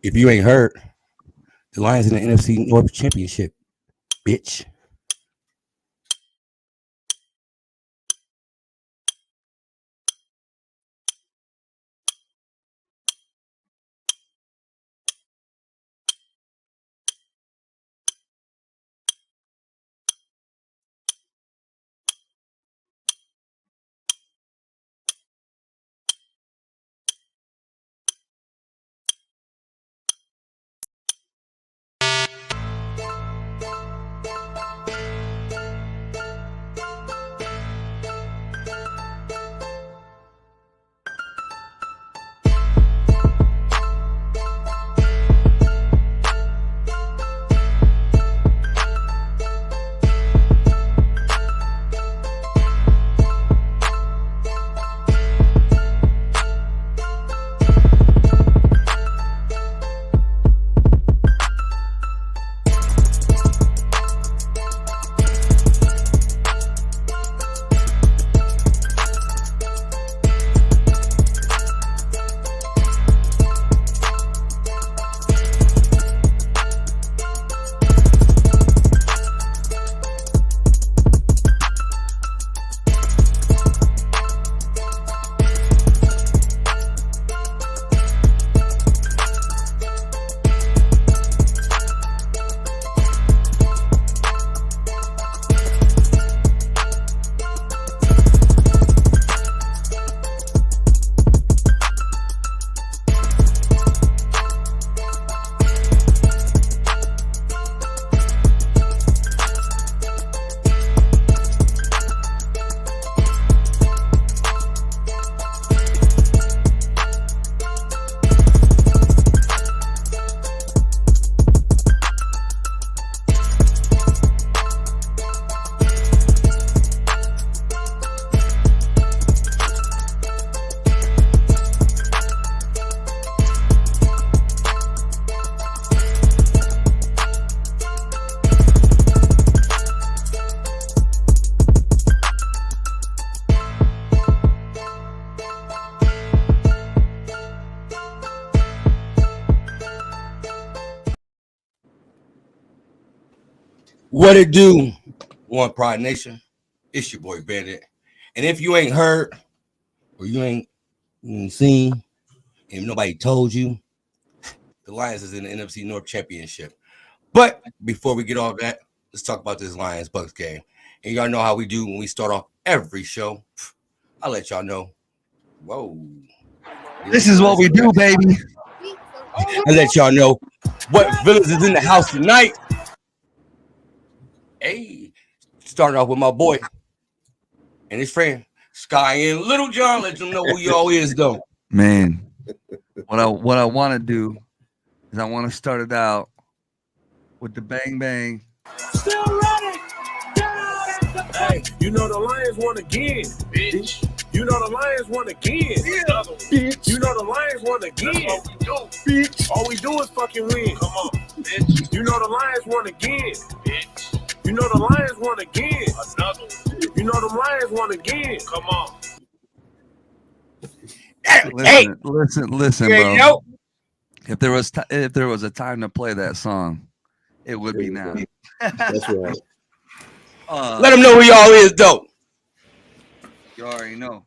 If you ain't heard, the Lions in the NFC North Championship, bitch. What it do, One Pride Nation? It's your boy Bandit. And if you ain't heard or you ain't seen and nobody told you, the Lions is in the NFC North Championship. But before we get all that, let's talk about this Lions Bucks game. And y'all know how we do when we start off every show. I'll let y'all know. Whoa. This is what we do, baby. I'll let y'all know what villains is in the house tonight. Hey, starting off with my boy and his friend Sky and Little John. Let them know who y'all is, though. Man, what I want to do is I want to start it out with the bang bang. Still running. Hey, you know the Lions won again, bitch. You know the Lions won again. Bitch. You know the Lions won again. That's what we do, bitch. All we do is fucking win. Come on, bitch. You know the Lions won again, bitch. You know the Lions won again. Another one. You know the Lions won again. Come on. Listen, bro. Yo. If there was a time to play that song, it would be now. That's right. Let them know who y'all is, though. You already know.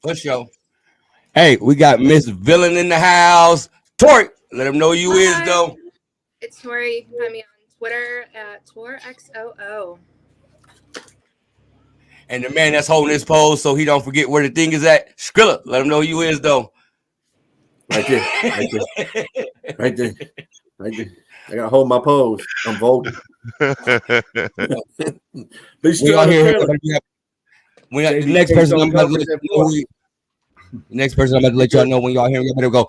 For sure. Hey, we got Miss Villain in the house. Tori, let them know who you is, though. It's Tori. You can find me on Twitter at TorXOO. And the man that's holding his pose so he don't forget where the thing is at, Skrilla, let him know who you is, though. Right there. I gotta hold my pose. I'm vocal. The next person I'm about to let y'all know when y'all hear me, you better go.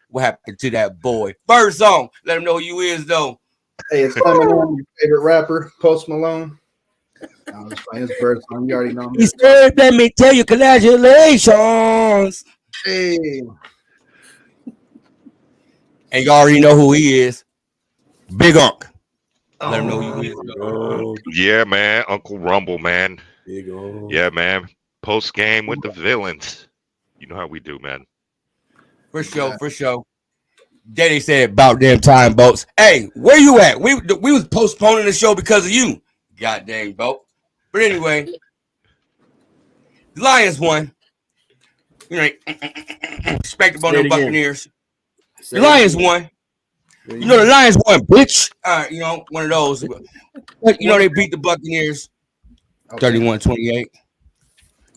What happened to that boy? First song, let him know who you is, though. Hey, it's coming on your favorite rapper, Post Malone. It's his first song. You already know me. He said, let me tell you, congratulations. Hey. And y'all already know who he is. Big Unc. Let him know who he is. Though. Yeah, man. Uncle Rumble, man. Big Unc. Yeah, man. Post game with the villains. You know how we do, man. For sure, for sure. Daddy said about damn time, boats. Hey, where you at? We was postponing the show because of you. Goddamn boat. But anyway, the Lions won. You know, respectable on the Buccaneers. The Lions won. You know the Lions won, bitch. You know, one of those. But you know they beat the Buccaneers 31-28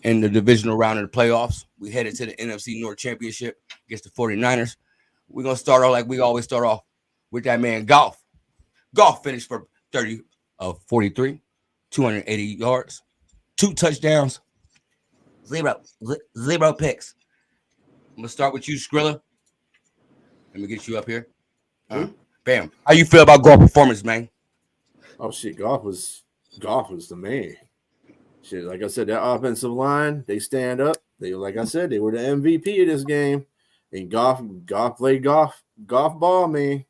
in the divisional round of the playoffs. We headed to the NFC North Championship against the 49ers. We're going to start off like we always start off with that man, Goff. Goff finished for 30 of 43, 280 yards, 2 touchdowns, zero picks. I'm going to start with you, Skrilla. Let me get you up here. Bam. How you feel about Goff's performance, man? Oh, shit. Goff was the man. Shit, like I said, that offensive line, they stand up. They, like I said, they were the MVP of this game. And Goff played golf ball, man.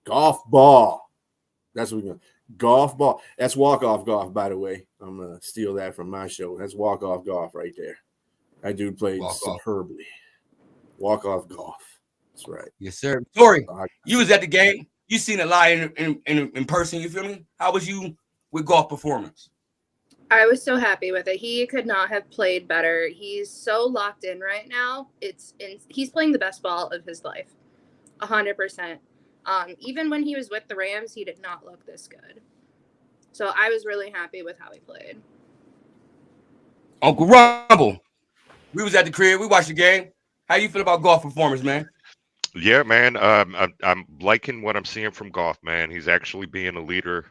Golf ball. That's what we're going to. Golf ball. That's walk-off golf, by the way. I'm going to steal that from my show. That's walk-off golf right there. That dude played superbly. Walk-off golf. That's right. Yes, sir. Tori, you was at the game. You seen a Lion in person, you feel me? How was you with Goff performance? I was so happy with it. He could not have played better. He's so locked in right now. He's playing the best ball of his life, 100%. Even when he was with the Rams, he did not look this good. So I was really happy with how he played. Uncle Rumble, we was at the crib. We watched the game. How you feel about Goff performance, man? Yeah, man. I'm liking what I'm seeing from Goff, man. He's actually being a leader.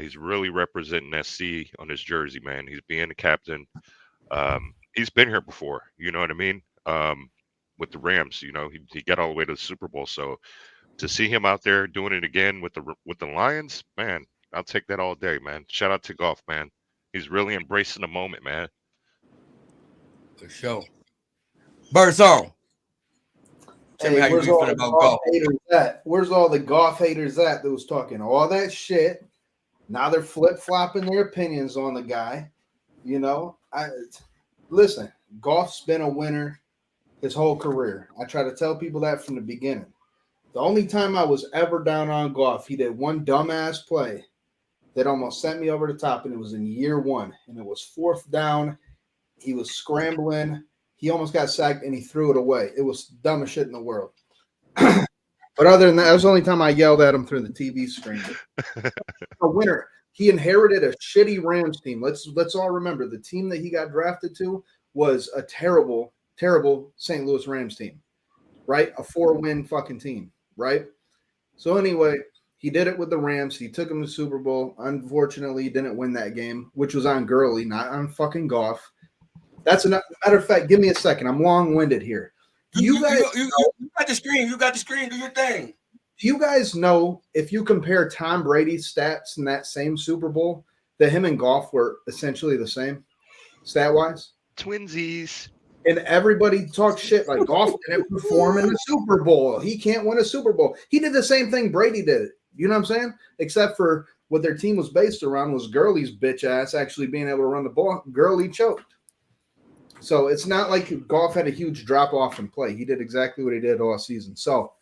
He's really representing SC on his jersey, man. He's being the captain. He's been here before, you know what I mean? With the Rams, you know, he got all the way to the Super Bowl. So to see him out there doing it again with the Lions, man, I'll take that all day, man. Shout out to Goff, man. He's really embracing the moment, man. For sure. Birdsong. Tell me how you where's feel all the about Goff Goff. haters at? Where's all the Goff haters at that was talking all that shit? Now they're flip-flopping their opinions on the guy. You know, listen, Goff's been a winner his whole career. I try to tell people that from the beginning. The only time I was ever down on Goff, he did one dumbass play that almost sent me over the top, and it was in year 1, and it was 4th down. He was scrambling. He almost got sacked, and he threw it away. It was the dumbest shit in the world. But other than that, that was the only time I yelled at him through the TV screen. A winner. He inherited a shitty Rams team. Let's all remember the team that he got drafted to was a terrible, terrible St. Louis Rams team, right? A 4-win fucking team, right? So anyway, he did it with the Rams. He took them to the Super Bowl. Unfortunately, he didn't win that game, which was on Gurley, not on fucking Goff. That's enough. Matter of fact, give me a second. I'm long-winded here. You got the screen. You got the screen. Do your thing. Do you guys know if you compare Tom Brady's stats in that same Super Bowl, that him and Goff were essentially the same stat-wise? Twinsies. And everybody talks shit like Goff didn't perform in the Super Bowl. He can't win a Super Bowl. He did the same thing Brady did. You know what I'm saying? Except for what their team was based around was Gurley's bitch ass actually being able to run the ball. Gurley choked. So it's not like Goff had a huge drop-off in play. He did exactly what he did all season. So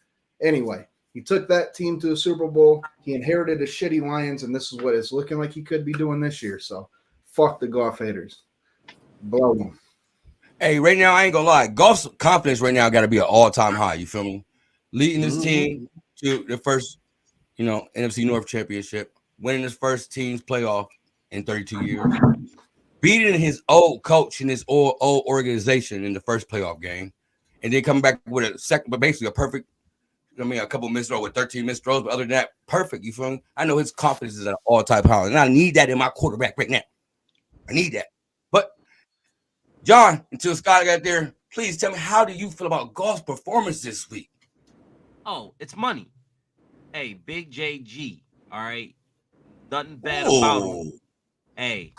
anyway, he took that team to a Super Bowl. He inherited a shitty Lions, and this is what it's looking like he could be doing this year. So fuck the Goff haters. Blow them. Hey, right now, I ain't going to lie. Goff's confidence right now got to be an all-time high. You feel me? Leading his team to the first, NFC North championship, winning his first team's playoff in 32 years. Beating his old coach and his old organization in the first playoff game, and then coming back with a second, but basically a perfect, a couple missed throws with 13 missed throws, but other than that, perfect. You feel me? I know his confidence is at an all-time high, and I need that in my quarterback right now. I need that. But John, until Scott got there, please tell me, how do you feel about Goff's performance this week? Oh, it's money. Hey, Big JG, all right? Nothing bad about him. Hey.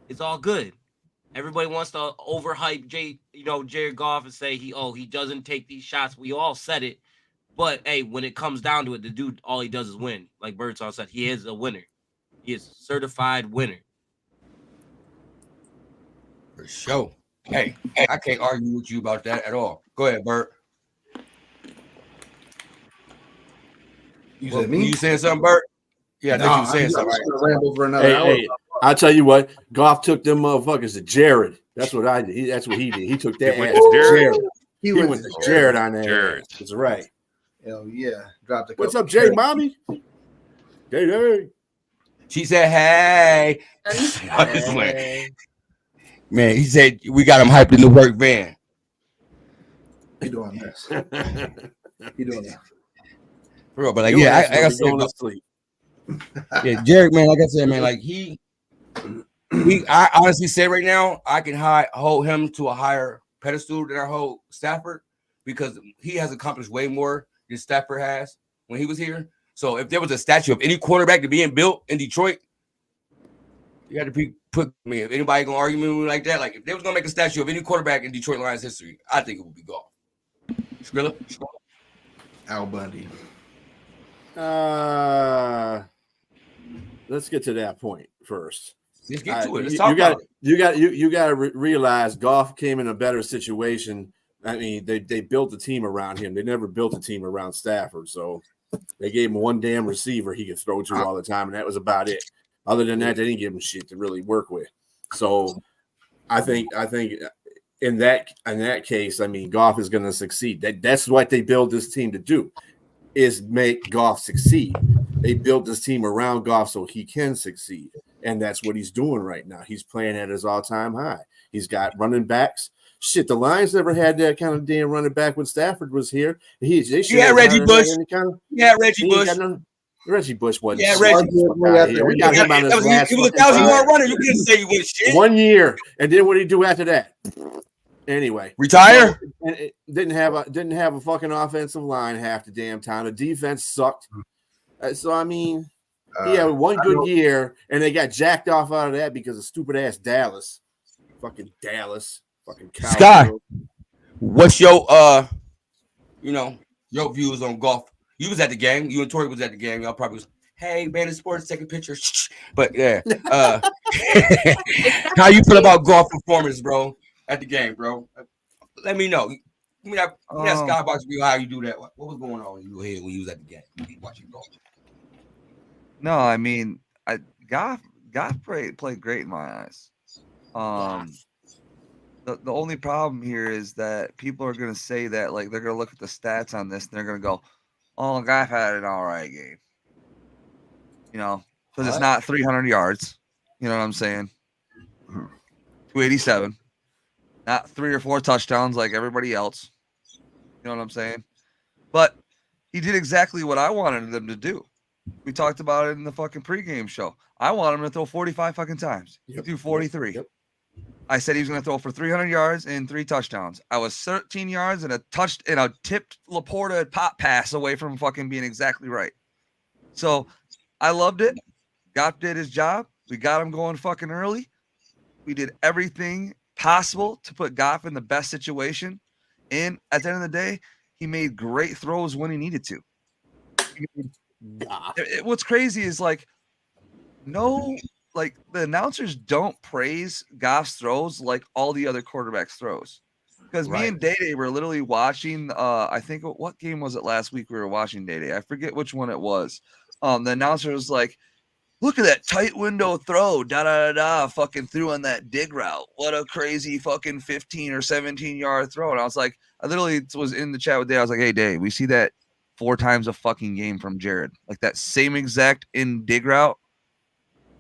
It's all good. Everybody wants to overhype Jared Goff and say he doesn't take these shots. We all said it. But hey, when it comes down to it, the dude, all he does is win. Like Birdsong said, he is a winner. He is a certified winner. For sure. Hey, I can't argue with you about that at all. Go ahead, Bert. You Well, said were me? you saying something, Bert? Yeah, I think you were saying I'm something. just gonna ramble for another hour. Hey, I'll tell you what. Goff took them motherfuckers to Jared. That's what I did. That's what he did. He took that He went ass to to Jared. Jared. He went to Jared on that Jared. ass. That's right. Hell yeah. Dropped a What's couple up, Jay, mommy? DaeDae. She said, "Hey." I was like, man, he said we got him hyped in the work van. You doing this? You doing that? For real, but like, Your yeah, ass I gonna be said, going to sleep. yeah, Jared, man, like I said, man, like I honestly say right now, I can hold him to a higher pedestal than I hold Stafford because he has accomplished way more than Stafford has when he was here. So if there was a statue of any quarterback to being built in Detroit, you had to put me. If anybody gonna argue with me like that, like if they was gonna make a statue of any quarterback in Detroit Lions history, I think it would be Goff. Skrilla? Al Bundy. Let's get to that point first. Let's get to it. Let's talk about it. You got to realize Goff came in a better situation. I mean, they built a team around him. They never built a team around Stafford, so they gave him one damn receiver he could throw to all the time, and that was about it. Other than that, they didn't give him shit to really work with. So I think in that case, I mean, Goff is going to succeed. That's what they build this team to do, is make Goff succeed. They built this team around Goff so he can succeed, and that's what he's doing right now. He's playing at his all-time high. He's got running backs. Shit, the Lions never had that kind of damn running back when Stafford was here. They had Reggie Bush. Yeah, Reggie Bush. Reggie Bush wasn't. Yeah, Reggie. We got him on his last. He was a 1,000-yard runner. You couldn't say he was shit. 1 year, and then what did he do after that? Anyway, retire. And didn't have a fucking offensive line half the damn time. The defense sucked. So I mean, he had one good year, and they got jacked off out of that because of stupid ass Dallas. Fucking Dallas. Fucking Cowboys. Sky, what's your your views on Goff? You was at the game. You and Tori was at the game. Y'all probably was, hey, Bandit Sports, take a picture. But yeah, how you feel about Goff performance, bro, at the game, bro? Let me know. Give me that skybox view. How you do that? What was going on when you were here when you was at the game? Watching Goff. No, I mean, Goff played great in my eyes. The only problem here is that people are going to say that, like, they're going to look at the stats on this and they're going to go, oh, Goff had an all right game. You know, because it's not 300 yards. You know what I'm saying? 287. Not 3 or 4 touchdowns like everybody else. You know what I'm saying? But he did exactly what I wanted them to do. We talked about it in the fucking pregame show. I want him to throw 45 fucking times. He threw 43. Yep. I said he was going to throw for 300 yards and 3 touchdowns. I was 13 yards and a tipped Laporta pop pass away from fucking being exactly right. So I loved it. Goff did his job. We got him going fucking early. We did everything possible to put Goff in the best situation. And at the end of the day, he made great throws when he needed to. What's crazy is the announcers don't praise Goff's throws like all the other quarterbacks' throws. Because me and DaeDae were literally watching, I think, what game was it last week we were watching, DaeDae? I forget which one it was. The announcer was like, look at that tight window throw, fucking threw on that dig route. What a crazy fucking 15 or 17-yard throw. And I was like, I literally was in the chat with DaeDae. I was like, hey, DaeDae, we see that 4 times a fucking game from Jared. Like that same exact in dig route.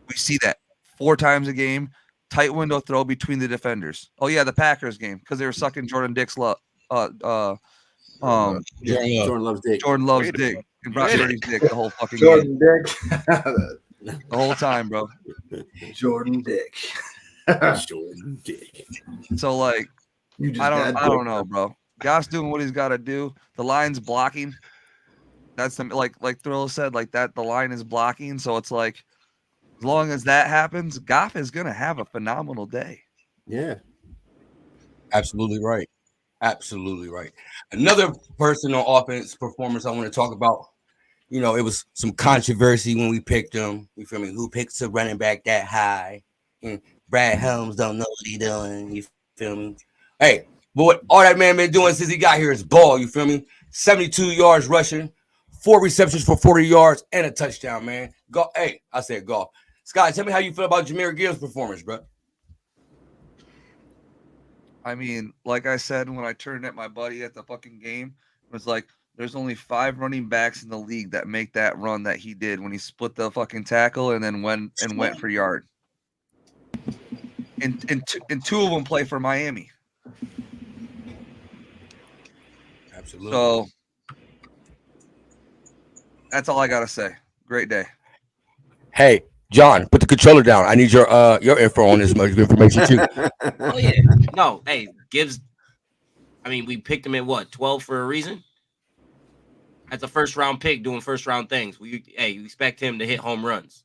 We see that 4 times a game. Tight window throw between the defenders. Oh yeah, the Packers game because they were sucking Jordan Dick's Jordan loves Dick. Jordan loves Dick and Brock Purdy's dick the whole fucking Jordan game. Dick. The whole time, bro. Jordan Dick. Jordan Dick. So like, I don't know, bro. Goff's doing what he's got to do. The line's blocking. That's the like Thrill said, like that. The line is blocking, so it's like, as long as that happens, Goff is gonna have a phenomenal day. Yeah, absolutely right. Absolutely right. Another person on offense performance I want to talk about. You know, it was some controversy when we picked him. You feel me? Who picks a running back that high? And Brad Helms don't know what he's doing. You feel me? Hey, But what all that man been doing since he got here is ball. You feel me? 72 yards rushing, 4 receptions for 40 yards, and a touchdown, man. Go, hey, I said golf. Scott, tell me how you feel about Jahmyr Gibbs' performance, bro. I mean, like I said, when I turned at my buddy at the fucking game, it was like, there's only 5 running backs in the league that make that run that he did when he split the fucking tackle and then went for yard. And 2 of them play for Miami. Absolutely. So that's all I gotta say. Great day. Hey, John, put the controller down. I need your info on this much information too. Oh yeah. No, hey, Gibbs. I mean, we picked him at what, 12 for a reason? That's a first round pick doing first round things. You expect him to hit home runs.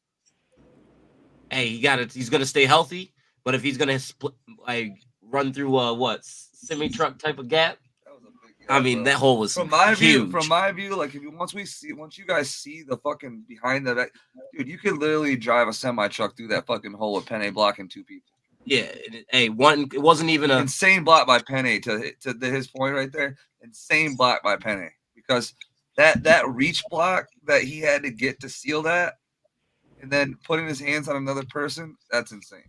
Hey, he's gonna stay healthy, but if he's gonna run through semi truck type of gap, I mean, that hole was from my huge. view, like once you guys see the fucking behind the back, dude, you could literally drive a semi truck through that fucking hole with Penne blocking 2 people. Yeah, it wasn't even a insane block by Penne to his point right there. Insane block by Penne, because that reach block that he had to get to seal that, and then putting his hands on another person, that's insane.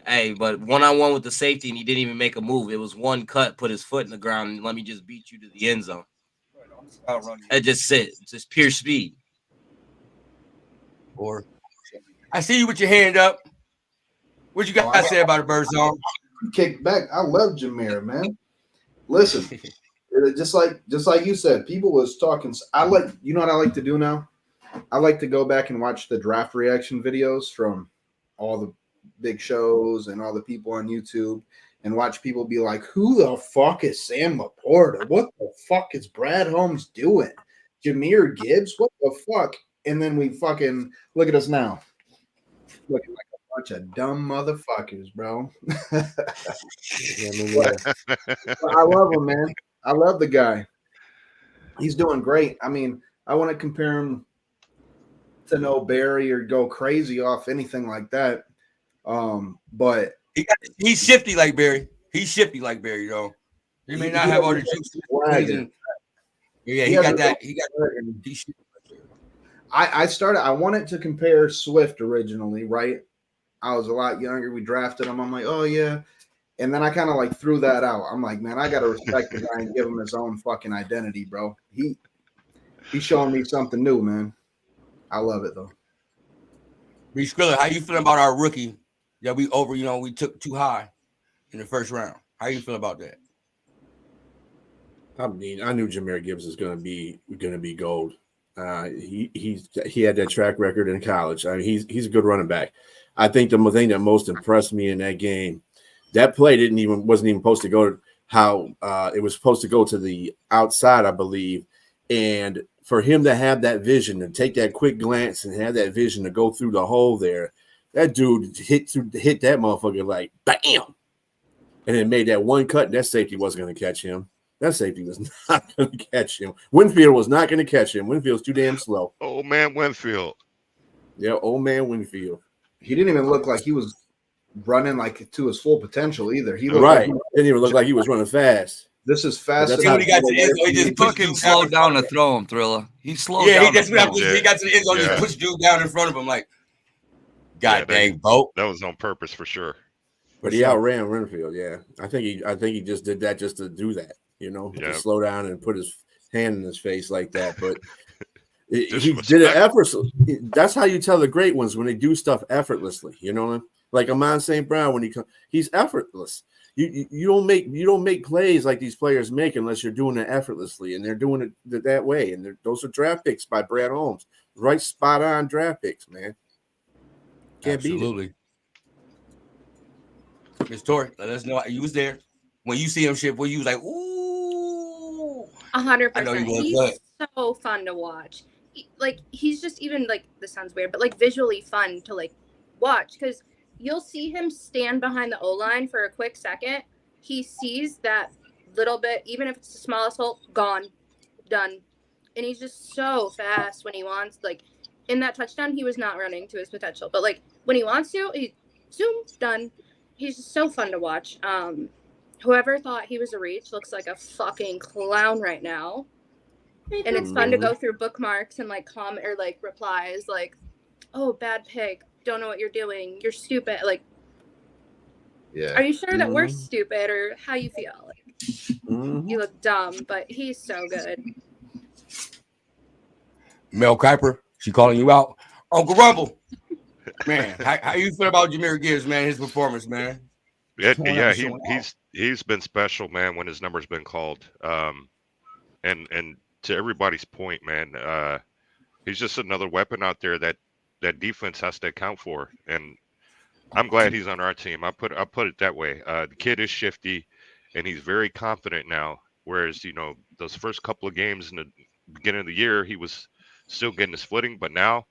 Hey, but 1-on-1 with the safety, and he didn't even make a move. It was one cut, put his foot in the ground, and let me just beat you to the end zone. It just just pure speed. Or I see you with your hand up. What you got to say about a bird song? Kick back. I love Jahmyr, man. Listen, just like you said, people was talking. You know what I like to do now? I like to go back and watch the draft reaction videos from all the big shows and all the people on YouTube, and watch people be like, who the fuck is Sam Laporta? What the fuck is Brad Holmes doing? Jahmyr Gibbs? What the fuck? And then we fucking look at us now. Looking like a bunch of dumb motherfuckers, bro. I love him, man. I love the guy. He's doing great. I mean, I want to compare him to no Barry or go crazy off anything like that. But he's shifty like Barry. He's shifty like Barry, though. He may not have all the juice. Yeah, he got that. I wanted to compare Swift originally, right? I was a lot younger. We drafted him. I'm like, oh yeah. And then I kind of like threw that out. I'm like, man, I gotta respect the guy and give him his own fucking identity, bro. He's showing me something new, man. I love it though. B. Skrilla, how you feeling about our rookie that we took too high in the first round? How you feel about that? I mean, I knew Jahmyr Gibbs was gonna be gold. He had that track record in college. I mean, he's a good running back. I think the thing that most impressed me in that game, that play wasn't even supposed to go how it was supposed to go to the outside, I believe. And for him to have that vision and take that quick glance and have that vision to go through the hole there, that dude hit that motherfucker like bam, and then made that one cut. That safety wasn't going to catch him. That safety was not going to catch him. Winfield was not going to catch him. Winfield's too damn slow. Old man Winfield. Yeah, old man Winfield. He didn't even look like he was running like to his full potential either. He looked like didn't even look like he was running fast. This is fast. When he got to the end zone, he fucking slowed down to throw him, Thriller. He slowed Yeah, down. he got to the end zone, just pushed dude down in front of him like, God dang, Bo. That was on purpose for sure. But he outran Winfield. Yeah, I think he just did that just to do that. To slow down and put his hand in his face like that. But he did it effortlessly. That's how you tell the great ones when they do stuff effortlessly. Like Amon St. Brown when he's effortless. You don't make plays like these players make unless you're doing it effortlessly, and they're doing it that way. And those are draft picks by Brad Holmes, right? Spot on draft picks, man. Can't beat it. Miss Tori, let us know you was there when you see him ship. Where you was like, ooh. 100%. He's so fun to watch. He's just even like, this sounds weird, but like visually fun to like watch, because you'll see him stand behind the O-line for a quick second. He sees that little bit, even if it's the smallest hole, gone, done. And he's just so fast when he wants. Like in that touchdown, he was not running to his potential, but like when he wants to, he zoom, done. He's just so fun to watch. Whoever thought he was a reach looks like a fucking clown right now. And it's fun to go through bookmarks and like comment or like replies like, "Oh, bad pig. Don't know what you're doing. You're stupid." Like, Yeah. are you sure that we're stupid or how you feel? Like, Mhm. you look dumb, but he's so good. Mel Kiper, she calling you out. Uncle Rumble. Man, how you feel about Jahmyr Gibbs, man? His performance, man. Yeah, he's been special, man, when his number's been called. And to everybody's point, man, he's just another weapon out there that defense has to account for. And I'm glad he's on our team. I'll put it that way. The kid is shifty, and he's very confident now. Whereas, those first couple of games in the beginning of the year, he was still getting his footing. But now,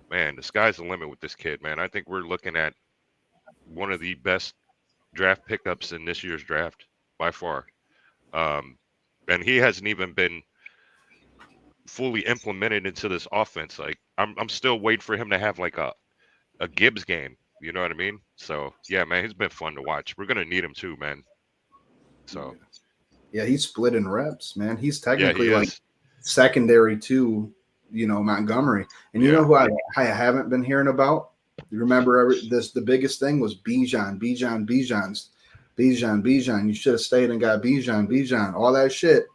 man, the sky's the limit with this kid, man. I think we're looking at one of the best draft pickups in this year's draft by far. And he hasn't even been fully implemented into this offense. Like, I'm still waiting for him to have like a Gibbs game. You know what I mean? So yeah, man, he's been fun to watch. We're gonna need him too, man. So yeah, he's splitting reps, man. He's technically he like is. secondary to Montgomery. And you know who I haven't been hearing about? You remember the biggest thing was Bijan. You should have stayed and got Bijan, all that shit.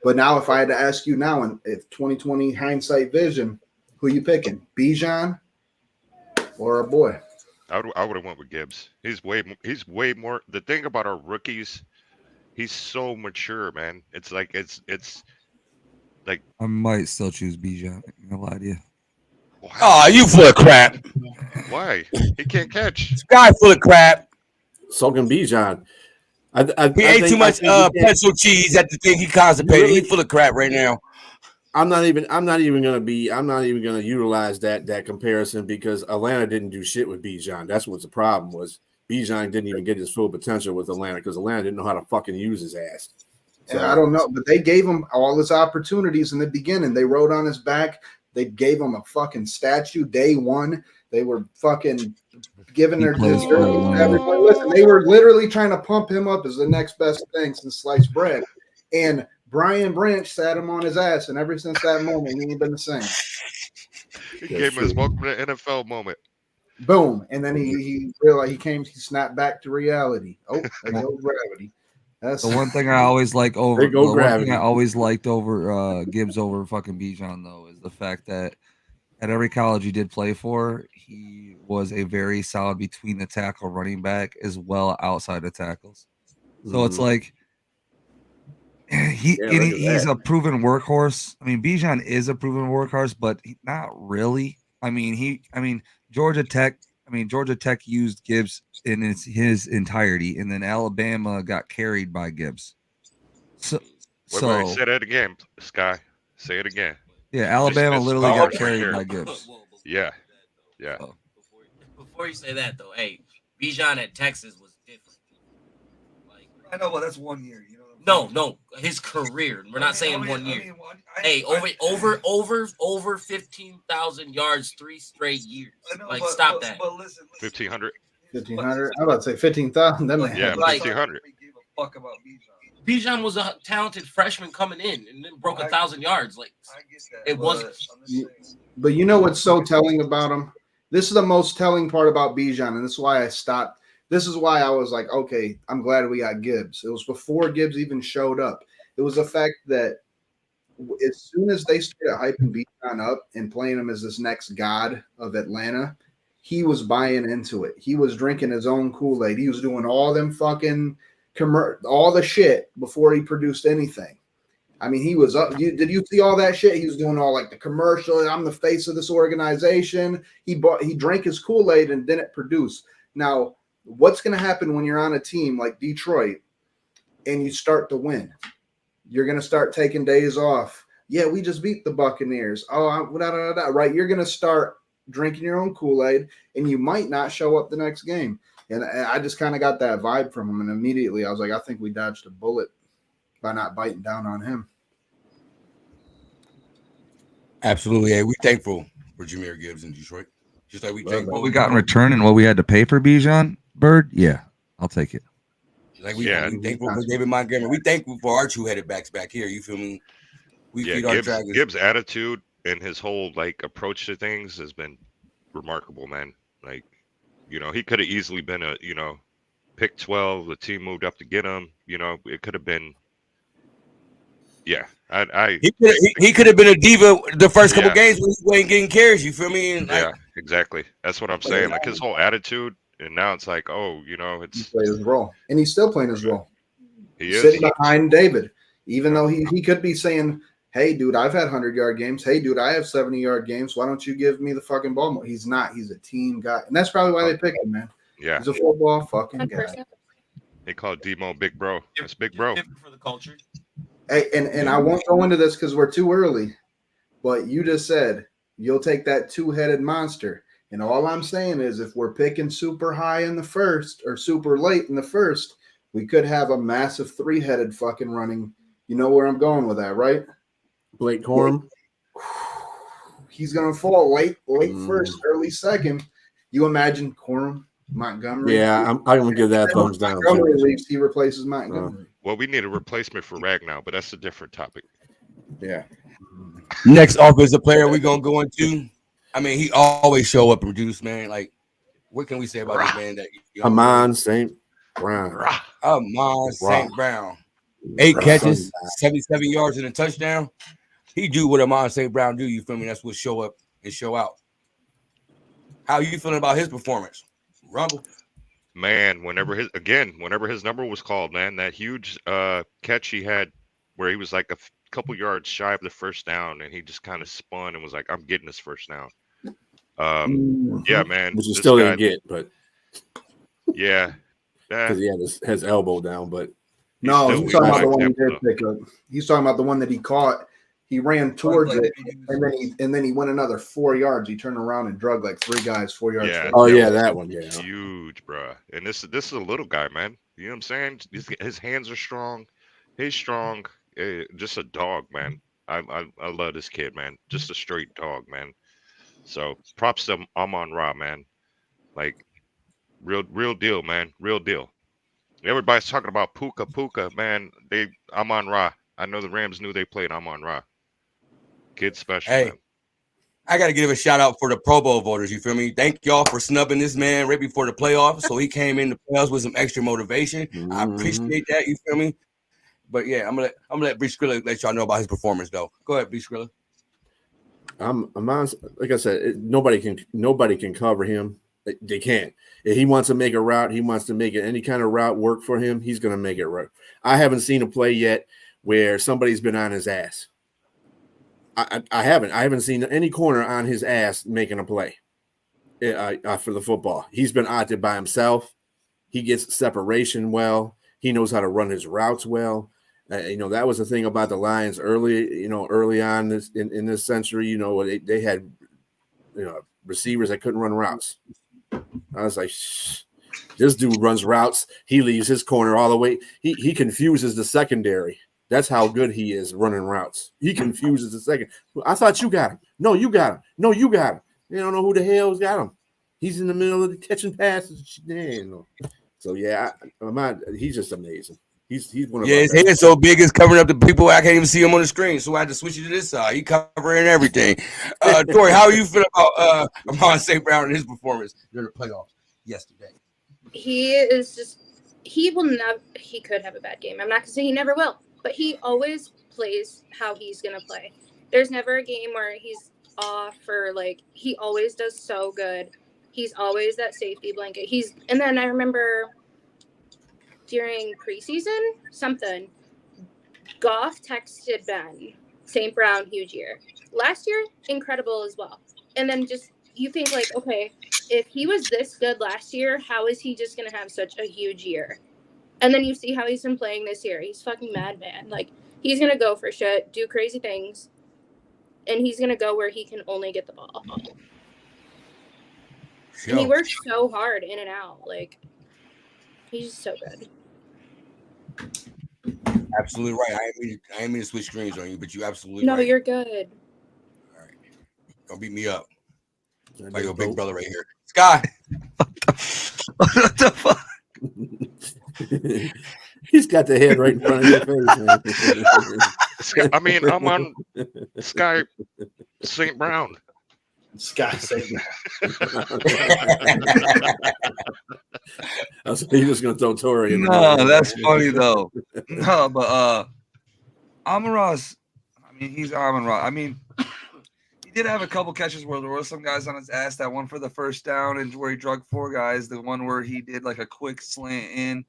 But now if I had to ask you now, and if 2020 hindsight vision, who you picking? Bijan or a boy? I would have went with Gibbs. He's way more. The thing about our rookies, he's so mature, man. It's like I might still choose Bijan. I'm gonna lie to you. Oh, you full of crap. Why? He can't catch. This guy full of crap. So can Bijan. He ate too much pencil cheese at the thing he constipated. He's full of crap right now. I'm not even gonna utilize that comparison because Atlanta didn't do shit with Bijan. That's what the problem was. Bijan didn't even get his full potential with Atlanta because Atlanta didn't know how to fucking use his ass. So, I don't know, but they gave him all his opportunities in the beginning. They rode on his back. They gave him a fucking statue day one. They were fucking giving their deserts to everybody. Listen, they were literally trying to pump him up as the next best thing since sliced bread. And Brian Branch sat him on his ass, and ever since that moment, he ain't been the same. He gave him his welcome to the NFL moment. Boom. And then he realized he snapped back to reality. Oh, there goes gravity. That's The one thing I always like over There go the one gravity. thing I always liked over Gibbs over fucking Bijan though is the fact that at every college he did play for, he was a very solid between the tackle running back as well outside the tackles. So it's like he's a proven workhorse. I mean, Bijan is a proven workhorse, but not really. I mean, Georgia Tech used Gibbs in his entirety, and then Alabama got carried by Gibbs. Wait, say that again, Sky. Say it again. Yeah, Alabama literally got carried by Gibbs. Yeah. Before you say that though, hey, Bijan at Texas was different. Like, I know, but that's 1 year. You know. No, his career. We're not saying 1 year. Over 15,000 yards 3 straight years. Know, stop that. But listen. 1,500. 1,500. I'm about to say 15,000. Then they Yeah, 1,500. Fuck about Bijan. Bijan was a talented freshman coming in and then broke 1,000 yards. Like, I get that. It wasn't. But you know what's so telling about him? This is the most telling part about Bijan, and this is why I stopped. This is why I was like, okay, I'm glad we got Gibbs. It was before Gibbs even showed up. It was the fact that as soon as they started hyping Bijan up and playing him as this next god of Atlanta, he was buying into it. He was drinking his own Kool-Aid. He was doing all them fucking all the shit before he produced anything. I mean, he was up. Did you see all that shit? He was doing all like the commercial. I'm the face of this organization. He drank his Kool-Aid and didn't produce. Now, what's going to happen when you're on a team like Detroit and you start to win? You're going to start taking days off. Yeah, we just beat the Buccaneers. Right? You're going to start drinking your own Kool-Aid, and you might not show up the next game. And I just kind of got that vibe from him, and immediately I was like, I think we dodged a bullet by not biting down on him. Absolutely. Hey, we thankful for Jahmyr Gibbs in Detroit. Just like we thankful. What we got in return and what we had to pay for Bijan, Bird? Yeah, I'll take it. Like we thankful for David Montgomery. We thankful for our two-headed backs back here. You feel me? We feed our dragons. Gibbs' attitude and his whole like approach to things has been remarkable, man. Like, you know, he could have easily been a, you know, pick 12. The team moved up to get him. You know, it could have been. Yeah, he could have been a diva the first couple games when he wasn't getting carries. You feel me? And yeah, exactly. That's what I'm saying. Like his whole attitude, and now it's like, oh, you know, it's he played his role, and he's still playing his role. He is sitting behind David, even though he could be saying, "Hey, dude, I've had 100-yard games. Hey, dude, I have 70-yard games. Why don't you give me the fucking ball more?" He's not. He's a team guy, and that's probably why they picked him, man. Yeah, he's a football fucking guy. They call Demo Big Bro. That's Big Bro for the culture. Hey, and I won't go into this because we're too early, but you just said you'll take that two-headed monster. And all I'm saying is if we're picking super high in the first or super late in the first, we could have a massive three-headed fucking running. You know where I'm going with that, right? Blake Corum. He's going to fall late first, early second. You imagine Corum, Montgomery? Yeah, I'm going to give that thumbs down. Montgomery leaves, he replaces Montgomery. Well, we need a replacement for Ragnow, but that's a different topic. Yeah. Next offensive player we're going to go into. I mean, he always show up and produce, man. Like, what can we say about this man? That Amon St. Brown. Amon St. Brown. 8 catches, 77 yards and a touchdown. He do what Amon St. Brown do, you feel me? That's what show up and show out. How you feeling about his performance? Rumble? Man, whenever his number was called, man, that huge catch he had where he was like a couple yards shy of the first down and he just kind of spun and was like, I'm getting this first down. Yeah, man. Which he still didn't get, but yeah. Because he had his elbow down, but no, he's talking about the one he did pick up. He's talking about the one that he caught. He ran towards it, and then he went another 4 yards. He turned around and drug like 3 guys 4 yards. Yeah. Oh yeah, that one. Yeah, huge, bro. And this is a little guy, man. You know what I'm saying? His hands are strong. He's strong. Just a dog, man. I love this kid, man. Just a straight dog, man. So props to Amon-Ra, man. Like real deal, man. Real deal. Everybody's talking about Puka, man. Amon-Ra. I know the Rams knew they played Amon-Ra. Kid special. Hey, man. I got to give a shout out for the Pro Bowl voters. You feel me? Thank y'all for snubbing this man right before the playoffs, so he came in the playoffs with some extra motivation. I appreciate that. You feel me? But yeah, I'm gonna let Bree Skrilla let y'all know about his performance, though. Go ahead, Bree Skrilla. Like I said, nobody can cover him. They can't. If he wants to make a route, he wants to make any kind of route work for him. He's gonna make it right. I haven't seen a play yet where somebody's been on his ass. I haven't seen any corner on his ass making a play for the football. He's been out there by himself. He gets separation well. He knows how to run his routes well. That was the thing about the Lions early on in this century. They had receivers that couldn't run routes. I was like, this dude runs routes. He leaves his corner all the way. He confuses the secondary. That's how good he is running routes. He confuses the second. I thought you got him. No, you got him. No, you got him. They don't know who the hell's got him. He's in the middle of the catching passes. So yeah, he's just amazing. He's one of his head so big it's covering up the people. I can't even see him on the screen, so I had to switch it to this side. He covering everything. Tori, how you feel about Amon St. Brown and his performance during the playoffs yesterday? He could have a bad game. I'm not gonna say he never will, but he always plays how he's gonna play. There's never a game where he's off or he always does so good. He's always that safety blanket. And then I remember during preseason, Goff texted Ben, St. Brown, huge year. Last year, incredible as well. And then you think okay, if he was this good last year, how is he just going to have such a huge year? And then you see how he's been playing this year. He's fucking madman. He's going to go for shit, do crazy things, and he's going to go where he can only get the ball. And he works so hard in and out. He's just so good. Absolutely right. I ain't mean to switch screens on you, but you absolutely No, right. you're good. All right. Don't beat me up. Like your big brother right here. Sky. What the fuck? He's got the head right in front of your face, man. I mean, I'm on Sky St. Brown. Scott said I was he was going to throw Tori in. No, that's funny though. No, but Amon-Ra's, I mean, he's Amon-Ra. I mean, he did have a couple catches where there were some guys on his ass. That one for the first down and where he drug 4 guys. The one where he did like a quick slant in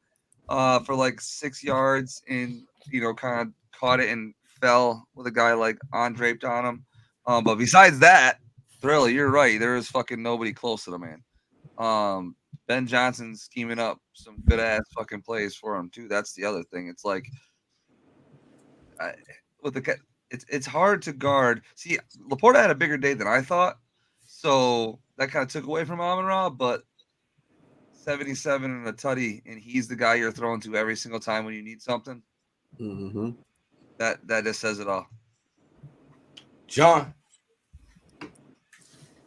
for like 6 yards and, you know, kind of caught it and fell with a guy like draped on him. But besides that, really, you're right. There is fucking nobody close to the man. Ben Johnson's scheming up some good ass fucking plays for him too. That's the other thing. It's like it's hard to guard. See, Laporta had a bigger day than I thought, so that kind of took away from Amon-Ra. But 77 and a tutty, and he's the guy you're throwing to every single time when you need something. Mm-hmm. That just says it all. John.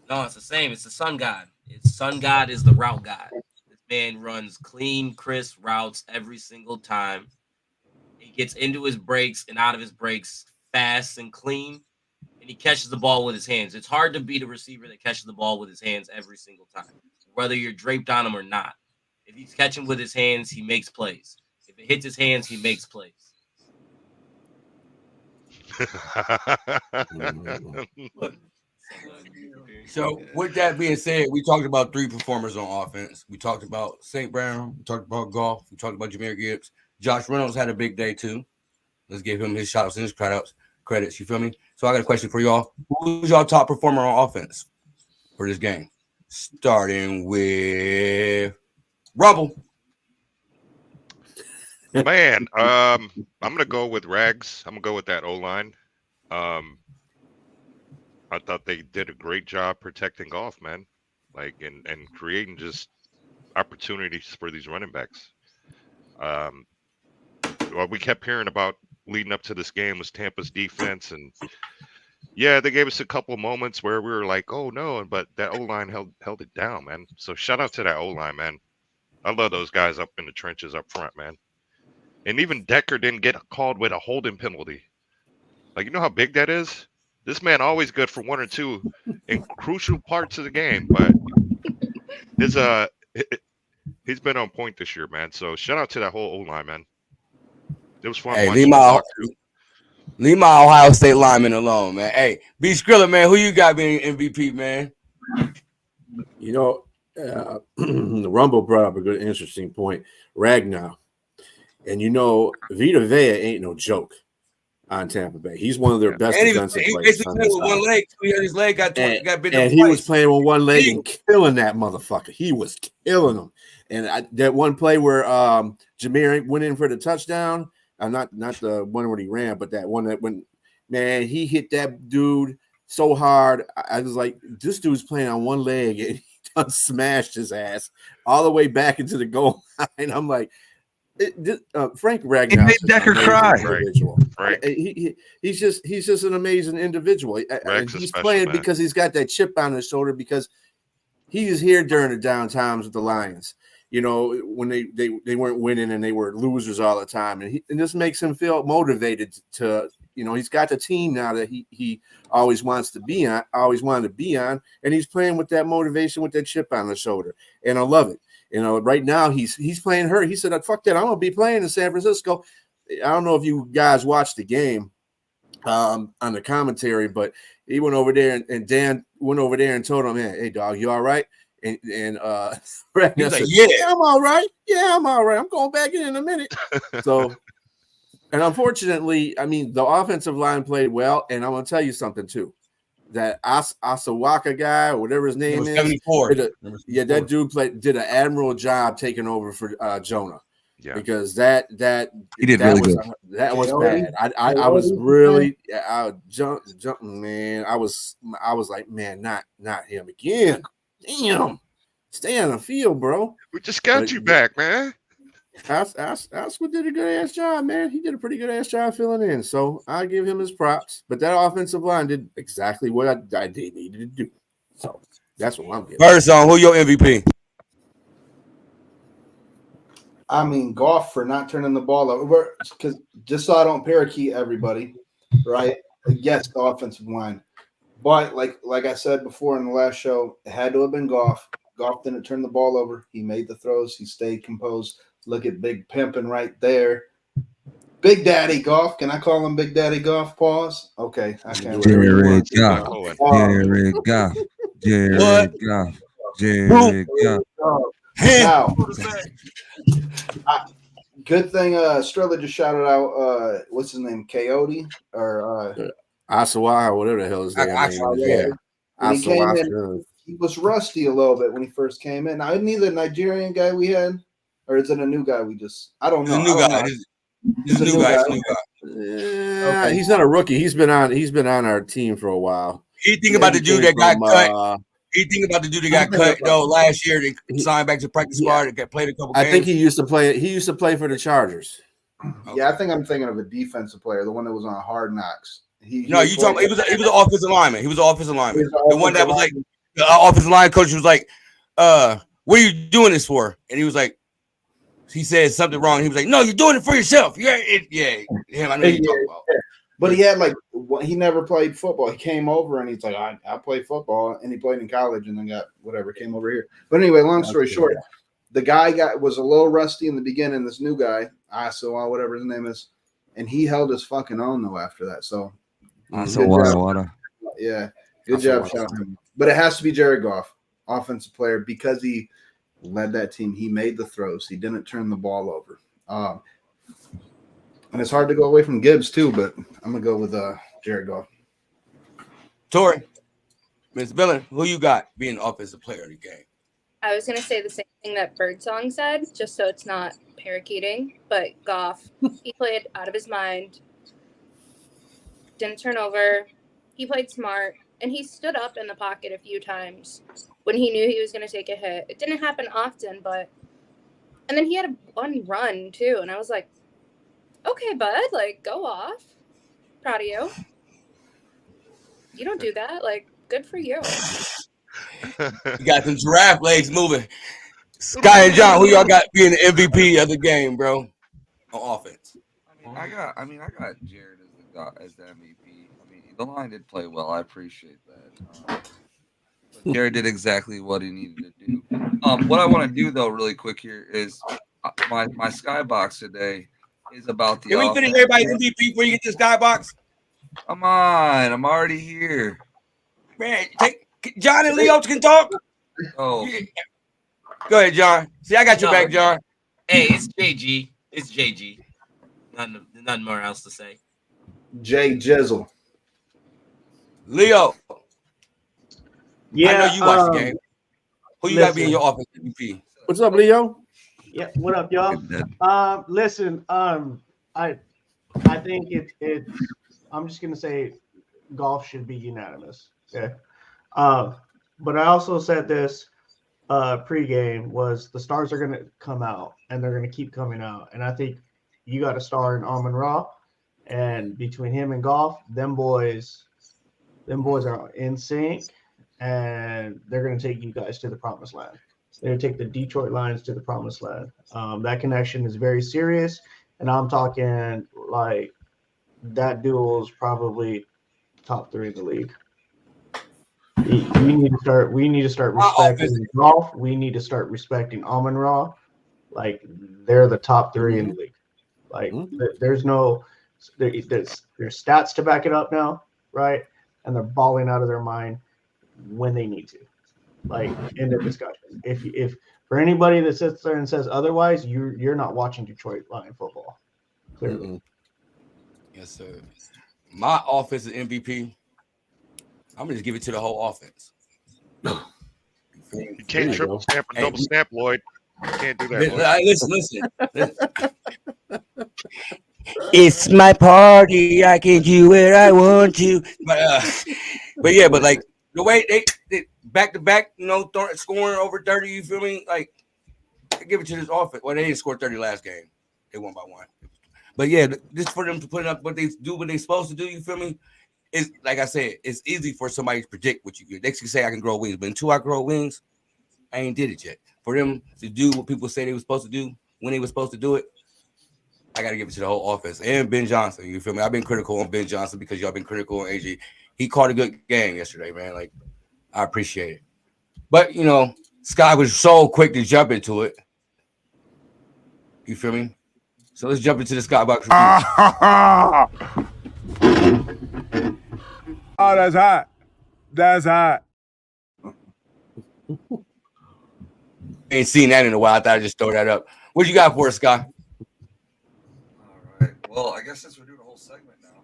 No, it's the same. It's the sun god. Sun god is the route god. This man runs clean, crisp routes every single time. He gets into his breaks and out of his breaks fast and clean, and he catches the ball with his hands. It's hard to beat a receiver that catches the ball with his hands every single time, whether you're draped on him or not. If he's catching with his hands, he makes plays. If it hits his hands, he makes plays. So with that being said, we talked about 3 performers on offense. We talked about St. Brown. We talked about Goff. We talked about Jahmyr Gibbs. Josh Reynolds had a big day too. Let's give him his shout-outs and his credits. You feel me? So I got a question for y'all. Who's y'all top performer on offense for this game? Starting with Rumble. Man, I'm gonna go with Rags. I'm gonna go with that O-line. I thought they did a great job protecting Goff, man. Like and creating just opportunities for these running backs. What we kept hearing about leading up to this game was Tampa's defense, and yeah, they gave us a couple moments where we were like, "Oh no!" But that O-line held it down, man. So shout out to that O-line, man. I love those guys up in the trenches up front, man. And even Decker didn't get called with a holding penalty. Like, you know how big that is? This man always good for 1 or 2 in crucial parts of the game, but he's been on point this year, man. So shout out to that whole O-line, man. It was fun. Hey, leave my Ohio State lineman alone, man. Hey, B Skrilla, man, who you got being MVP, man? You know, the Rumble brought up a good, interesting point. Ragnar. And you know, Vita Vea ain't no joke on Tampa Bay. He's one of their best defensive players. He basically played with one leg. His leg got bit. And he was playing with one leg and killing that motherfucker. He was killing him. And that one play where Jahmyr went in for the touchdown, not the one where he ran, but that one that when, man, he hit that dude so hard. I was like, this dude's playing on one leg, and he done smashed his ass all the way back into the goal line. I'm like, Frank Ragnar. He made Decker cry. Right. He's just an amazing individual. And he's playing because he's got that chip on his shoulder, because he was here during the down times with the Lions. You know, when they weren't winning and they were losers all the time, and this makes him feel motivated to. You know, he's got the team now that he always wants to be on, always wanted to be on, and he's playing with that motivation, with that chip on the shoulder, and I love it. You know, right now he's playing hurt. He said, "Fuck that, I'm gonna be playing in San Francisco." I don't know if you guys watched the game on the commentary, but he went over there and Dan went over there and told him, "Hey, dog, you all right?" And Ragnar said, "Yeah, I'm all right. Yeah, I'm all right. I'm going back in a minute." So. And unfortunately, I mean, the offensive line played well, and I'm going to tell you something too. That Asawaka guy, or whatever his name is, 74. That dude did an admirable job taking over for Jonah. Yeah, because that he did really good. That was bad. I was really jumping, man. I was like, man, not him again. Damn, stay on the field, bro. We just got you back, man. Asquith did a good ass job, man. He did a pretty good ass job filling in. So I give him his props. But that offensive line did exactly what I needed to do. So that's what I'm giving. First on, who your MVP? I mean, Goff for not turning the ball over. Because just so I don't parakeet everybody, right? Yes, the offensive line. But like I said before in the last show, it had to have been Goff. Goff didn't turn the ball over. He made the throws. He stayed composed. Look at Big Pimpin' right there. Big Daddy Goff. Can I call him Big Daddy Goff? Pause. Okay. I can't. Jared Goff. Cohen. Jared Goff. Jared Goff. Jared Goff. Now, good thing Strella just shouted out what's his name? Coyote or Asawa or whatever the hell his name is. Yeah. When he came in, Asawa. he was rusty a little bit when he first came in. Now, isn't he the Nigerian guy we had? Or is it a new guy we just I don't know. He's a new guy. He's a new guy. Yeah, Okay. he's not a rookie. He's been on our team for a while. You think about the dude that got cut. You think about the dude that got cut though last year. They signed back to practice squad. Got played a couple games. I think he used to play. He used to play for the Chargers. Yeah, I think I'm thinking of a defensive player, the one that was on Hard Knocks. You talking? He was an offensive lineman. He was an offensive lineman. The one that was like the offensive line coach was like, "What are you doing this for?" And he was like, he said something wrong. He was like, "No, you're doing it for yourself." Yeah, him. I know you talking about. But he had he never played football. He came over and he's like, I play football, and he played in college and then got whatever, came over here. But anyway, long story short, the guy was a little rusty in the beginning. This new guy, Asawa, whatever his name is, and he held his fucking own though after that. So yeah, good job, shouting him. But it has to be Jared Goff, offensive player, because he led that team. He made the throws. He didn't turn the ball over. And it's hard to go away from Gibbs too, but I'm gonna go with Jared Goff. Tori, Ms. Billin, who you got being offensive player of the game? I was going to say the same thing that Birdsong said, just so it's not parakeeting, but Goff, he played out of his mind, didn't turn over, he played smart, and he stood up in the pocket a few times when he knew he was going to take a hit. It didn't happen often, and then he had one run too, and I was like, okay, bud, go off. Proud of you. You don't do that. Good for you. You got some giraffe legs moving. Sky and John, who y'all got being the MVP of the game, bro? On offense. I got Jared as the MVP. I mean, the line did play well. I appreciate that. But Jared did exactly what he needed to do. What I want to do though, really quick here, is my skybox today is about the. Can we finish everybody's MVP before you get this skybox? Come on, I'm already here. Man, John and Leo can talk. Oh, go ahead, John. See, I got your back, John. Hey, it's JG. It's JG. Nothing more else to say. Jay Jizzle. Leo. Yeah, I know you watch the game. Who you got being your offensive MVP? What's up, Leo? Yeah, what up, y'all? Listen, I think it. I'm just gonna say, Goff should be unanimous. Okay, but I also said this pregame was the stars are gonna come out and they're gonna keep coming out, and I think you got a star in Amon-Ra, and between him and Goff, them boys are in sync, and they're gonna take you guys to the promised land. They're going to take the Detroit Lions to the promised land. That connection is very serious, and I'm talking that duel is probably top 3 in the league. We need to start respecting Goff. We need to start respecting Amon-Ra. They're the top 3 in the league. There's stats to back it up now, right? And they're balling out of their mind when they need to. End of discussion. If for anybody that sits there and says otherwise, you're not watching Detroit Lion football. Clearly. Yes, sir. My offensive MVP, I'm gonna just give it to the whole offense. You can't triple snap or double snap, Lloyd. You can't do that. Listen. It's my party. I can do what I want to. But the way they back to back, scoring over 30. You feel me? I give it to this offense. Well, they didn't score 30 last game. They won by 1. But yeah, just for them to put up what they do, what they're supposed to do. You feel me? It's like I said, it's easy for somebody to predict what you get. They can say I can grow wings, but until I grow wings, I ain't did it yet. For them to do what people say they were supposed to do, when he was supposed to do it, I got to give it to the whole offense and Ben Johnson. You feel me? I've been critical on Ben Johnson because y'all been critical on AG. He caught a good game yesterday, man. Like, I appreciate it. But, you know, Sky was so quick to jump into it. You feel me? So let's jump into the Skybox review. Oh, that's hot. That's hot. Ain't seen that in a while. I thought I'd just throw that up. What you got for us, Sky? All right. Well, I guess since we're doing a whole segment now,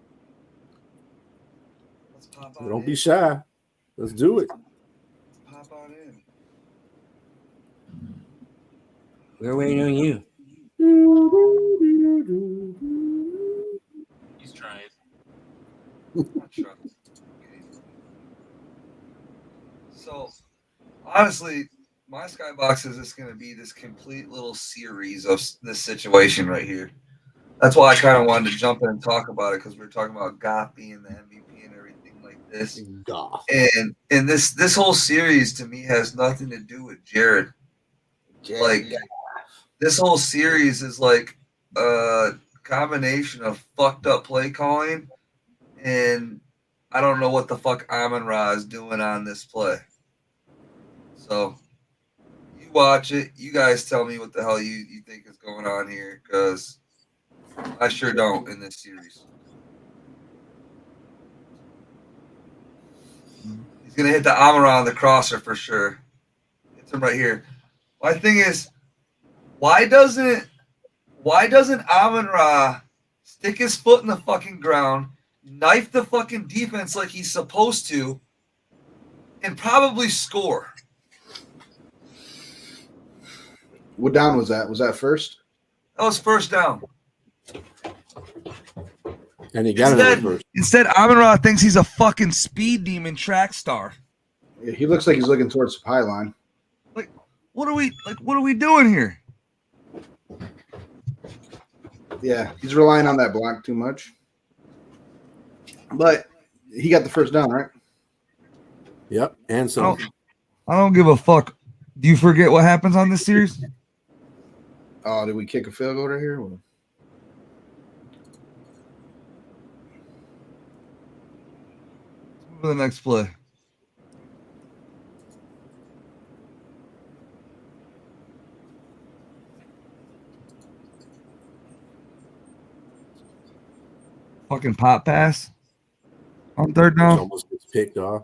let's pop on Don't in. be shy. Let's do it. Pop on in. We're waiting on you. He's trying. Not sure. So, honestly, my Skybox is just going to be this complete little series of this situation right here. That's why I kind of wanted to jump in and talk about it, because we're talking about Goff being the MVP and everything like this. Goff. And this whole series to me has nothing to do with Jared. Like, this whole series is like a combination of fucked up play calling, and I don't know what the fuck Amon-Ra is doing on this play. So you watch it. You guys tell me what the hell you think is going on here, because I sure don't in this series. He's going to hit the Amon-Ra on the crosser for sure. Hits him right here. My thing is, why doesn't Amon-Ra stick his foot in the fucking ground, knife the fucking defense like he's supposed to, and probably score? What down was that? Was that first? That was first down. And he got it first. Instead, Amon-Ra thinks he's a fucking speed demon track star. Yeah, he looks like he's looking towards the pylon. What are we doing here? Yeah, he's relying on that block too much. But he got the first down, right? Yep. And so I don't give a fuck. Do you forget what happens on this series? Oh, did we kick a field goal right here? Move to the next play. Fucking pop pass on third down. almost gets picked off.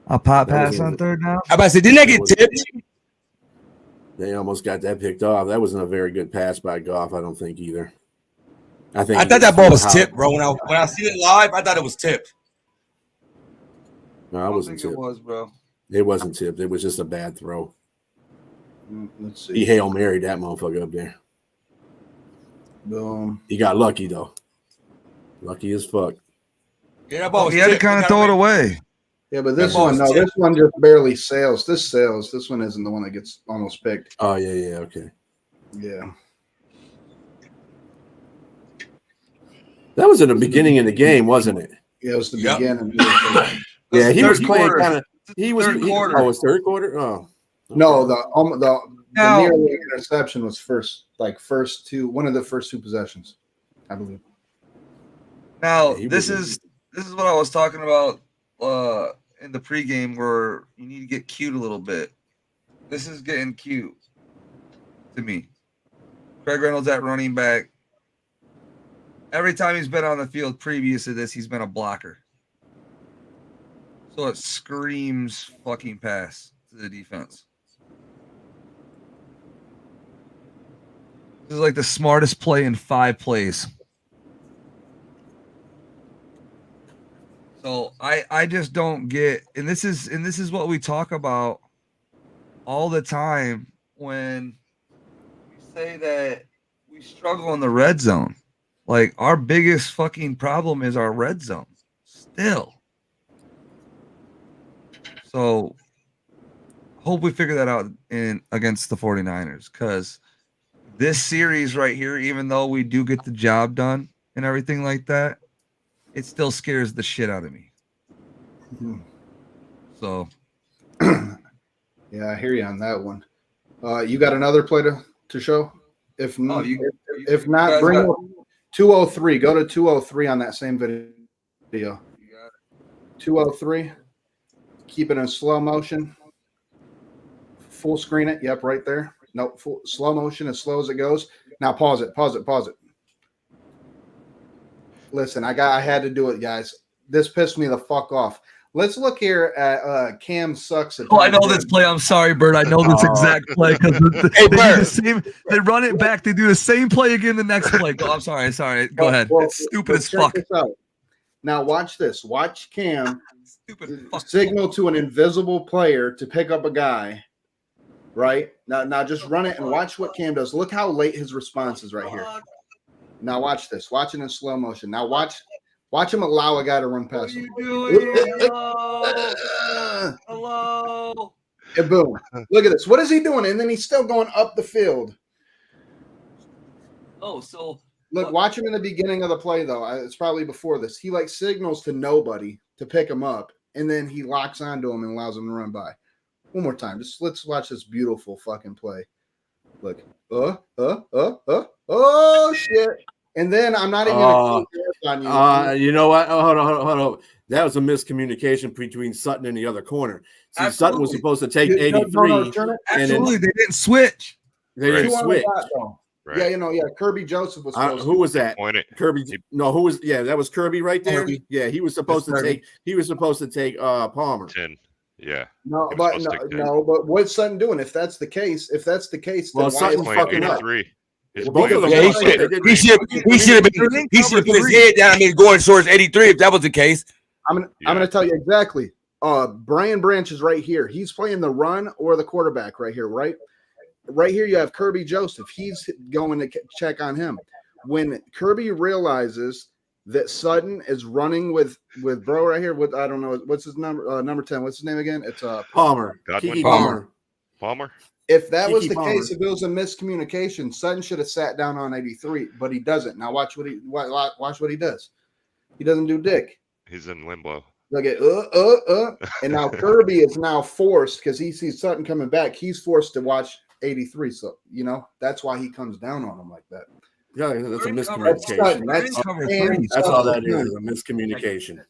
A pop That pass wasn't on it. third down. I about to say, didn't that get tipped? They almost got that picked off. That wasn't a very good pass by Goff, I don't think either. I thought that ball was tipped, bro. When I seen it live, I thought it was tipped. No, I it don't wasn't think it tipped. was, bro. It wasn't tipped. It was just a bad throw. Let's He see. Hail Mary that motherfucker up there. Boom. He got lucky though. Lucky as fuck. Yeah, that ball was He had to tipped. kind of throw it away. Yeah, but this That ball one, was no, this one just barely sails. This sails. This one isn't the one that gets almost picked. Oh yeah, okay. Yeah. That was in the beginning of the game, wasn't it? Yeah, it was the Yep. beginning. Yeah, he was Third playing quarter. kind of. He was. Third quarter. Oh, it's third quarter. Oh, No, okay. the Now- nearly interception was one of the first two possessions, I believe. Now, Yeah, he this was- is what I was talking about in the pregame, where you need to get cute a little bit. This is getting cute to me. Craig Reynolds at running back. Every time he's been on the field previous to this, he's been a blocker. So it screams fucking pass to the defense. This is like the smartest play in 5 plays. So I just don't get, and this is what we talk about all the time when we say that we struggle in the red zone. Like, our biggest fucking problem is our red zone still. So hope we figure that out against the 49ers, because this series right here, even though we do get the job done and everything like that, it still scares the shit out of me. So Yeah, I hear you on that one. You got another play to show? If Oh, if not, bring up 203. Go to 203 on that same video. 203. Keep it in slow motion. Full screen it. Yep, right there. Nope, full slow motion as slow as it goes. Now pause it. Listen, I had to do it, guys. This pissed me the fuck off. Let's look here at Cam sucks. Oh, I know this play. I'm sorry, Bert. I know this exact play because they run it back. They do the same play again the next play. Oh, I'm sorry. Go ahead. It's stupid as fuck. Now watch this. Watch Cam signal to an invisible player to pick up a guy. Right now, just run it and watch what Cam does. Look how late his response is right here. Now watch this. Watch it in slow motion. Now watch him allow a guy to run past him. Hello. And boom. Look at this. What is he doing? And then he's still going up the field. Oh, so look, watch him in the beginning of the play, though. It's probably before this. He like signals to nobody to pick him up, and then he locks onto him and allows him to run by. One more time. Just let's watch this beautiful fucking play. Look. Oh shit. And then I'm not even going to on you. You know what? Oh, hold on. That was a miscommunication between Sutton and the other corner. See, absolutely. Sutton was supposed to take 83. Absolutely, they didn't switch. They didn't switch. Right. Yeah. Kirby Joseph was supposed who was that? Kirby. No, who was? Yeah, that was Kirby right there. Kirby. Yeah, he was supposed to take. He was supposed to take Palmer. 10. Yeah. No, but what's Sutton doing? If that's the case, well, Sutton's fucking 83. up. He should have put his head down and been going towards 83 if that was the case. I'm gonna tell you exactly. Brian Branch is right here. He's playing the run or the quarterback right here, right? Right here you have Kirby Joseph. He's going to check on him. When Kirby realizes that Sutton is running with bro right here, with I don't know what's his number, number 10. What's his name again? It's Palmer. Palmer. If that was the case, if it was a miscommunication, Sutton should have sat down on 83, but he doesn't. Now watch what he does. He doesn't do dick. He's in limbo. Look at and now Kirby is now forced because he sees Sutton coming back. He's forced to watch 83. So that's why he comes down on him like that. Yeah, that's a miscommunication. That's all that is, a miscommunication.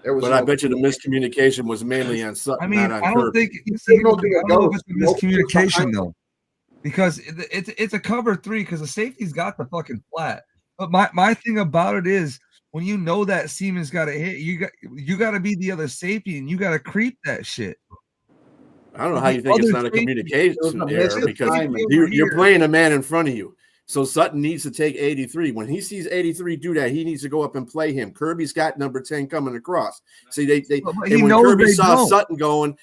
But I bet you the miscommunication was mainly on Sutton. I mean, not on I don't Kirby. think it's a miscommunication though, because it's a cover 3 because the safety's got the fucking flat. But my thing about it is when you know that Siemens got to hit, you got to be the other safety and you got to creep that shit. I don't know how you think it's not a communication error because you're playing a man in front of you. So Sutton needs to take 83. When he sees 83 do that, he needs to go up and play him. Kirby's got number 10 coming across. See, when Kirby saw Sutton going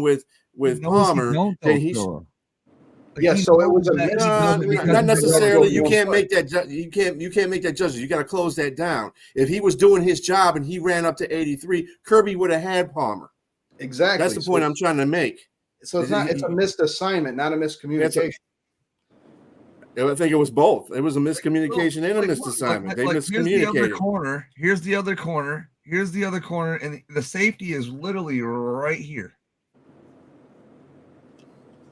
with Palmer, then he's so it was not necessarily. You can't make that. You can't make that judgment. You got to close that down. If he was doing his job and he ran up to 83, Kirby would have had Palmer. Exactly. That's the point I'm trying to make. So it's a missed assignment, not a miscommunication. I think it was both. It was a miscommunication and a missed assignment. They miscommunicated. Here's the other corner, and the safety is literally right here.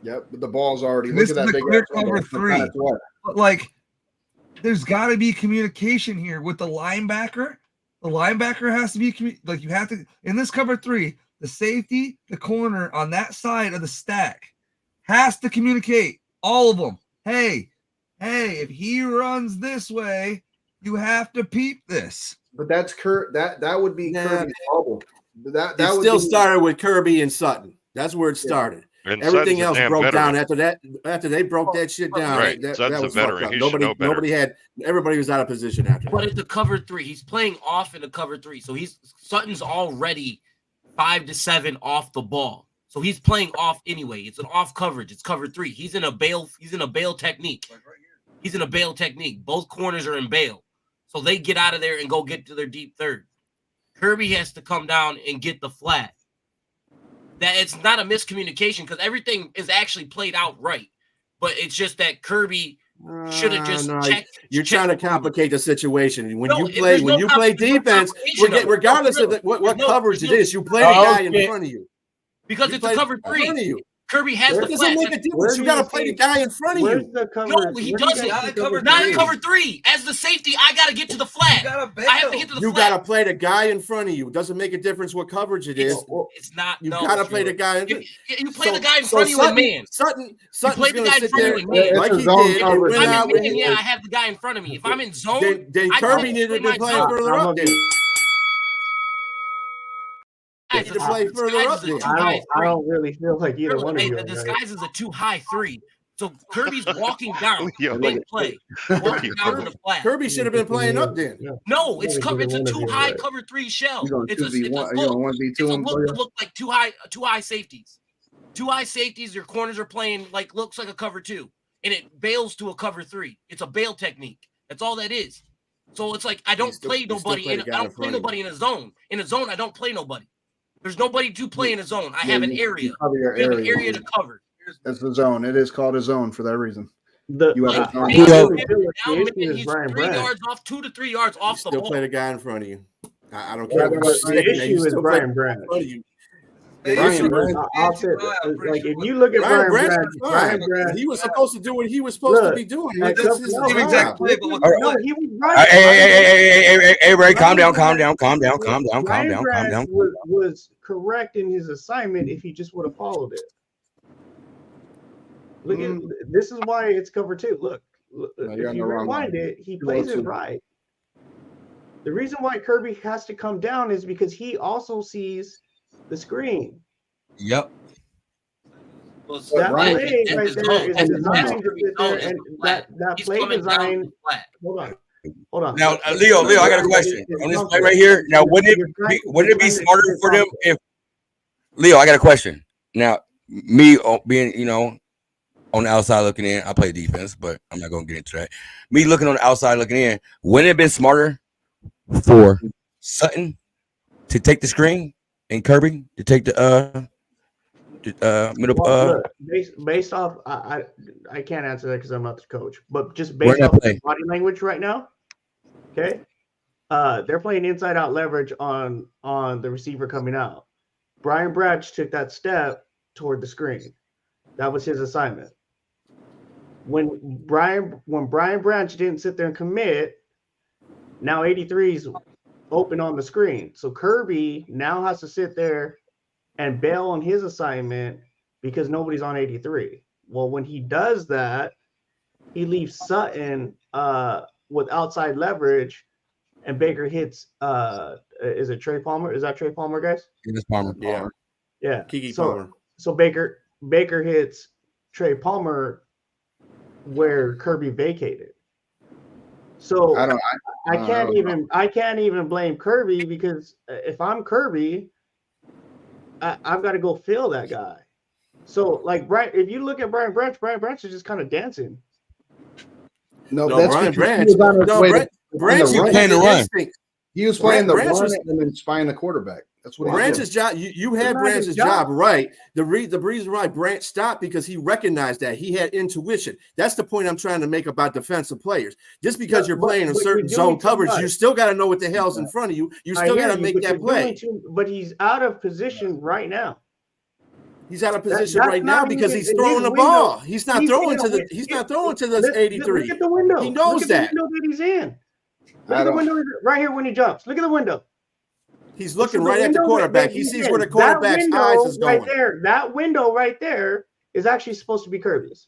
Yep, but the ball's already. Look at that big cover 3. But there's got to be communication here with the linebacker. The linebacker has to be you have to in this cover 3. The safety, the corner on that side of the stack has to communicate. All of them. Hey, if he runs this way, you have to peep this. But that's that would be Kirby's bubble. That still started with Kirby and Sutton. That's where it started. And everything else broke down after that. After they broke that shit down, right. that was a veteran. Everybody was out of position after. But it's the cover 3. He's playing off in the cover 3, so Sutton's already 5 to 7 off the ball. So he's playing off anyway. It's an off coverage. It's cover 3. He's in a bail technique. He's in a bail technique. Both corners are in bail. So they get out of there and go get to their deep third. Kirby has to come down and get the flat. That it's not a miscommunication because everything is actually played out right. But it's just that Kirby should have just checked. You're trying to complicate the situation. When you play defense, regardless of what coverage it is, you play the guy in front of you. Because it's a cover 3. Kirby has That the doesn't flats. make a difference. You got to play the guy in front of you. No, he doesn't. Not in cover three. As the safety, I got to get to the flat. I have to get to the You flat. got to play the guy in front of you. It doesn't make a difference what coverage it is. It's not. You no, got to play the guy. You play the guy in front of you in man. Sutton's play the going to guy in sit front there of you in man. like he zone did. coverage. If I'm out in man, with yeah, I have the guy in front of me. If I'm in zone, then I Kirby can needed to play be my playing zone. further up there. Guys, Need to play further up there. I don't really feel like either one of you. The disguise is a too high three. So Kirby's walking down. Yo, Big play. Walking down to the flat. Kirby should have been playing up then. No, it's a too high cover three shell. It's a look like too high safeties. Two high safeties, your corners are playing like looks like a cover two, and it bails to a cover three. It's a bail technique. That's all that is. So it's like I don't play nobody in a zone. In a zone, I don't play nobody. There's nobody to play in a zone. I have an area. I have an area to cover. That's the zone. It is called a zone for that reason. You have now he's 3 yards off, 2 to 3 yards off the Still ball. play the guy in front of you. I don't care. The issue is Brian Branch. I'll say like if you look at Brian Branch, he was supposed to do what he was supposed to be doing. That's his job. He was right. Hey, Ray, calm down. Brian Branch was correct in his assignment if he just would have followed it. Look at this is why it's cover two. Look if you rewind it, he plays it right. The reason why Kirby has to come down is because he also sees the screen. Yep. That play right there is designed to sit there, and that play design. Hold on. Now, Leo, I got a question on this play right here. Now, wouldn't it be smarter for them if Leo? I got a question. Now, me being on the outside looking in, I play defense, but I'm not gonna get into that. Me looking on the outside looking in, wouldn't it have been smarter for Sutton to take the screen and Kirby to take the middle? Based off, I can't answer that because I'm not the coach, but just based off the body language right now, okay, they're playing inside out leverage on the receiver coming out. Brian Branch took that step toward the screen. That was his assignment. When Brian Branch didn't sit there and commit, now 83's open on the screen. So Kirby now has to sit there and bail on his assignment because nobody's on 83. Well, when he does that, he leaves Sutton with outside leverage, and Baker hits. Is it Trey Palmer? Is that Trey Palmer, guys? It is Palmer. Yeah. Kiki Palmer. So Baker hits Trey Palmer where Kirby vacated. So I can't even blame Kirby because if I'm Kirby, I've got to go fill that guy. So like if you look at Brian Branch is just kind of dancing. Brian Branch. Branch you playing the run. He was playing the run and then spying the quarterback. That's what Branch's job. You had Branch's job right. The reason why Branch stopped because he recognized that he had intuition. That's the point I'm trying to make about defensive players. Just because you're playing a certain zone coverage, you still got to know what the hell's in front of you. You still got to make that play. But he's out of position right now. He's out of position right now because he's throwing the ball. He's not throwing to the 83. Look at the window. He knows that. Look at the window that he's in. Look at the window right here when he jumps. Look at the window. He's looking right at the quarterback. He sees where the quarterback's eyes is going. Right there, that window right there is actually supposed to be Kirby's.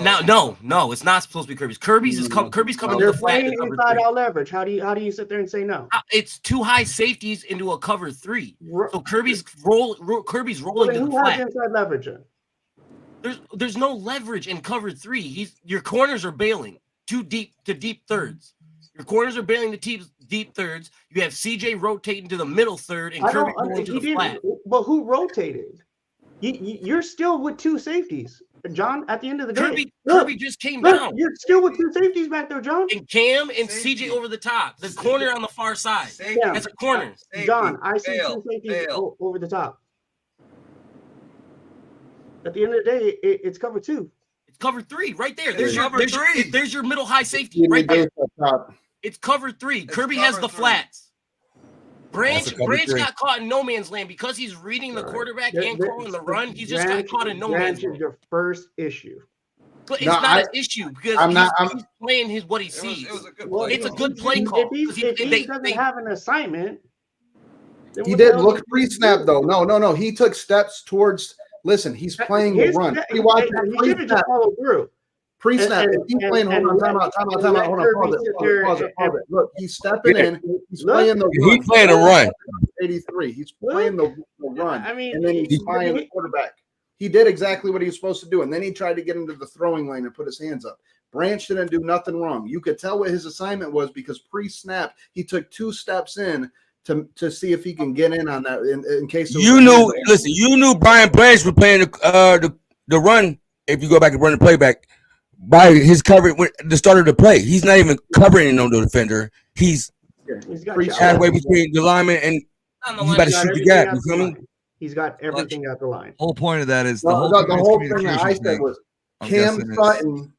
Now, no, it's not supposed to be Kirby's. Kirby's coming to the flat. They're playing inside out leverage. How do you sit there and say no? It's two high safeties into a cover three. So Kirby's rolling to the flat. Who has inside leverage? There's no leverage in cover three. Your corners are bailing too deep to deep thirds. Your corners are bailing to deep thirds. You have CJ rotating to the middle third and Kirby going to the flat. But who rotated? You're still with two safeties, John. At the end of the day, Kirby just came down. You're still with two safeties back there, John. And Cam and CJ over the top. The corner on the far side. That's a corner. John, I see two safeties over the top. At the end of the day, it's cover two. It's cover three right there. There's your middle high safety right there. It's cover three. Kirby has the flats. Branch got caught in no man's land because he's reading the quarterback and calling the run. He just got caught in no man's land. Branch is your first issue. But it's not an issue because he's playing what he sees. It's a good play call. If he doesn't have an assignment, he did look pre-snap though. No. He took steps towards. Listen, he's playing the run. He watched pre-snap. Follow through. Pre-snap. He's playing. Hold on. Time out. Hold on. Pause it. Look, he's stepping in. He's playing the run. He's playing the run. 83. He's playing the run. I mean, and then he's playing the quarterback. He did exactly what he was supposed to do, and then he tried to get into the throwing lane and put his hands up. Branch didn't do nothing wrong. You could tell what his assignment was because pre-snap he took 2 steps in to see if he can get in on that in case you knew. Listen, you knew Brian Branch was playing the run. If you go back and run the playback by his coverage at the start of the play, he's not even covering on the defender. He's halfway between the lineman and he's about to shoot the gap. You feel me? He's got everything at the line. Whole point of that is the whole thing that I said was Cam Sutton.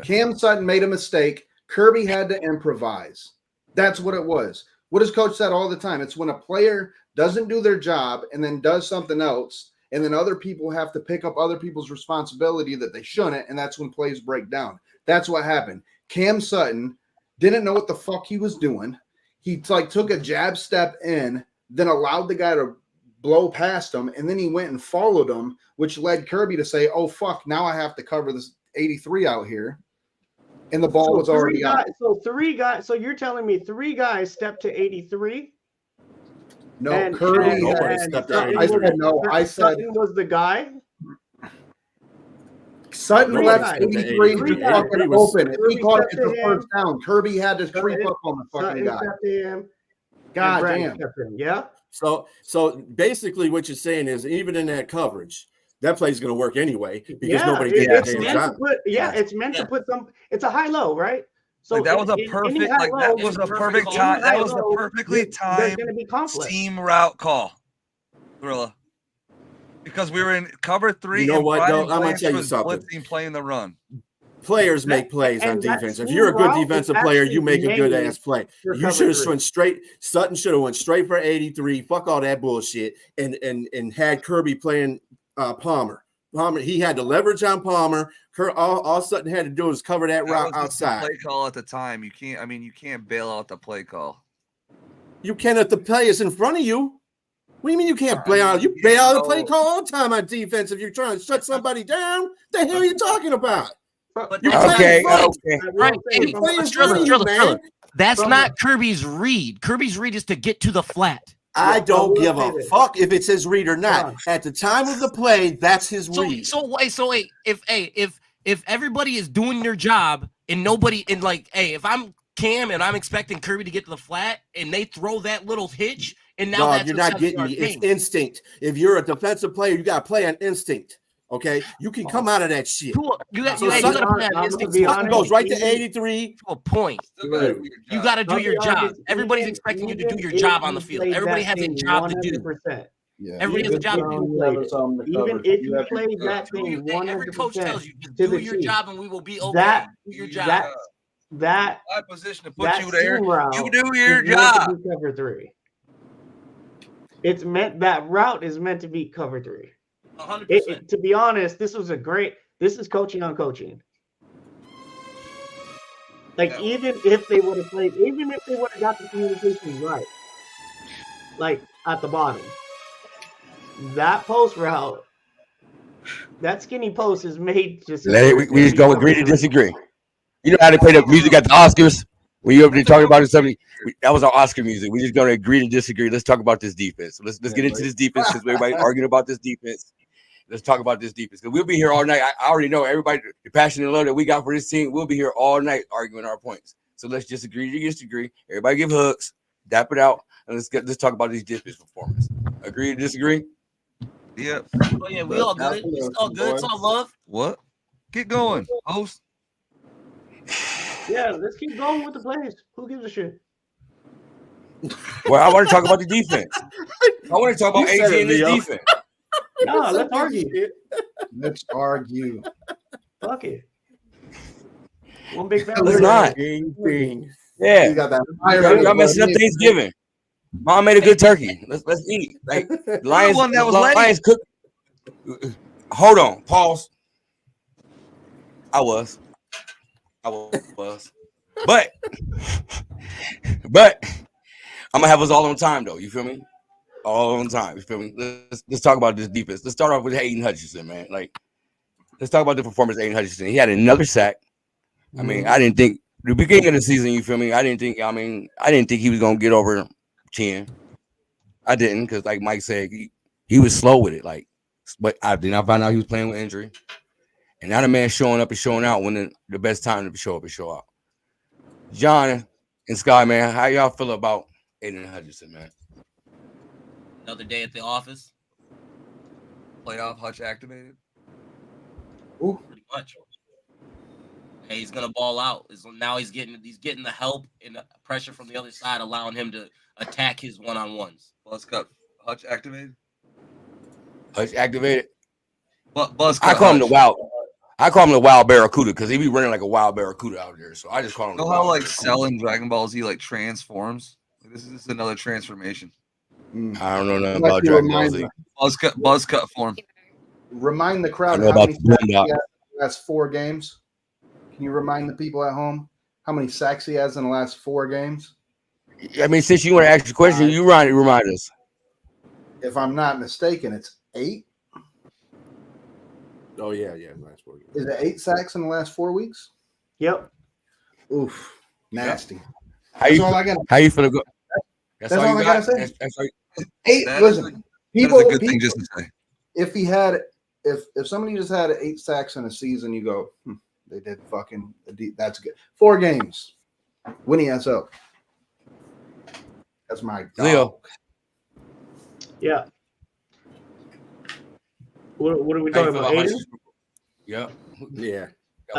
Cam Sutton made a mistake. Kirby had to improvise. That's what it was. What his coach said all the time. It's when a player doesn't do their job and then does something else, and then other people have to pick up other people's responsibility that they shouldn't, and that's when plays break down. That's what happened. Cam Sutton didn't know what the fuck he was doing. He took a jab step in, then allowed the guy to blow past him, and then he went and followed him, which led Kirby to say, oh, fuck, now I have to cover this 83 out here. And the ball was already out. So you're telling me 3 guys stepped to 83? No, Kirby stepped out. I said no. I said Sutton was the guy. Sutton left 83 to fucking open. If he caught it for first down, Kirby had to creep up on the fucking guy. God damn. Yeah. So basically what you're saying is even in that coverage, that play's going to work anyway because nobody did that damn job. It's meant to put some. It's a high-low, right? So that was a perfect. That was a perfect time. That was a perfectly timed seam route call, Thrilla. Because we were in cover 3. You know what? Though? I'm going to tell you something. Blitzing, playing the run. Players make plays on defense. If you're a good defensive player, you make a good ass play. You should have went straight. Sutton should have went straight for 83. Fuck all that bullshit, and had Kirby playing Palmer. He had to leverage on Palmer. All Sutton had to do was cover that route outside. Play call at the time. You can't. I mean, you can't bail out the play call. You can if the play is in front of you. What do you mean you can't bail out? You bail out the play call all the time on defense if you're trying to shut somebody down. The hell are you talking about? Okay. Right. Triller. That's not Kirby's read. Kirby's read is to get to the flat. I don't give a fuck if it's his read or not. At the time of the play, that's his read. So wait. If everybody is doing their job and nobody if I'm Cam and I'm expecting Kirby to get to the flat and they throw that little hitch and now you're not getting me. It's instinct. If you're a defensive player, you got to play on instinct. Okay, you can come out of that shit. You got to play on instinct. Sutton goes right to 83 to a point. You got to do your job. Everybody's expecting you to do your job on the field. Everybody has a job to do. Everybody has a job to do. Even if you play that thing 100%, every coach tells you, do your job and we will be okay. Do your job. My position to put you there. You do your job. Cover 3. It's meant that route is meant to be cover 3. 100%. To be honest, this is coaching on coaching. Even if they would have got the communication right, at the bottom, that post route, that skinny post is made just. We just go agree to disagree. You know how they play the music at the Oscars? When you over there talking about something, that was our Oscar music. We just gonna agree to disagree. Let's talk about this defense. So let's get into this defense because everybody's arguing about this defense. Let's talk about this defense because we'll be here all night. I already know everybody, the passion and love that we got for this team. We'll be here all night arguing our points. So let's just agree to disagree. Everybody give hooks, dap it out, and let's talk about these defense performance. Agree to disagree? Yep. Oh yeah, we all good. It's all good. It's all love. What? Get going, host. Yeah, let's keep going with the plays. Who gives a shit? Well, I want to talk about the defense. I want to talk about AJ and his defense. No, let's argue. Let's argue. Fuck it. One big Let's not. Ding. Yeah. You got that. Y'all messing up Thanksgiving. Mom made a good turkey. Let's eat. Like Lions, one that was Lions cook. Hold on, pause. I was, but I'm gonna have us all on time though. You feel me? All on time. You feel me? Let's talk about this defense. Let's start off with Hayden Hutchinson, man. Like, let's talk about the performance of Hayden Hutchinson. He had another sack. I mean, I didn't think the beginning of the season. You feel me? I didn't think he was gonna get over 10. I didn't, because like Mike said, he was slow with it. Like, but I did not find out he was playing with injury. And now the man showing up and showing out when the best time to show up and show out. John and Sky, man, how y'all feel about Hayden Hutchinson, man? Another day at the office. Playoff Hutch activated. Ooh. Pretty much. Hey, he's gonna ball out. Now he's getting the help and the pressure from the other side, allowing him to attack his one-on-ones. Buzz cut Hutch activated. Hutch activated. Buzz cut. I call him the wild barracuda because he be running like a wild barracuda out there. So I just call him. You know how like Cell in Dragon Ball Z like transforms? This is another transformation. I don't know nothing about Dragon Ball Z. Buzz cut form. Remind the crowd how many sacks he has in the last 4 games. Can you remind the people at home how many sacks he has in the last 4 games? I mean, since you want to ask the question, you remind us. If I'm not mistaken, it's 8. Oh yeah, last 4 games. Is it 8 sacks in the last 4 weeks? Yep. Oof, nasty. How you feel? Go? That's all I gotta say. That's all 8. Listen, people. That's a good thing just to say. If he had, if somebody just had 8 sacks in a season, you go, they did fucking. That's good. 4 games, winning SO. That's my dog. Leo. Yeah. What are we talking about? Aiden? Yeah.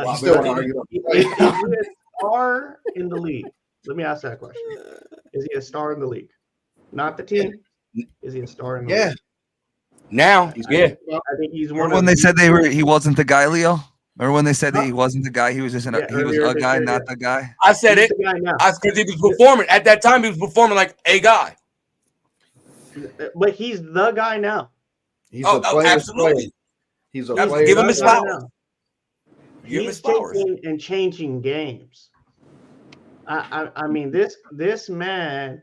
He's still arguing. Is he a star in the league? Let me ask that question. Is he a star in the league? Not the team. Is he a star in the league? Now, I think he's one. Remember when they said he wasn't the guy, Leo? Remember when they said that he wasn't the guy? He was just he was a guy, not the guy. I said it. Because he was performing at that time. He was performing like a guy. But he's the guy now. He's a player. Absolutely. He's a player. Give him his flowers. He's taking and changing games. I mean, this man.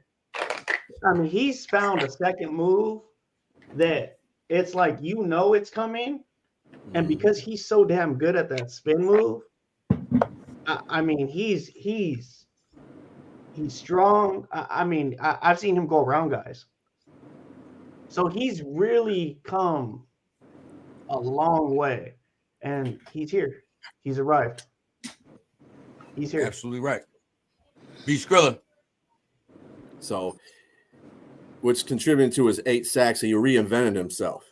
I mean, he's found a second move that it's like it's coming, and because he's so damn good at that spin move, I mean, he's strong. I mean, I've seen him go around guys. So he's really come a long way, and he's here. He's arrived. He's here. Absolutely right. B. Skrilla. So, what's contributing to his 8 sacks, he reinvented himself.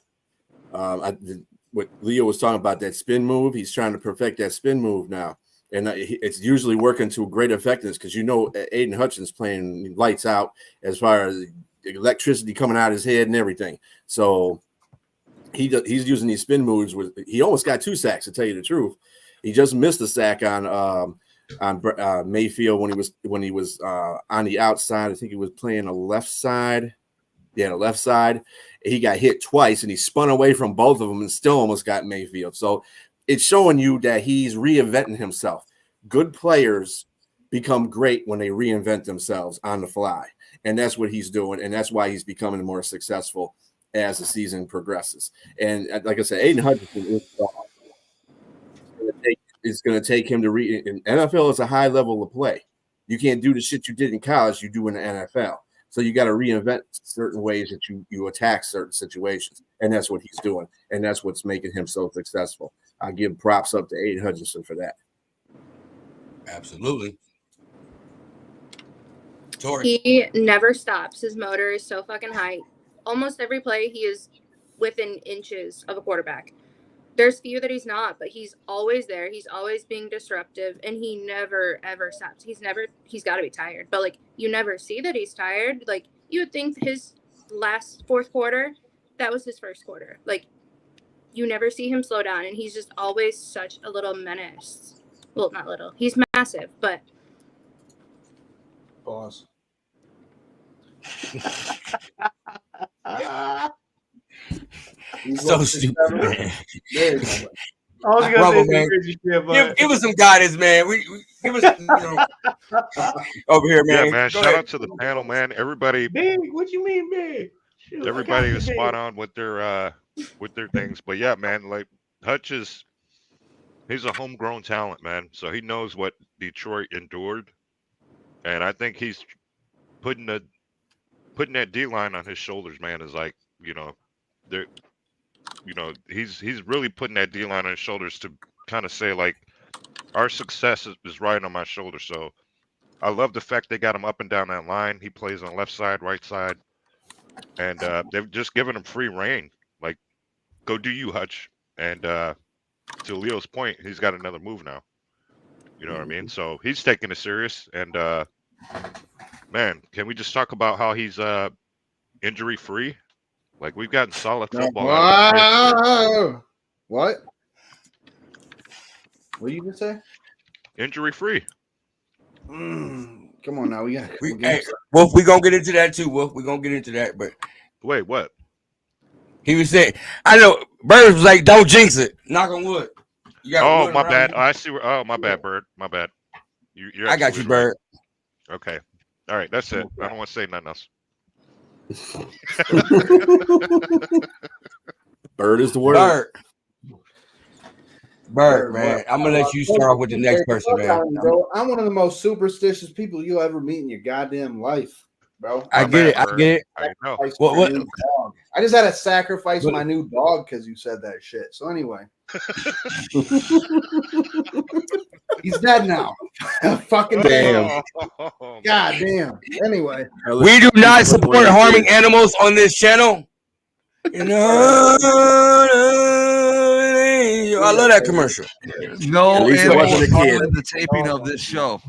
What Leo was talking about, that spin move, he's trying to perfect that spin move now. And it's usually working to great effectiveness because Aiden Hutchinson's playing lights out as far as electricity coming out of his head and everything. So he's using these spin moves. He almost got 2 sacks, to tell you the truth. He just missed a sack on Mayfield when he was on the outside. I think he was playing the left side. Yeah, the left side. He got hit twice, and he spun away from both of them and still almost got Mayfield. So it's showing you that he's reinventing himself. Good players become great when they reinvent themselves on the fly, and that's what he's doing, and that's why he's becoming more successful as the season progresses. And like I said, Aiden Hutchinson is going to take him to in NFL is a high level of play. You can't do the shit you did in college, you do in the NFL. So you got to reinvent certain ways that you attack certain situations, and that's what he's doing, and that's what's making him so successful. I give props up to Aiden Hutchinson for that. Absolutely. He never stops. His motor is so fucking high. Almost every play, he is within inches of a quarterback. There's few that he's not, but he's always there. He's always being disruptive, and he never, ever stops. He's got to be tired. But, like, you never see that he's tired. Like, you would think his fourth quarter, that was his first quarter. Like, you never see him slow down, and he's just always such a little menace. Well, not little. He's massive, but. Pause. So stupid, man. I was gonna Brother, say man. some crazy shit, but Give us some guidance, man. We give us, over here, man. Yeah, man. Go Shout ahead. out to the panel, man. Everybody, big. What you mean, big? Shoot, I everybody got is you, spot big. on with their things. But yeah, man, like Hutch he's a homegrown talent, man. So he knows what Detroit endured, and I think he's putting that D line on his shoulders, man. Is like, he's really putting that D line on his shoulders to kind of say like, our success is right on my shoulders. So I love the fact they got him up and down that line. He plays on left side, right side, and they've just given him free reign. Like, go do you, Hutch. And to Leo's point, he's got another move now. You know what I mean? So he's taking it serious. And man, can we just talk about how he's injury free? Like, we've gotten solid football out of him. What? What you just say? Injury free. Come on now, Hey, Wolf, we gonna get into that too, Wolf. We gonna get into that, but wait, what? He was saying, I know Bird was like, don't jinx it. Knock on wood. You got Oh, wood my around bad. you? I see. Oh, my bad, Bird. My bad. You're I got you, absolutely Bird. right. Okay. All right. That's it. I don't want to say nothing else. Bird is the word. Bird, man. I'm gonna let you start off with the next person, man. Bro, I'm one of the most superstitious people you'll ever meet in your goddamn life, bro. I get it. I get it. I know. What? I just had to sacrifice my new dog because you said that shit. So anyway, he's dead now. Fucking damn. God damn. Anyway, We do not support harming animals on this channel. You know, I love that commercial. No, At least it wasn't a kid. the taping of this show.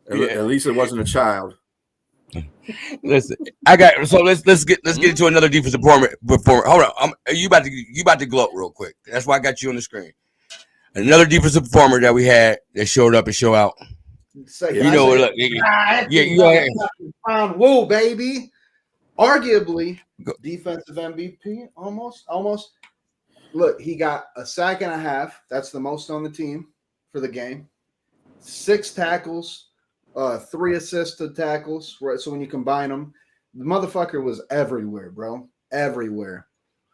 At least it wasn't a child. Listen, let's get into another defensive performer. Hold on, you about to gloat real quick. That's why I got you on the screen. Another defensive performer that we had that showed up and show out. Look, whoa, baby. Arguably, defensive MVP, almost. Look, he got a sack and a half. That's the most on the team for the game. 6 tackles, 3 assisted tackles. Right, so when you combine them, the motherfucker was everywhere, bro. Everywhere.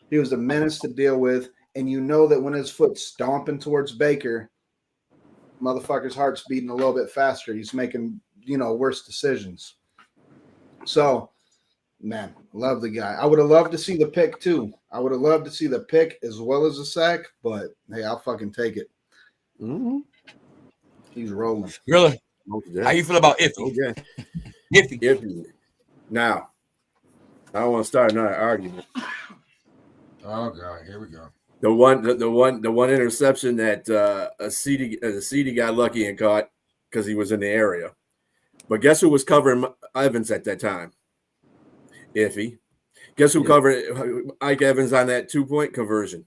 He was a menace to deal with, and you know that when his foot's stomping towards Baker, motherfucker's heart's beating a little bit faster. He's making, worse decisions. So, man, love the guy. I would have loved to see the pick too. I would have loved to see the pick as well as the sack, but hey, I'll fucking take it. Mm-hmm. He's rolling. Really? How you feel about Iffy? Okay. Iffy. Now, I don't want to start another argument. Oh God, here we go. The one interception that a CD got lucky and caught because he was in the area. But guess who was covering Evans at that time? Iffy. Guess who covered Ike Evans on that 2-point conversion?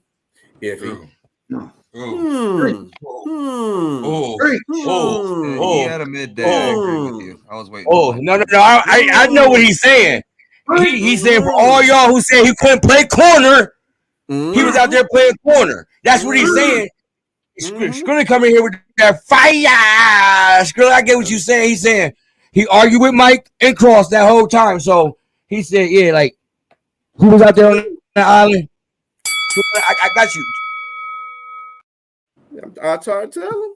Iffy. He had a midday. I agree with you. I was waiting. No. I know what he's saying. He's saying for all y'all who said he couldn't play corner, he was out there playing corner. That's what he's saying. Skrilla coming here with that fire. Skrilla, I get what you're saying. He's saying he argued with Mike and Cross that whole time. So he said, yeah, like, who was out there on the island? I got you. I tried to tell him.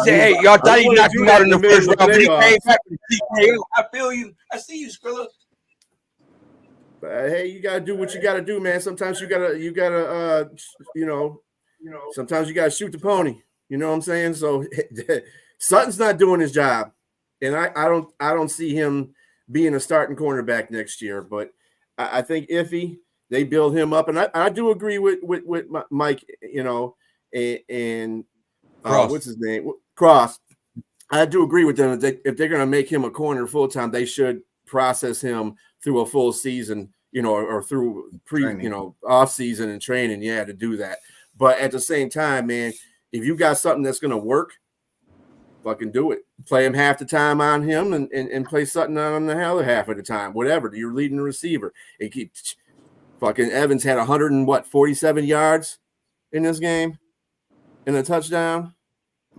Say, hey, y'all thought he knocked him out in the first round, but he came back with the TKO. I feel you. I see you, Skrilla. But hey, you gotta do what you gotta do, man. Sometimes you gotta, sometimes you gotta shoot the pony. You know what I'm saying? So Sutton's not doing his job, and I don't see him being a starting cornerback next year. But I think Iffy, they build him up, and I do agree with Mike. And what's his name? Cross. I do agree with them. If they're going to make him a corner full time, they should process him through a full season, or through off season and training. To do that. But at the same time, man, if you got something that's going to work, fucking do it. Play him half the time on him and play Sutton on the other half of the time. Whatever. You're leading the receiver. And keep fucking Evans had 147 yards in this game and a touchdown.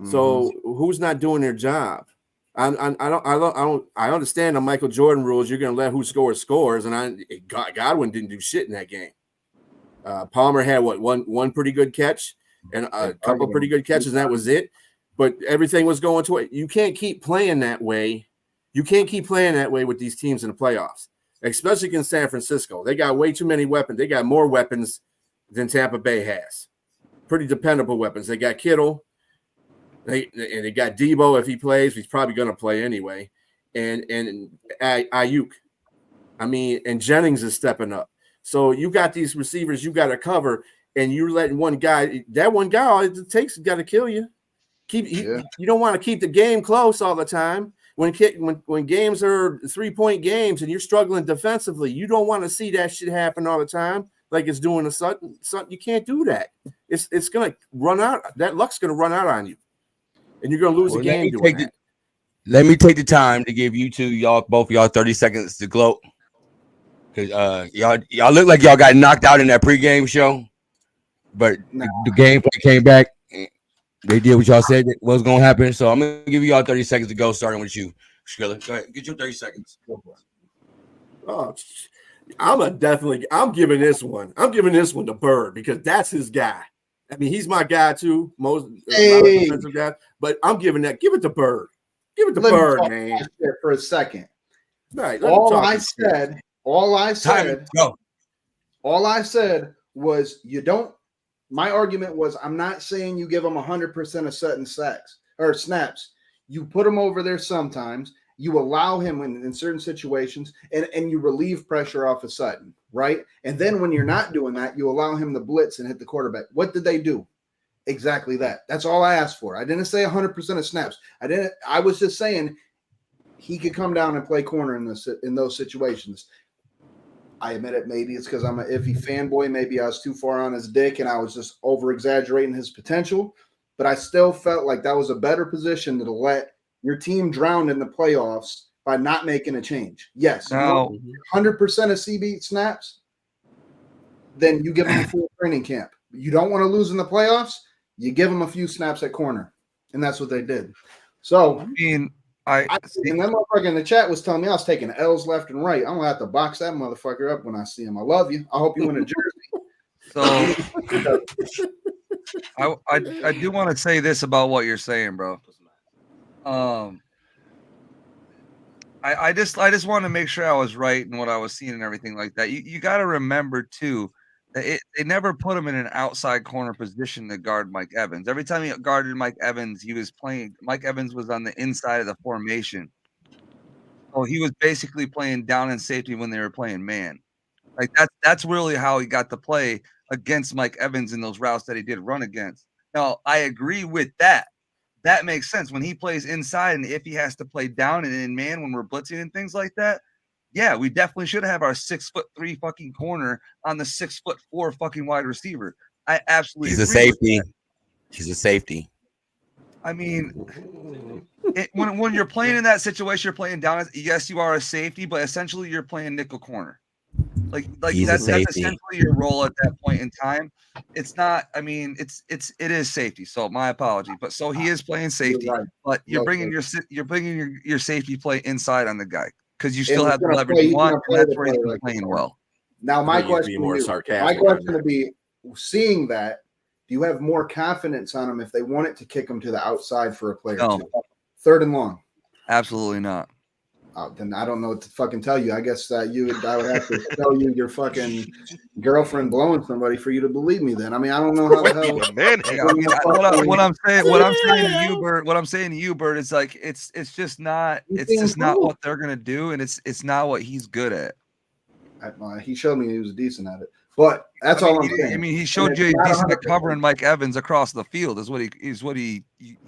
So who's not doing their job? I understand the Michael Jordan rules. You're going to let who scores, and Godwin didn't do shit in that game. Palmer had one pretty good catch and a couple of pretty good catches, and that was it. But everything was going to it. You can't keep playing that way. You can't keep playing that way with these teams in the playoffs, especially against San Francisco. They got way too many weapons. They got more weapons than Tampa Bay has. Pretty dependable weapons. They got Kittle. They got Debo if he plays. He's probably going to play anyway. And Ayuk. I mean, and Jennings is stepping up. So you got these receivers you got to cover, and you're letting one guy. That one guy, all it takes got to kill you. You don't want to keep the game close all the time. When games are 3-point games and you're struggling defensively, you don't want to see that shit happen all the time like it's doing to Sutton. You can't do that. It's going to run out. That luck's going to run out on you, and you're going to lose a game doing that. Let me take the time to give you both of y'all 30 seconds to gloat. Because y'all look like y'all got knocked out in that pregame show, but the gameplay came back. They did what y'all said was going to happen. So I'm going to give y'all 30 seconds to go, starting with you, Skrilla. Go ahead. Get your 30 seconds. Oh, I'm giving this one. I'm giving this one to Bird because that's his guy. I mean, he's my guy too. Most defensive guys, but I'm giving that. Give it to Bird. Give it to Bird, man. For a second. Right. All I said was you don't. My argument was I'm not saying you give them 100% of Sutton sacks or snaps. You put him over there sometimes. You allow him in certain situations, and you relieve pressure off of Sutton, right? And then when you're not doing that, you allow him to blitz and hit the quarterback. What did they do? Exactly that. That's all I asked for. I didn't say 100% of snaps. I was just saying he could come down and play corner in those situations. I admit it. Maybe it's because I'm an iffy fanboy. Maybe I was too far on his dick and I was just over-exaggerating his potential. But I still felt like that was a better position to let your team drown in the playoffs by not making a change. Yes, 100% of CB snaps, then you give them a full training camp. You don't want to lose in the playoffs, you give them a few snaps at corner. And that's what they did. So, I mean, and that motherfucker in the chat was telling me I was taking L's left and right. I'm gonna have to box that motherfucker up when I see him. I love you. I hope you win a jersey. So I do want to say this about what you're saying, bro. I just want to make sure I was right in what I was seeing and everything like that. You got to remember too that they never put him in an outside corner position to guard Mike Evans. Every time he guarded Mike Evans, he was playing. Mike Evans was on the inside of the formation, so he was basically playing down in safety when they were playing man. Like that's really how he got to play against Mike Evans in those routes that he did run against. Now I agree with that. That makes sense when he plays inside, and if he has to play down and in man when we're blitzing and things like that. Yeah, we definitely should have our 6'3" fucking corner on the 6'4" fucking wide receiver. I absolutely. He's a safety. He's a safety. I mean, when you're playing in that situation, you're playing down. Yes, you are a safety, but essentially you're playing nickel corner. Like that's essentially your role at that point in time. It's not. I mean, it is safety. So my apology, but so he is playing safety, right. But you're bringing your safety play inside on the guy because you still have the leverage you want, and that's where he's playing well. Now my question would be, seeing that, do you have more confidence on him if they want it to kick him to the outside for a play or two? 3rd and long. Absolutely not. Then I don't know what to fucking tell you. I guess I would have to tell you your fucking girlfriend blowing somebody for you to believe me. Then I mean I don't know how the hell. What I'm saying to you, Bert, is like it's just not what they're gonna do, and it's not what he's good at. He showed me he was decent at it, but that's all I'm saying. I mean, he showed you he's decent at covering Mike Evans across the field. Is what he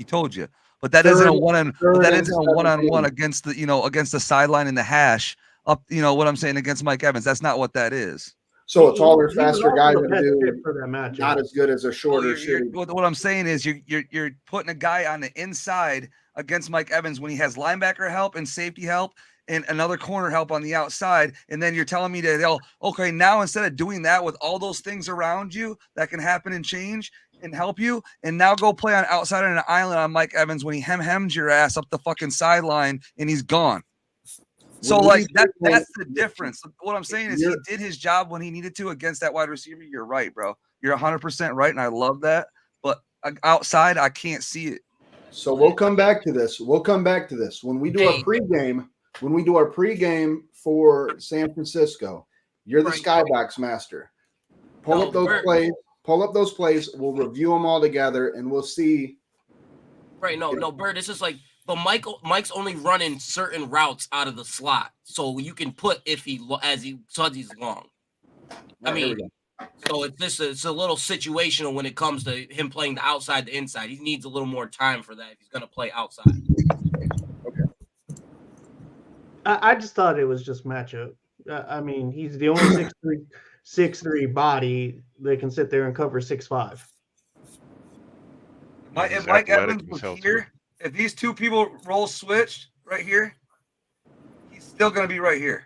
told you. But that isn't a one-on-one against the against the sideline and the hash up. You know what I'm saying against Mike Evans. That's not what that is. So a taller, He was faster also guy the than best dude, fit for that matchup. not as good as a shorter, Well, shitty. what I'm saying is you're putting a guy on the inside against Mike Evans when he has linebacker help and safety help and another corner help on the outside, and then you're telling me that okay, now instead of doing that with all those things around you that can happen and change and help you, and now go play on outside on an island on Mike Evans when he hems your ass up the fucking sideline and he's gone. So like that's the difference. What I'm saying is he did his job when he needed to against that wide receiver. You're right, bro. You're 100% right, and I love that. But outside, I can't see it. So we'll come back to this. When we do our pregame. When we do our pregame for San Francisco, you're the skybox master. Pull up those plays. We'll review them all together, and we'll see. Right? No, Bird. This is like, but Mike's only running certain routes out of the slot, so you can put he's long. I mean, so it's a little situational when it comes to him playing the outside, the inside. He needs a little more time for that if he's going to play outside. I just thought it was just matchup. I mean, he's the only 6'3" body that can sit there and cover 6'5". If Mike Evans was here, if these two people role switched right here, he's still going to be right here.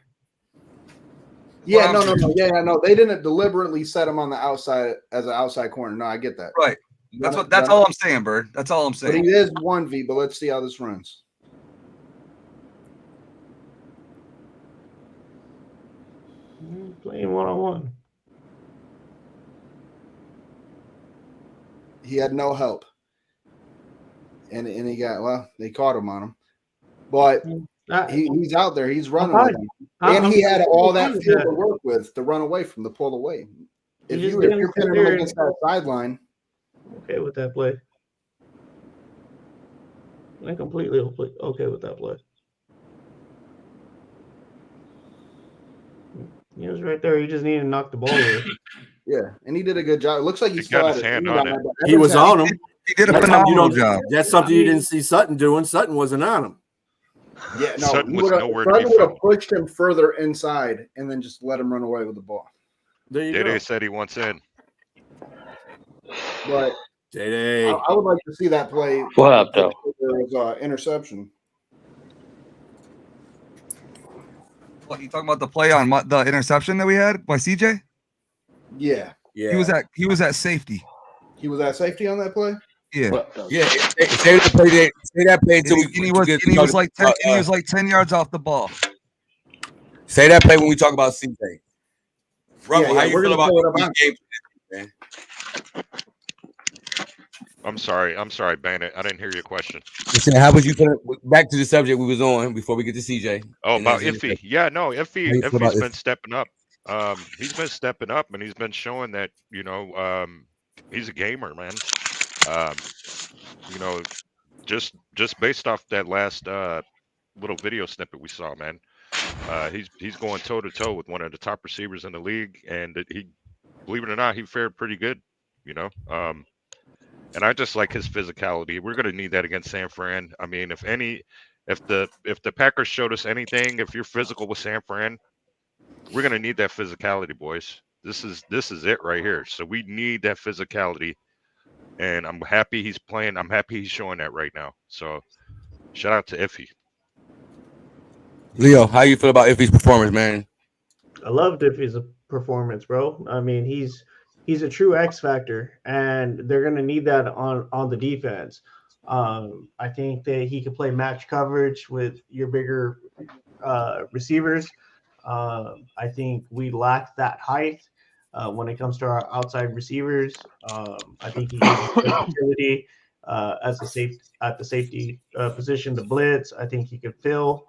Yeah, no. They didn't deliberately set him on the outside as an outside corner. No, I get that. Right. That's all I'm saying, Bird. That's all I'm saying. But he is 1v, but let's see how this runs. Playing one-on-one. He had no help. And he got, they caught him on him. But he's out there. He's running with him. And he had all that field to work with to run away from the pull away. If you're pinning him against that sideline. Okay with that play. I'm completely okay with that play. He was right there. He just needed to knock the ball away. Yeah, and he did a good job. It looks like he still had his hand on it. He was on him. He did a phenomenal job. That's something you didn't see Sutton doing. Sutton wasn't on him. Yeah, no, Sutton would have pushed him further inside and then just let him run away with the ball. DaeDae said he wants in. But DaeDae, I would like to see that play. What up, though? There was interception. What, you talking about the play on the interception that we had by CJ? Yeah. He was at safety. He was at safety on that play? Yeah. Say that play until he was like 10 yards off the ball. Say that play when we talk about CJ. Rumble, how you feel about the game, man? I'm sorry, Bandit. I didn't hear your question. Listen, how would you put back to the subject we was on before we get to CJ? Oh, about Iffy. Yeah, no, Iffy's been stepping up. He's been stepping up, and he's been showing that he's a gamer, man. Just based off that last little video snippet we saw, man. He's going toe to toe with one of the top receivers in the league, and he, believe it or not, he fared pretty good. And I just like his physicality. We're gonna need that against San Fran. I mean, if the Packers showed us anything, if you're physical with San Fran, we're gonna need that physicality, boys. This is it right here. So we need that physicality, and I'm happy he's playing. I'm happy he's showing that right now. So shout out to Iffy. Leo, how you feel about Iffy's performance, man? I loved Iffy's performance, bro. I mean, he's a true X factor, and they're going to need that on the defense. I think that he can play match coverage with your bigger receivers. I think we lack that height when it comes to our outside receivers. I think he has ability at the safety position to blitz. I think he could fill.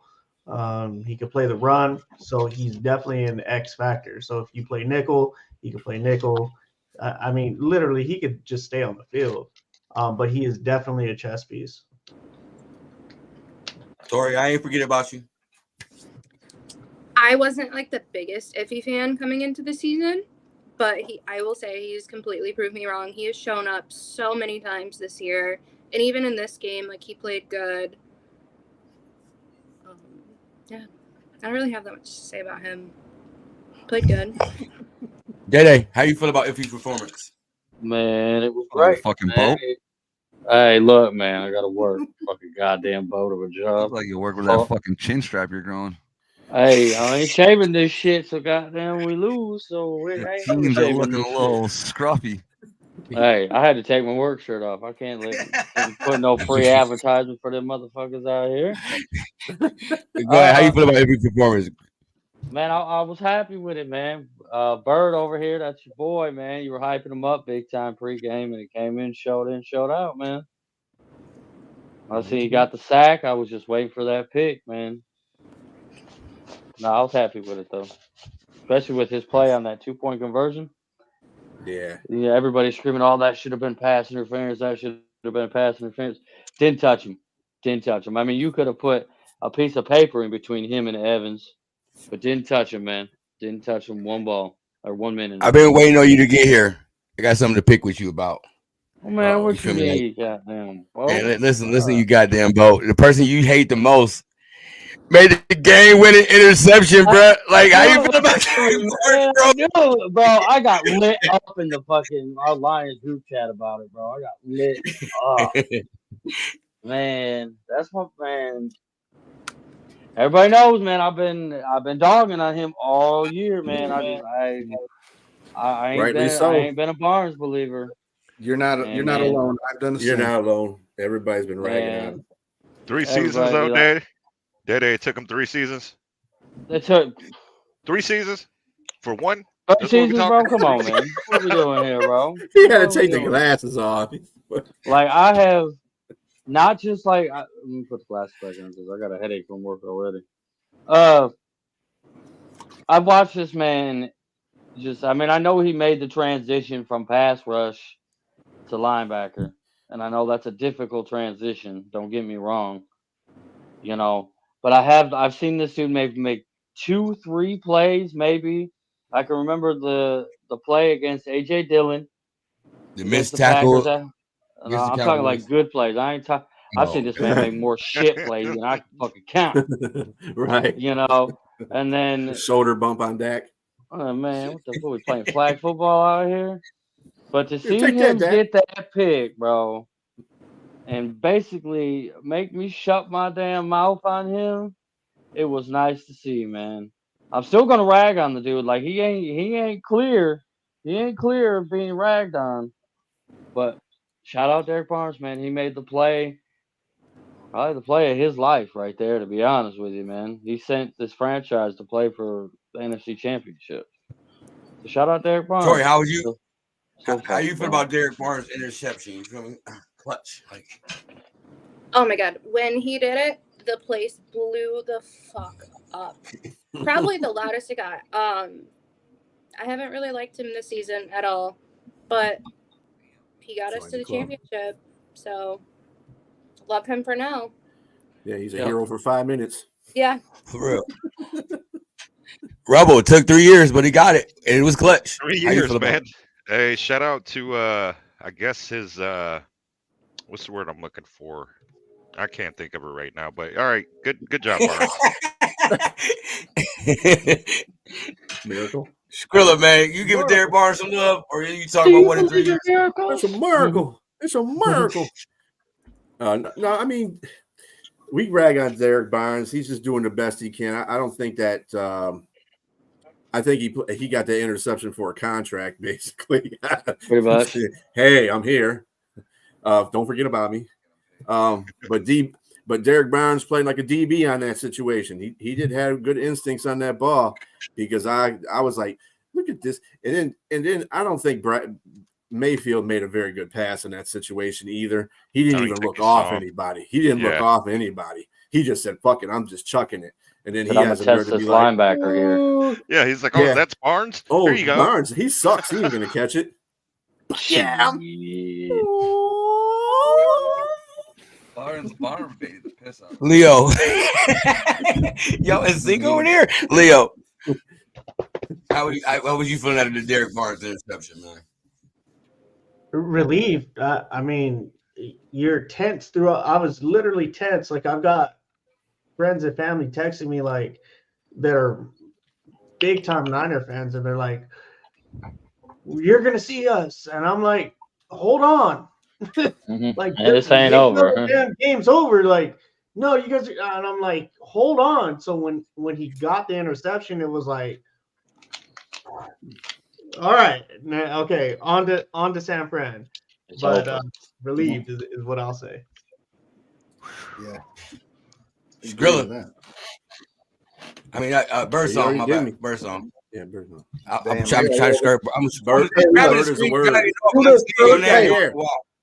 He could play the run, so he's definitely an X factor. So if you play nickel, he can play nickel. I mean, literally, he could just stay on the field, but he is definitely a chess piece. Tori, I ain't forget about you. I wasn't like the biggest Iffy fan coming into the season, but I will say he's completely proved me wrong. He has shown up so many times this year, and even in this game, like, he played good. Yeah, I don't really have that much to say about him. Played good. DaeDae, how you feel about Iffy's performance? Man, it was Oh, the great. fucking man. boat. Hey, look, man, I got to work. Fucking goddamn boat of a job. Looks like you work with Oh. that fucking chin strap you're growing. Hey, I ain't shaving this shit, so goddamn we lose. So I ain't never Jeans are shaving looking this a shit. little scruffy. Hey, I had to take my work shirt off. I can't put no free advertisement for them motherfuckers out here. Go ahead. How you feel about Iffy's performance? Man, I was happy with it, man. Bird over here, that's your boy, man. You were hyping him up big time pregame, and it came in, showed out, man. I see he got the sack. I was just waiting for that pick, man. No, I was happy with it though, especially with his play on that 2-point conversion. Yeah. Yeah, everybody's screaming, "Oh, that should have been pass interference. That should have been pass interference." Didn't touch him. I mean, you could have put a piece of paper in between him and Evans, but didn't touch him, man. Didn't touch him 1 minute. I've been waiting on you to get here. I got something to pick with you about. Oh, man, what you feel me? need, goddamn? Man, listen, you goddamn boat. The person you hate the most made the game-winning interception, bro. Like, how you feel about that, bro? Bro, I got lit up in the fucking our Lions group chat about it, bro. I got lit up. Man, that's my man. Everybody knows, man. I've been dogging on him all year, man. I ain't been a Barnes believer. You're not alone. I've done the same. You're not alone. Everybody's been ragging on him. 3 seasons though, DaeDae. It took him 3 seasons. It took 3 seasons for one. 3 seasons, bro. Come on, man. What are we doing here, bro? He had to take the glasses off. Like I have, not just like let me put the glasses back on because I got a headache from work already. I've watched this man. I mean, I know he made the transition from pass rush to linebacker, and I know that's a difficult transition. Don't get me wrong, but I've seen this dude make 2-3 plays, maybe. I can remember the play against AJ Dillon. The missed tackle. I'm talking like good plays. I ain't talking. I've seen this man make more shit plays than I can fucking count. Right. And then shoulder bump on Dak. Oh man, what the fuck? We playing flag football out here? But to see him get that pick, bro, and basically make me shut my damn mouth on him, it was nice to see, man. I'm still gonna rag on the dude. Like he ain't clear. He ain't clear of being ragged on. But shout out Derek Barnes, man. He made the play. Probably the play of his life right there, to be honest with you, man. He sent this franchise to play for the NFC Championship. So shout out Derek Barnes. Troy, how would you how you feel about Derek Barnes' interception? You feel me? Clutch. Oh my god. When he did it, the place blew the fuck up. Probably the loudest it got. I haven't really liked him this season at all, but he got us to the championship. So love him for now. Yeah, he's a hero for 5 minutes. Yeah. For real. Rebel, it took 3 years, but he got it. And it was clutch. 3 years, man. Hey, shout out to I guess his what's the word I'm looking for? I can't think of it right now, but all right, good job, Barnes. Miracle. Skrilla, man, you giving Derek Barnes some love, or are you talking about 1 in 3 years? It's a miracle. It's a miracle. No, I mean, we rag on Derek Barnes. He's just doing the best he can. I don't think that. I think he got the interception for a contract, basically. Pretty much. Hey, I'm here. Don't forget about me. But Derek Barnes played like a DB on that situation. He did have good instincts on that ball because I was like, look at this. And then I don't think Mayfield made a very good pass in that situation either. He didn't even look off anybody. He didn't look off anybody. He just said, fuck it, I'm just chucking it. And then he has a nerve to be like, linebacker here. Yeah, he's like, oh, that's Barnes? Oh, there you go. Barnes, he sucks. He ain't going to catch it. Yeah. Barnes made the piss out. Leo. Yo, is Zeke over there? Leo. How was you feeling out of the Derek Barnes interception, man? Relieved. I mean, you're tense throughout. I was literally tense. Like, I've got friends and family texting me like that are big time Niner fans, and they're like, you're gonna see us, and I'm like, hold on, like this ain't over. Damn, game's over. Like, no, you guys are, and I'm like, hold on. So when he got the interception, it was like, all right, okay, on to San Fran, but relieved is what I'll say. Yeah, Skrilla. I mean, Birdsong, my bad. Birdsong. Yeah, Birdsong. I'm trying to skirt. Bird is a word.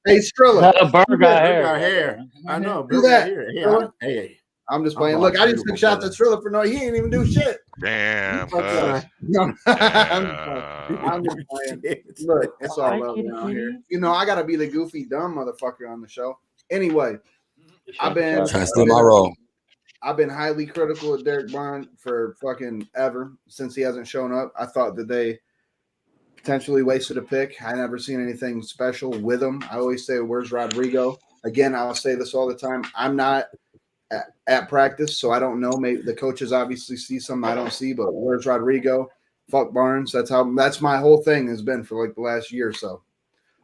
Hey, Skrilla. Bird got hair. I know. Bird got hair. Yeah, hey. I'm just playing. Look, I just took shots at Skrilla for no. He ain't even do shit. Damn. No, I'm just playing. Look, it's all love around here. You know, I gotta be the goofy, dumb motherfucker on the show. Anyway, I've been trying to steal my role. I've been highly critical of Derek Barnes for fucking ever since he hasn't shown up. I thought that they potentially wasted a pick. I never seen anything special with him. I always say, "Where's Rodrigo?" Again, I'll say this all the time. I'm not at practice, so I don't know. Maybe the coaches obviously see something I don't see, but where's Rodrigo? Fuck Barnes. That's my whole thing has been for like the last year or so.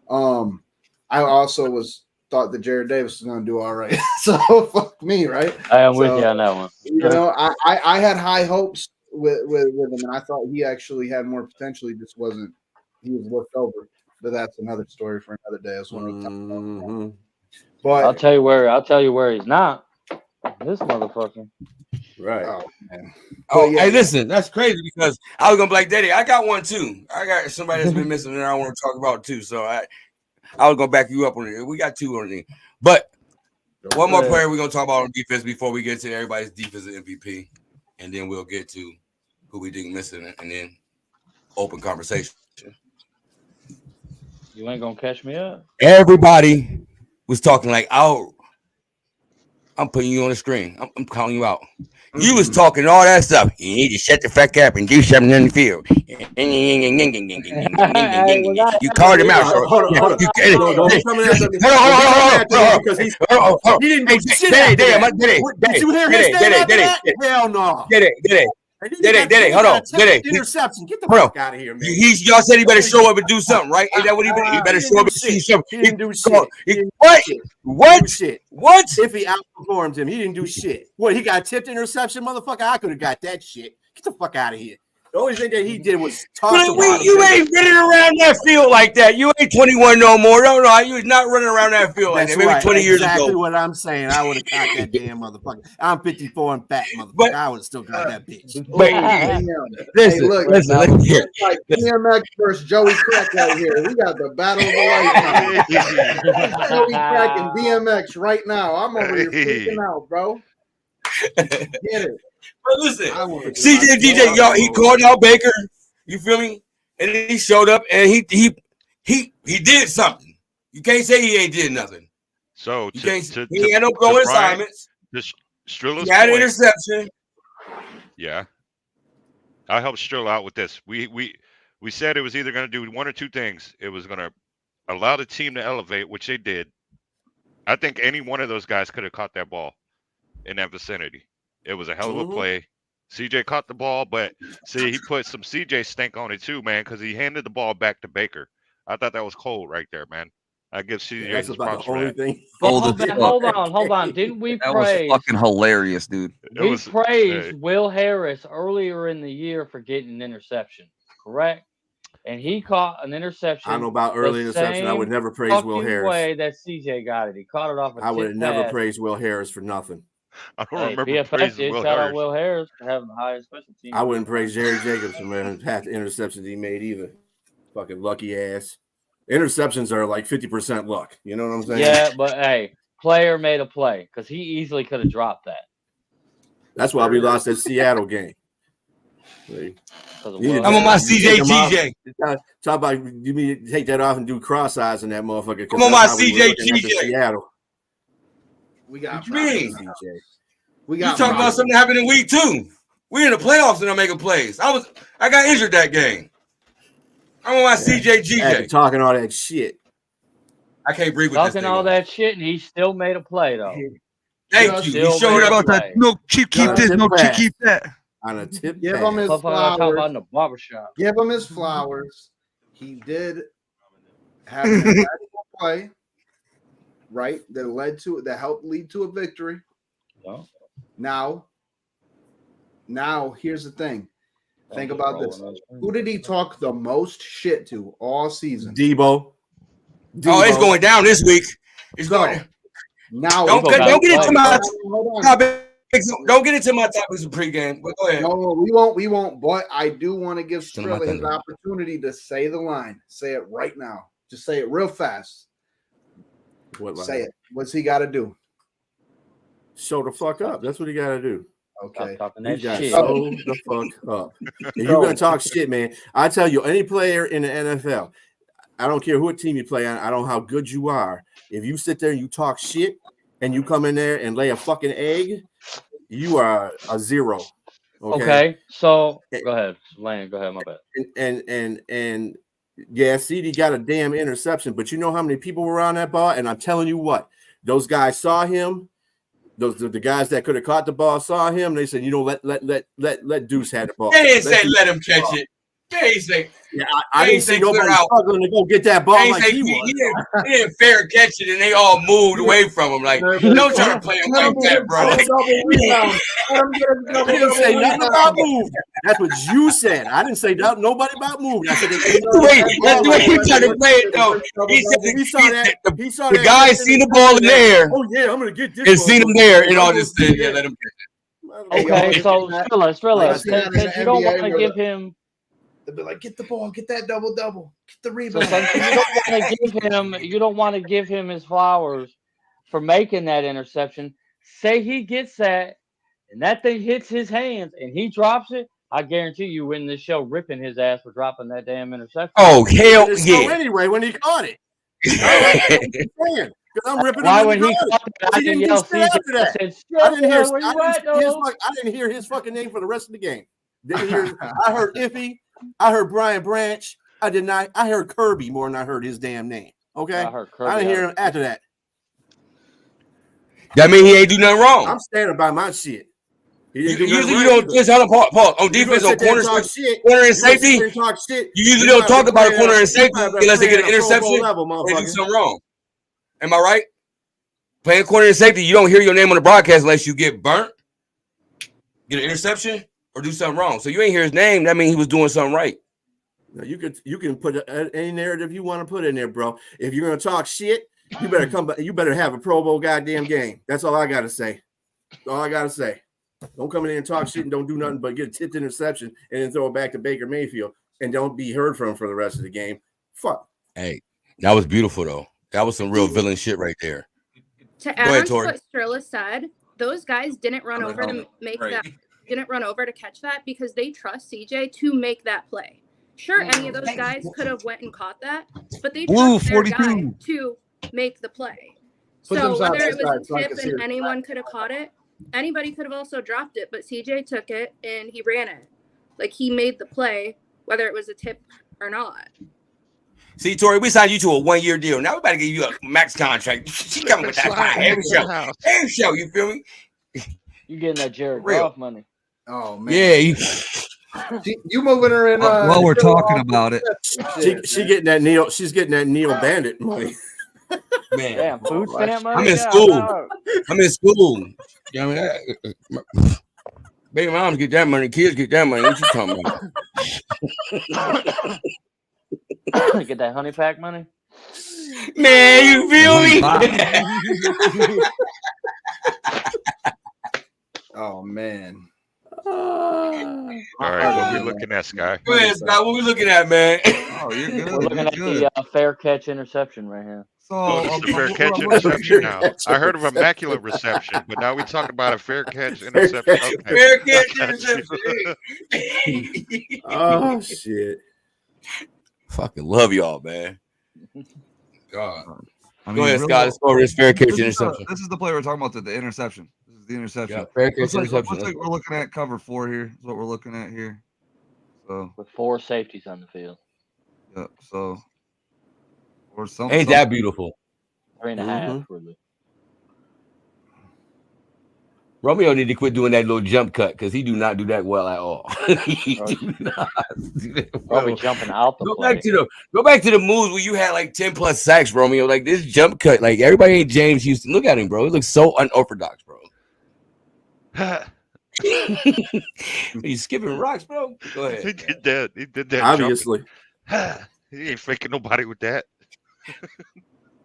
I also thought that Jared Davis was going to do all right. So fuck me, right? I am with you on that one. You know, I had high hopes with him, and I thought he actually had more potential. He just wasn't. He was looked over, but that's another story for another day. That's one But I'll tell you where he's not. This motherfucker. Right. Oh man. Hey, listen, that's crazy because I was gonna be like, Daddy, I got one too. I got somebody that's been missing that I want to talk about too. So I was gonna back you up on it. We got two on it. But one more player we're gonna talk about on defense before we get to everybody's defensive MVP, and then we'll get to who we think missing, and then open conversation. You ain't gonna catch me up. Everybody was talking like, I'm putting you on the screen. I'm calling you out. You was talking all that stuff. You need to shut the fuck up and do something in the field. You called him out. Hold on. He didn't do shit. Did you hear his statement? Hell no. Did hold on. Interception. Get the fuck out of here, man. Y'all said he better show up and do something, right? Is that what he better? He better show up and do something. He didn't do shit. What? If he outperformed him, he didn't do shit. What? He got tipped interception, motherfucker. I could have got that shit. Get the fuck out of here. The only thing that he did was toss the ball. You ain't running around that field like that. You ain't 21 no more. No, you was not running around that field like that. Maybe 20 years ago. Exactly what I'm saying. I would have caught that damn motherfucker. I'm 54 and fat, motherfucker. I would have still got that bitch. Listen. Like DMX versus Joey Crack right here. We got the battle of the lifetime. Joey Crack and DMX right now. I'm over here freaking out, bro. Get it. But listen, CJ DJ, y'all, he called out Baker. You feel me? And then he showed up and he did something. You can't say he ain't did nothing. So he had no throwing assignments. He had an interception. Yeah, I'll help Strill out with this. We said it was either going to do one or two things. It was going to allow the team to elevate, which they did. I think any one of those guys could have caught that ball in that vicinity. It was a hell of a play. CJ caught the ball, but see, he put some CJ stink on it too, man, because he handed the ball back to Baker. I thought that was cold right there, man. I give CJ that's about the only thing. Hold on. Didn't we that praise? Was fucking hilarious, dude. We praised Will Harris earlier in the year for getting an interception, correct? And he caught an interception. I know about early interception. I would never praise Will Harris. Way that CJ got it. He caught it off. I would never praise Will Harris for nothing. I don't remember praising Will Harris. Will Harris for having the highest special team. I wouldn't praise Jerry Jacobs for half the interceptions he made either. Fucking lucky ass. Interceptions are like 50% luck. You know what I'm saying? Yeah, but hey, player made a play because he easily could have dropped that. That's why we lost that Seattle game. I'm on my CJ GJ. Talk about you mean take that off and do cross eyes in that motherfucker. I'm on my CJ GJ. Seattle. We got what you mean? We got you talking about something that happened in week 2. We're in the playoffs and I'm making plays. I got injured that game. I'm on my CJ GJ. Talking all that shit. I can't breathe with talking this. Talking all that shit and he still made a play though. Thank you. He showed up. That. No cheap, keep this. No cheap, keep that. On a tip. Give him his flowers. Talking about in the barbershop. Give him his flowers. he did have an impactful play, right? That helped lead to a victory. No. Now here's the thing. Think about this. Who did he talk the most shit to all season? Debo. Oh, it's going down this week. It's going. Now don't get into my topics. Don't get into my topics of pregame. But go ahead. No, we won't. But I do want to give Strilla his opportunity to say the line. Say it right now. Just say it real fast. What line? Say it. What's he got to do? Show the fuck up. That's what he got to do. Okay. You got to show the fuck up. If you're going to talk shit, man, I tell you, any player in the NFL, I don't care what team you play on, I don't know how good you are. If you sit there and you talk shit and you come in there and lay a fucking egg, you are a zero. Okay. So go ahead, Lane. Go ahead. My bad. And yeah, CD got a damn interception, but you know how many people were on that ball? And I'm telling you what, those guys saw him. The guys that could have caught the ball saw him. They said, let Deuce have the ball. They didn't say let him catch it. They didn't say. Yeah, I didn't see nobody struggling to go get that ball like he was. He didn't fair catch it, and they all moved away from him. Like, don't try to play him like that, bro. I didn't say nothing about moving. That's what you said. I didn't say nobody about moving. I said that's the way he tried to play it, though. He saw that. The guy seen the ball in there. Oh yeah, I'm gonna get this. And seen him there, and all just said, "Yeah, let him catch it." Okay, so Strilla, since you don't want to give him. They'll be like, get the ball, get that double, get the rebound. So you don't want to give him his flowers for making that interception. Say he gets that, and that thing hits his hands, and he drops it. I guarantee you win this show ripping his ass for dropping that damn interception. Oh hell yeah! So anyway, when he caught it, because I'm ripping. Why when he caught it, I didn't yell after that. I didn't hear his fucking name for the rest of the game. I heard Iffy. I heard Brian Branch. I heard Kirby more than I heard his damn name. Okay, I didn't hear him after that. That mean he ain't do nothing wrong. I'm standing by my shit. Usually you don't just pause on defense on corner and safety. You usually don't talk about a corner and safety unless they get an interception or they do something wrong. Am I right? Playing corner and safety, you don't hear your name on the broadcast unless you get burnt, get an interception, or do something wrong. So you ain't hear his name. That means he was doing something right. No, you can put any narrative you want to put in there, bro. If you're gonna talk shit, you better come back. You better have a Pro Bowl goddamn game. That's all I gotta say. That's all I gotta say. Don't come in there and talk shit and don't do nothing but get a tipped interception and then throw it back to Baker Mayfield and don't be heard from for the rest of the game. Fuck. Hey, that was beautiful though. That was some real villain shit right there. To add on to what Strilla said, those guys didn't run over to make that. Didn't run over to catch that because they trust CJ to make that play. Sure, any of those guys could have went and caught that, but they trust their guy to make the play. So whether it was a tip and anyone could have caught it, anybody could have also dropped it, but CJ took it and he ran it. Like he made the play, whether it was a tip or not. See, Tori, we signed you to a 1-year deal. Now we about to give you a max contract. She coming with that heavy show. You feel me? You getting that Jared Goff money? Oh man, yeah. You moving her in? While we're talking about it, she getting that Neil. She's getting that Neil Bandit money. Man, damn, food stamp money. I'm in school. I'm in school. You know what I mean? Baby moms get that money. Kids get that money. What you talking about? Get that honey pack money. Man, you feel me? Oh man. All right, what we looking at, Sky? Go ahead, Sky. What we looking at, man? Oh, you're good. We're looking at the fair catch interception right here. So it's a fair catch interception now. I heard of immaculate reception, but now we talking about a fair catch interception. Okay. Fair catch interception. Oh shit! Fucking love y'all, man. God. I mean, go ahead, Scott. Let's go over this fair catch interception. This is the play we're talking about. The interception. This is the interception. Yeah, fair catch interception. Looks like we're looking at cover 4 here. Is what we're looking at here. So with 4 safeties on the field. Yeah. So. Or something. Ain't that beautiful? 3.5, really. Romeo need to quit doing that little jump cut because he do not do that well at all. He do not do that well. Probably jumping out the play. Go back to the moves where you had like 10 plus sacks, Romeo. Like this jump cut, like everybody ain't James Houston. Look at him, bro. He looks so unorthodox, bro. He's skipping rocks, bro. Go ahead. He did that. He did that. Obviously. He ain't faking nobody with that.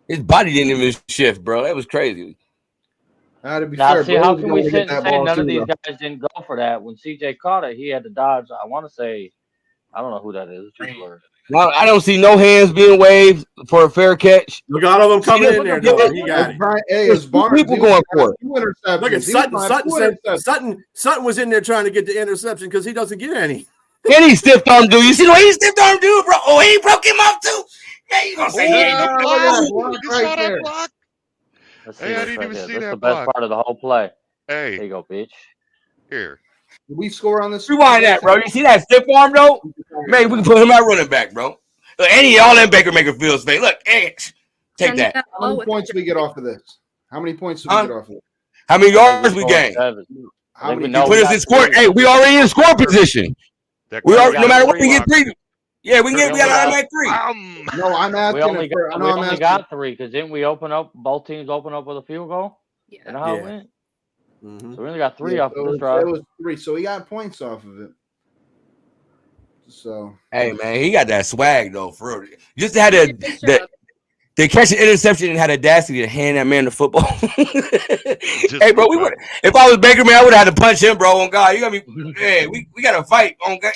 His body didn't even shift, bro. That was crazy. Now, to be Now, fair, see, how Bro's can gonna we get sit and that say ball none of too, these though. guys didn't go for that? When CJ caught it, he had to dodge. I want to say, I don't know who that is. Now, I don't see no hands being waved for a fair catch. Look at all of them coming in there, though. He got it. Hey, it's Barnes. People going for it. Look at Sutton was in there trying to get the interception because he doesn't get any. And he stiffed arm dude. You see what he stiffed arm dude, bro? Oh, he broke him off too. Yeah, you gonna say Hey, yeah? you saw right that there. block? Let's see Hey, I this didn't right even here. see That's that the best block. part of the whole play. There Hey, you go, bitch. here. Did we score on this? Rewind that, bro. You see that stiff arm though? Maybe we can put him at running back, bro. Look, and he all in Baker Mayfield's face. Look, hey, take that. How many points do we get off of this? How many points do we get off of it? How many yards we gained? How many? Put us in score. Hey, we already in score position. We are no matter what we get 3. Yeah, we can get. We got automatic 3. No, I'm asking. We only for, I know we I'm only asking. got 3 because didn't we open up? Both teams open up with a field goal. Yeah. You know how it Yeah. went. Mm-hmm. So we only got 3 Yeah, off so of this it drive. was 3, so he got points off of it. So Hey man, he got that swag though. For real. Just had they catch an interception and had audacity to hand that man the football. Hey, bro, we would. If I was Baker, man, I would have had to punch him, bro. On God, you got me. Yeah, we got to fight. On God.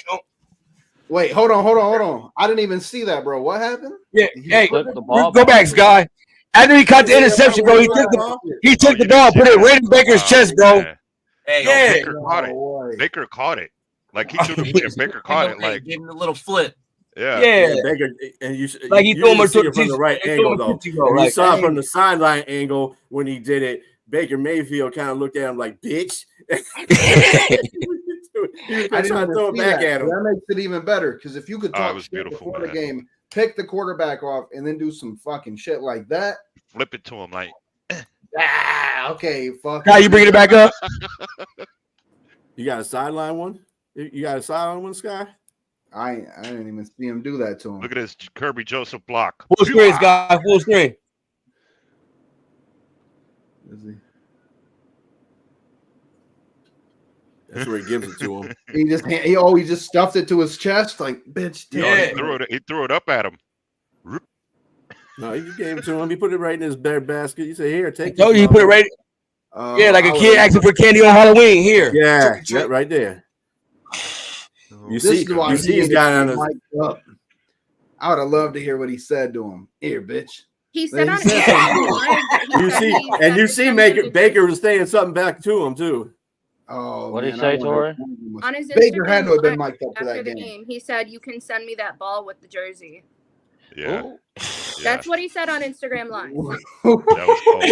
wait, hold on. I didn't even see that, bro. What happened? Yeah, hey, Flipped the ball go back, back. Sky. After he caught the interception, bro, he took the ball, put it right in Baker's chest, bro. Hey, Yeah. Baker caught it. Baker caught it. Like he threw the and Baker caught it. Like gave him a little flip. yeah. Yeah. Baker, and you Like he you threw him didn't a see it from the right angle though. Like, You saw it from the sideline angle when he did it. Baker Mayfield kind of looked at him like, "Bitch." He was trying to throw it back at him. That makes it even better because if you could Oh, it talk was shit beautiful, before the man. game, pick the quarterback off, and then do some fucking shit like that. Flip it to him like Okay, fuck. How you bringing it back up? You got a sideline one? You got a sideline one, Sky? I didn't even see him do that to him. look at this Kirby Joseph block. Full screen, Sky. Full screen. Is he? That's where he gives it to him. He just stuffed it to his chest, like bitch. No, Yeah. he threw it up at him. No, you gave it to him. He put it right in his bare basket. You say, "Here, take." Oh, you put it right. Yeah, like a kid asking for candy on Halloween. Here. Yeah, right there. You see, he's got on his. I would have loved to hear what he said to him. Here, bitch. He said on You see, Baker was saying something back to him too. Oh, what did he say, Tori? on his Baker Instagram had to have been live mic'd up for after that the game. He said, "You can send me that ball with the jersey." Yeah. That's what he said on Instagram Live. That was cold.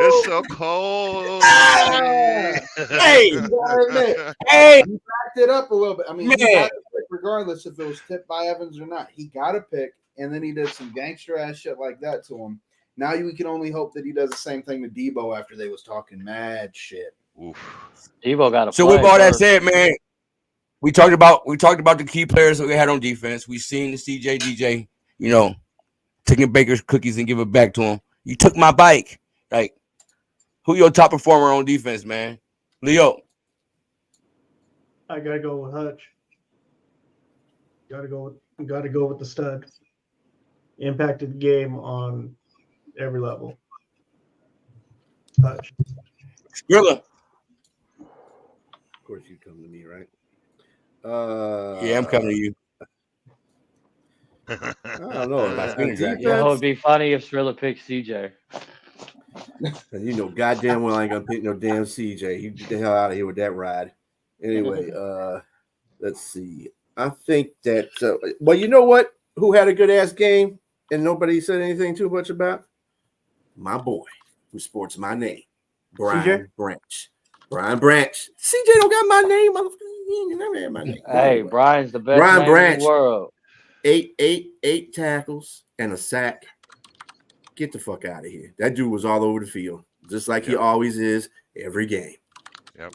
It's so cold. Hey, hey, he backed it up a little bit. I mean, he Man. got a pick regardless if it was tipped by Evans or not. He got a pick, and then he did some gangster ass shit like that to him. Now we can only hope that he does the same thing to Debo after they was talking mad shit. Debo got a. So with all that said, man, we talked about the key players that we had on defense. We seen the CJ DJ, taking Baker's cookies and give it back to him. You took my bike. Like, who your top performer on defense, man? Leo. I gotta go with Hutch. Gotta go with the stud. Impacted the game on every level. Hutch. Skrilla. Of course, you come to me, right? Yeah, I'm coming to you. I don't know. It would be funny if Skrilla picked CJ. Goddamn well I ain't gonna pick no damn CJ. You get the hell out of here with that ride. Anyway, let's see. I think that. Well, you know what? Who had a good ass game and nobody said anything too much about? My boy, who sports my name, Brian Branch. Brian Branch. CJ don't got my name, motherfucker. You never had my name. Hey, Brian's the best Brian man Branch, in the world. 8 tackles and a sack. Get the fuck out of here. That dude was all over the field. just like he always is every game. Yep.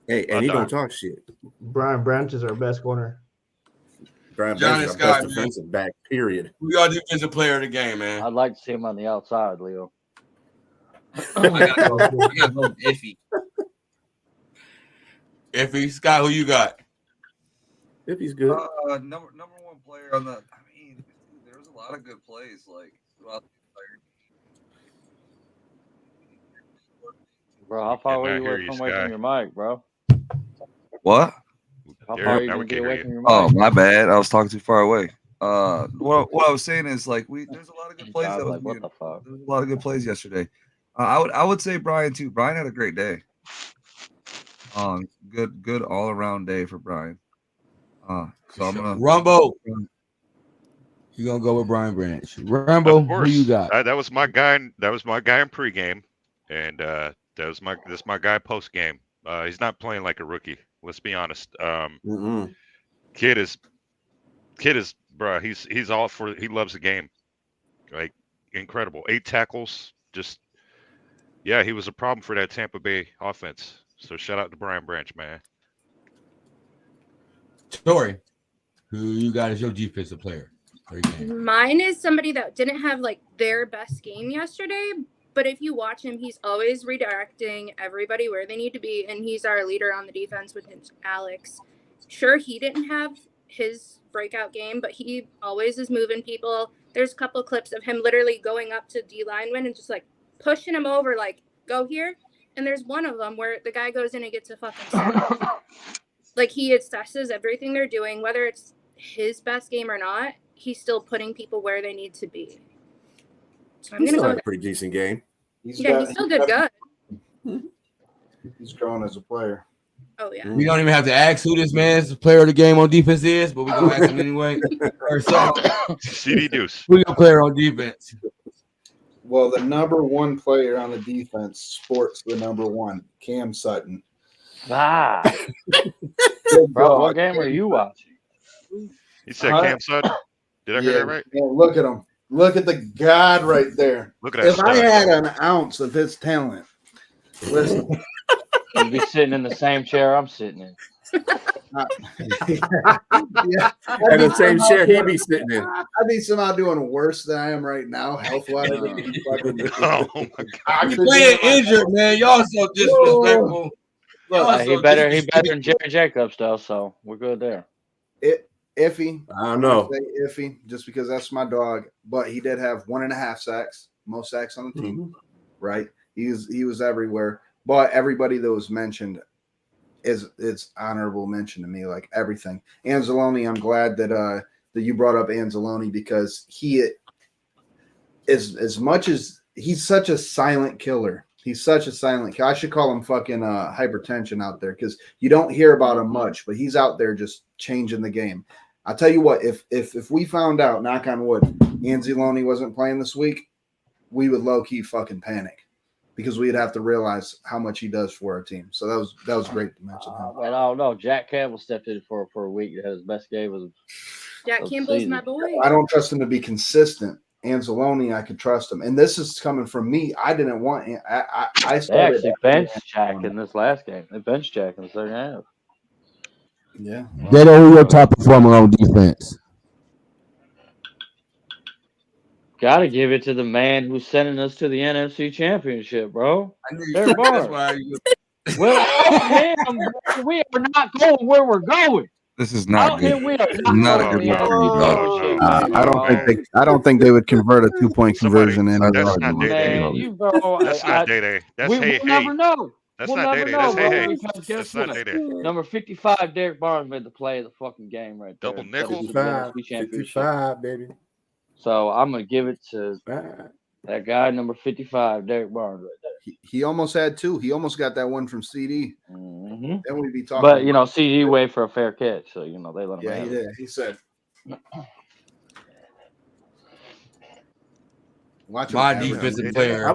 Hey, and he don't talk shit. Brian Branch is our best corner. Brian Johnny Branch is our Scott, best defensive back, period. Who y'all defensive player of the game, man? I'd like to see him on the outside, Leo. I gotta go with Iffy. Iffy, Scott, who you got? Iffy's good. Number one player on the. I mean, there was a lot of good plays like throughout the entire game. Bro, how far Cannot away hear you you, away Sky. from your mic, bro? What? How There, far are you now gonna we get can away hear from you. your mic? Oh, my bad. I was talking too far away. What I was saying is like there's a lot of good plays. I was That was like, what the fuck? There was a lot of good plays yesterday. I would say Brian too. Brian had a great day. Good all around day for Brian. So I'm gonna Rumbo. You gonna go with Brian Branch? Rumbo, Of course. who you got? That was my guy. That was my guy in pregame, and that's my guy post game. He's not playing like a rookie. Let's be honest. Kid is, bro. He's all for. He loves the game. Like incredible. 8 tackles. Just yeah, he was a problem for that Tampa Bay offense. So shout out to Brian Branch, man. Tori, who you got as your defensive player? Mine is somebody that didn't have like their best game yesterday, but if you watch him, he's always redirecting everybody where they need to be, and he's our leader on the defense with Alex. Sure, he didn't have his breakout game, but he always is moving people. There's a couple clips of him literally going up to D lineman and just like pushing him over, like, go here. And there's one of them where the guy goes in and gets a fucking sack. Like, he assesses everything they're doing, whether it's his best game or not. He's still putting people where they need to be. So I'm He's gonna still go had with a pretty decent game. he still did good. He's growing as a player. Oh yeah. We don't even have to ask who this man's player of the game on defense is, but we gonna ask him anyway. CD Deuce. Who your player on defense? Well, the number one player on the defense sports the number one, Cam Sutton. Ah. Bro, what game are you watching? He said Cam Sutton. Did I hear that right? Yeah, look at him. Look at the God right there. Look at that If I stud. had an ounce of his talent, listen. You'd be sitting in the same chair I'm sitting in. Yeah, And the same chair he'd be sitting in. I'd be somehow doing worse than I am right now, health wise. Oh my God! You playing injured, man. Y'all so disrespectful. He better than Jerry Jacobs though, so we're good there. Iffy. I don't know. Say iffy, just because that's my dog. But he did have 1.5 sacks, most sacks on the team. Right? He was everywhere. But everybody that was mentioned it's honorable mention to me, like everything. Anzalone, I'm glad that you brought up Anzalone, because he is, as much as he's such a silent killer. He's such a silent killer. I should call him fucking hypertension out there, because you don't hear about him much, but he's out there just changing the game. I'll tell you what, if we found out, knock on wood, Anzalone wasn't playing this week, we would low-key fucking panic, because we'd have to realize how much he does for our team. So that was great to mention him. But I don't know. Jack Campbell stepped in for a week. He had his best game of Jack Campbell's my boy. I don't trust him to be consistent. Anzalone, I could trust him, and this is coming from me. I didn't want. I They started actually bench Jack in this last game. They bench Jack in the second half. Yeah. DaeDae, who your top performer on defense? Got to give it to the man who's sending us to the NFC Championship, bro. Derek Barnes. Well, damn, we are not going where we're going. This is not good. We are Not a good look. I don't think they would convert a 2-point conversion in. That's not DaeDae. That's not DaeDae. That's we'll never know. That's we'll not never DaeDae. know, That's bro, hey. because guess That's not what? DaeDae. Number 55, Derek Barnes made the play of the fucking game right there. Double nickel. 55, baby. So I'm gonna give it to that guy, number 55, Derek Barnes, right there. He almost had 2. He almost got that one from CD. Mm-hmm. Then we'd be talking. But you know, CD waited for a fair catch, so you know they let him. Yeah, have he it. did. He said, "Watch My him, defensive Aaron." player.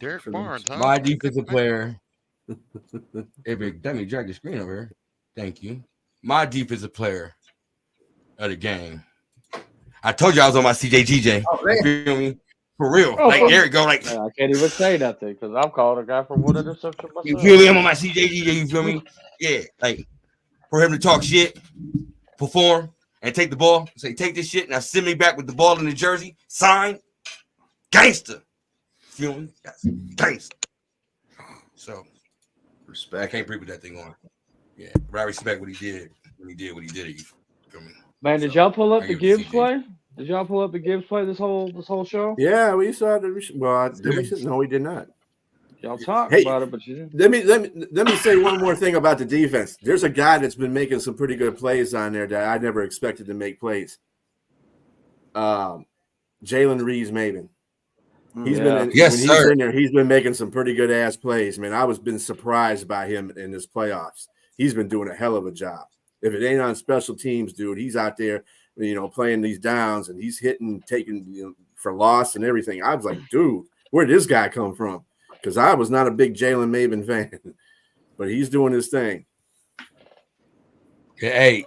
Derek Barnes, huh? My defensive player. Let me drag the screen over here. Thank you. My defensive player of the game. I told you I was on my CJGJ. Oh, man. You feel me? For real. Oh, Like, there you go. Like, I can't even say nothing because I'm calling a guy for one interception myself. you feel me? I'm on my CJG, you feel me? Yeah. Like, for him to talk shit, perform, and take the ball, say, take this shit, now send me back with the ball in the jersey, sign, gangster. Feel me? That's gangster. So, respect. I can't breathe with that thing on. Yeah, but I respect what he did when he did what he did. You feel me? Man, did y'all pull up the Gibbs play? Did y'all pull up the Gibbs play this whole show? Yeah, we saw it. Well, no, we did not. Y'all talked about it, but you didn't. Let me say one more thing about the defense. There's a guy that's been making some pretty good plays on there that I never expected to make plays. Jalen Reeves-Maven. He's been he's in there. He's been making some pretty good ass plays, man. I was been surprised by him in this playoffs. He's been doing a hell of a job. If it ain't on special teams, dude, he's out there, playing these downs and he's hitting, taking for loss and everything. I was like, dude, where did this guy come from? Because I was not a big Jalen Maven fan, but he's doing his thing. Hey,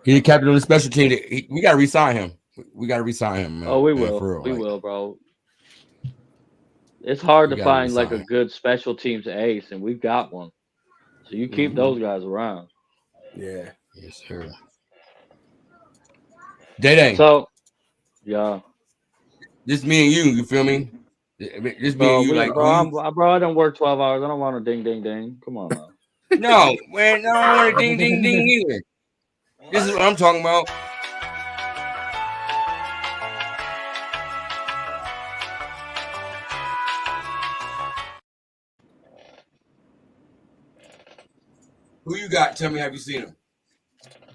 he the captain of the special team. We got to re-sign him. We got to re-sign him, man. Oh, we will. For real, we will, bro. It's hard to find like a him. good special teams ace, and we've got one. So you keep those guys around. Yeah. Yes, sir. DaeDae. So, yeah. Just me and you feel me? Just me and you, like, bro, I don't work 12 hours. I don't want a ding, ding, ding. Come on, now. No, man, I don't want a ding, ding, ding either. This is what I'm talking about. Who you got? Tell me, have you seen him?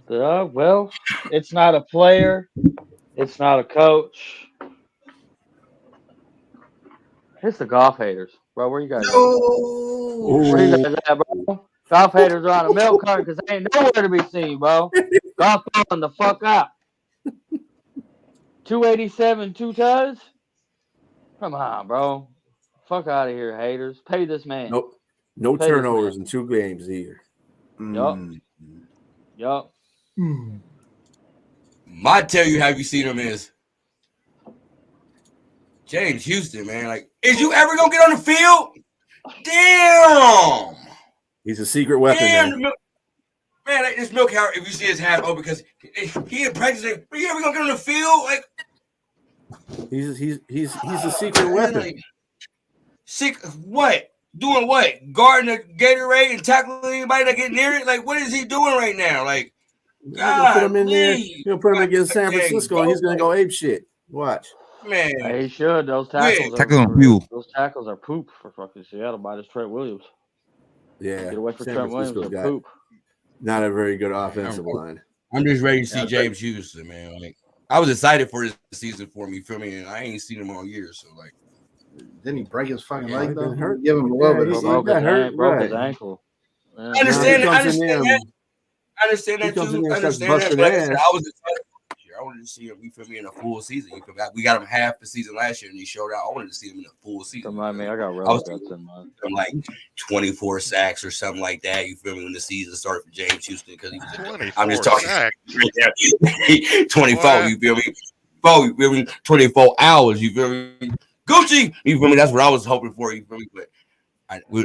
Well, it's not a player. It's not a coach. It's the golf haters, bro. Where you guys at? Where you guys at, bro? Golf haters are on a milk cart because they ain't nowhere to be seen, bro. Golf falling the fuck out. 287, 2 ties? Come on, bro. Fuck out of here, haters. Pay this man. Nope. No turnovers in 2 games either. Yup. My tell you, have you seen him is James Houston, man. Like, is you ever gonna get on the field? Damn. He's a secret weapon, man. Man, like this milk cow, if you see his hat open, because he in practice, but you ever gonna get on the field? Like, he's a secret weapon. What? Doing what? Guarding the Gatorade and tackling anybody that get near it? Like, what is he doing right now? Like, God, put him in there. He'll put him against San Francisco, and he's gonna go ape shit. Watch, man. He should. Those tackles. Those tackles are poop for fucking Seattle by this Trent Williams. Yeah, get away from Trent Williams. Poop. Not a very good offensive line. I'm just ready to see James Houston, man. Like, I was excited for this season for me, feel me, and I ain't seen him all year, so like. Didn't he break his fucking leg though? Hurt. Give him a little bit. Broke his ankle. I understand that. I understand that too. I understand that. Like I said, I was excited. I wanted to see him. You feel me in a full season. You feel me? We got him half the season last year, and he showed out. I wanted to see him in a full season. Remind me, I got guts in mind. Like 24 sacks or something like that. You feel me? When the season started for James Houston, because he was. I'm just talking. 24. You feel me? 24 hours. You feel me? Gucci, you feel me? That's what I was hoping for. You feel me? But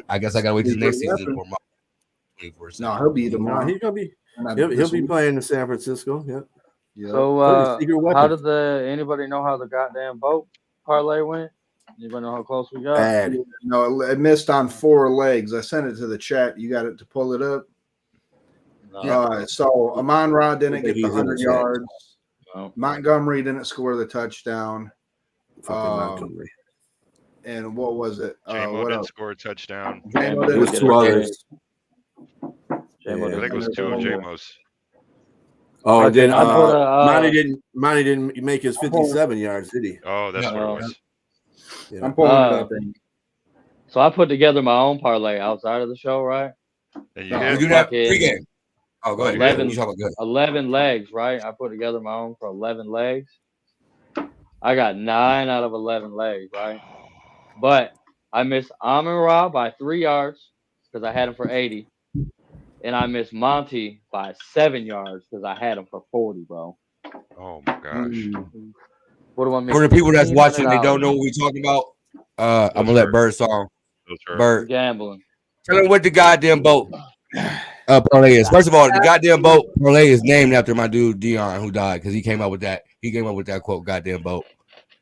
I guess I gotta wait till next season for my 24. No, he'll be tomorrow. He's gonna be. He'll be playing in San Francisco. Yep. So, how did anybody know how the goddamn boat parlay went? Anybody know how close we got? Bad. No, it missed on 4 legs. I sent it to the chat. You got it to pull it up. No. So Amon-Ra didn't get the 100 yards. No. Montgomery didn't score the touchdown. And what was it? J-Mo didn't score a touchdown. It was 2 others. I think it was 2 of J-Mo's. Oh, then Monty didn't make his 57 yards, did he? Oh, that's what it was. Yeah. I'm pulling it up. So I put together my own parlay outside of the show, right? And you do that pregame. Oh, go ahead. 11 legs, right? I put together my own for 11 legs. I got 9 out of 11 legs, right? But I missed Amon-Ra by 3 yards because I had him for 80. And I missed Monty by 7 yards because I had him for 40, bro. Oh, my gosh. What do I mean? For the people that's watching, they $1,500. don't know what we're talking about. I'm gonna let Bird song. Bird, Gambling. tell him what the goddamn boat parlay is. First of all, the goddamn boat parlay is named after my dude Dion, who died because he came up with that. He came up with that quote, "Goddamn boat."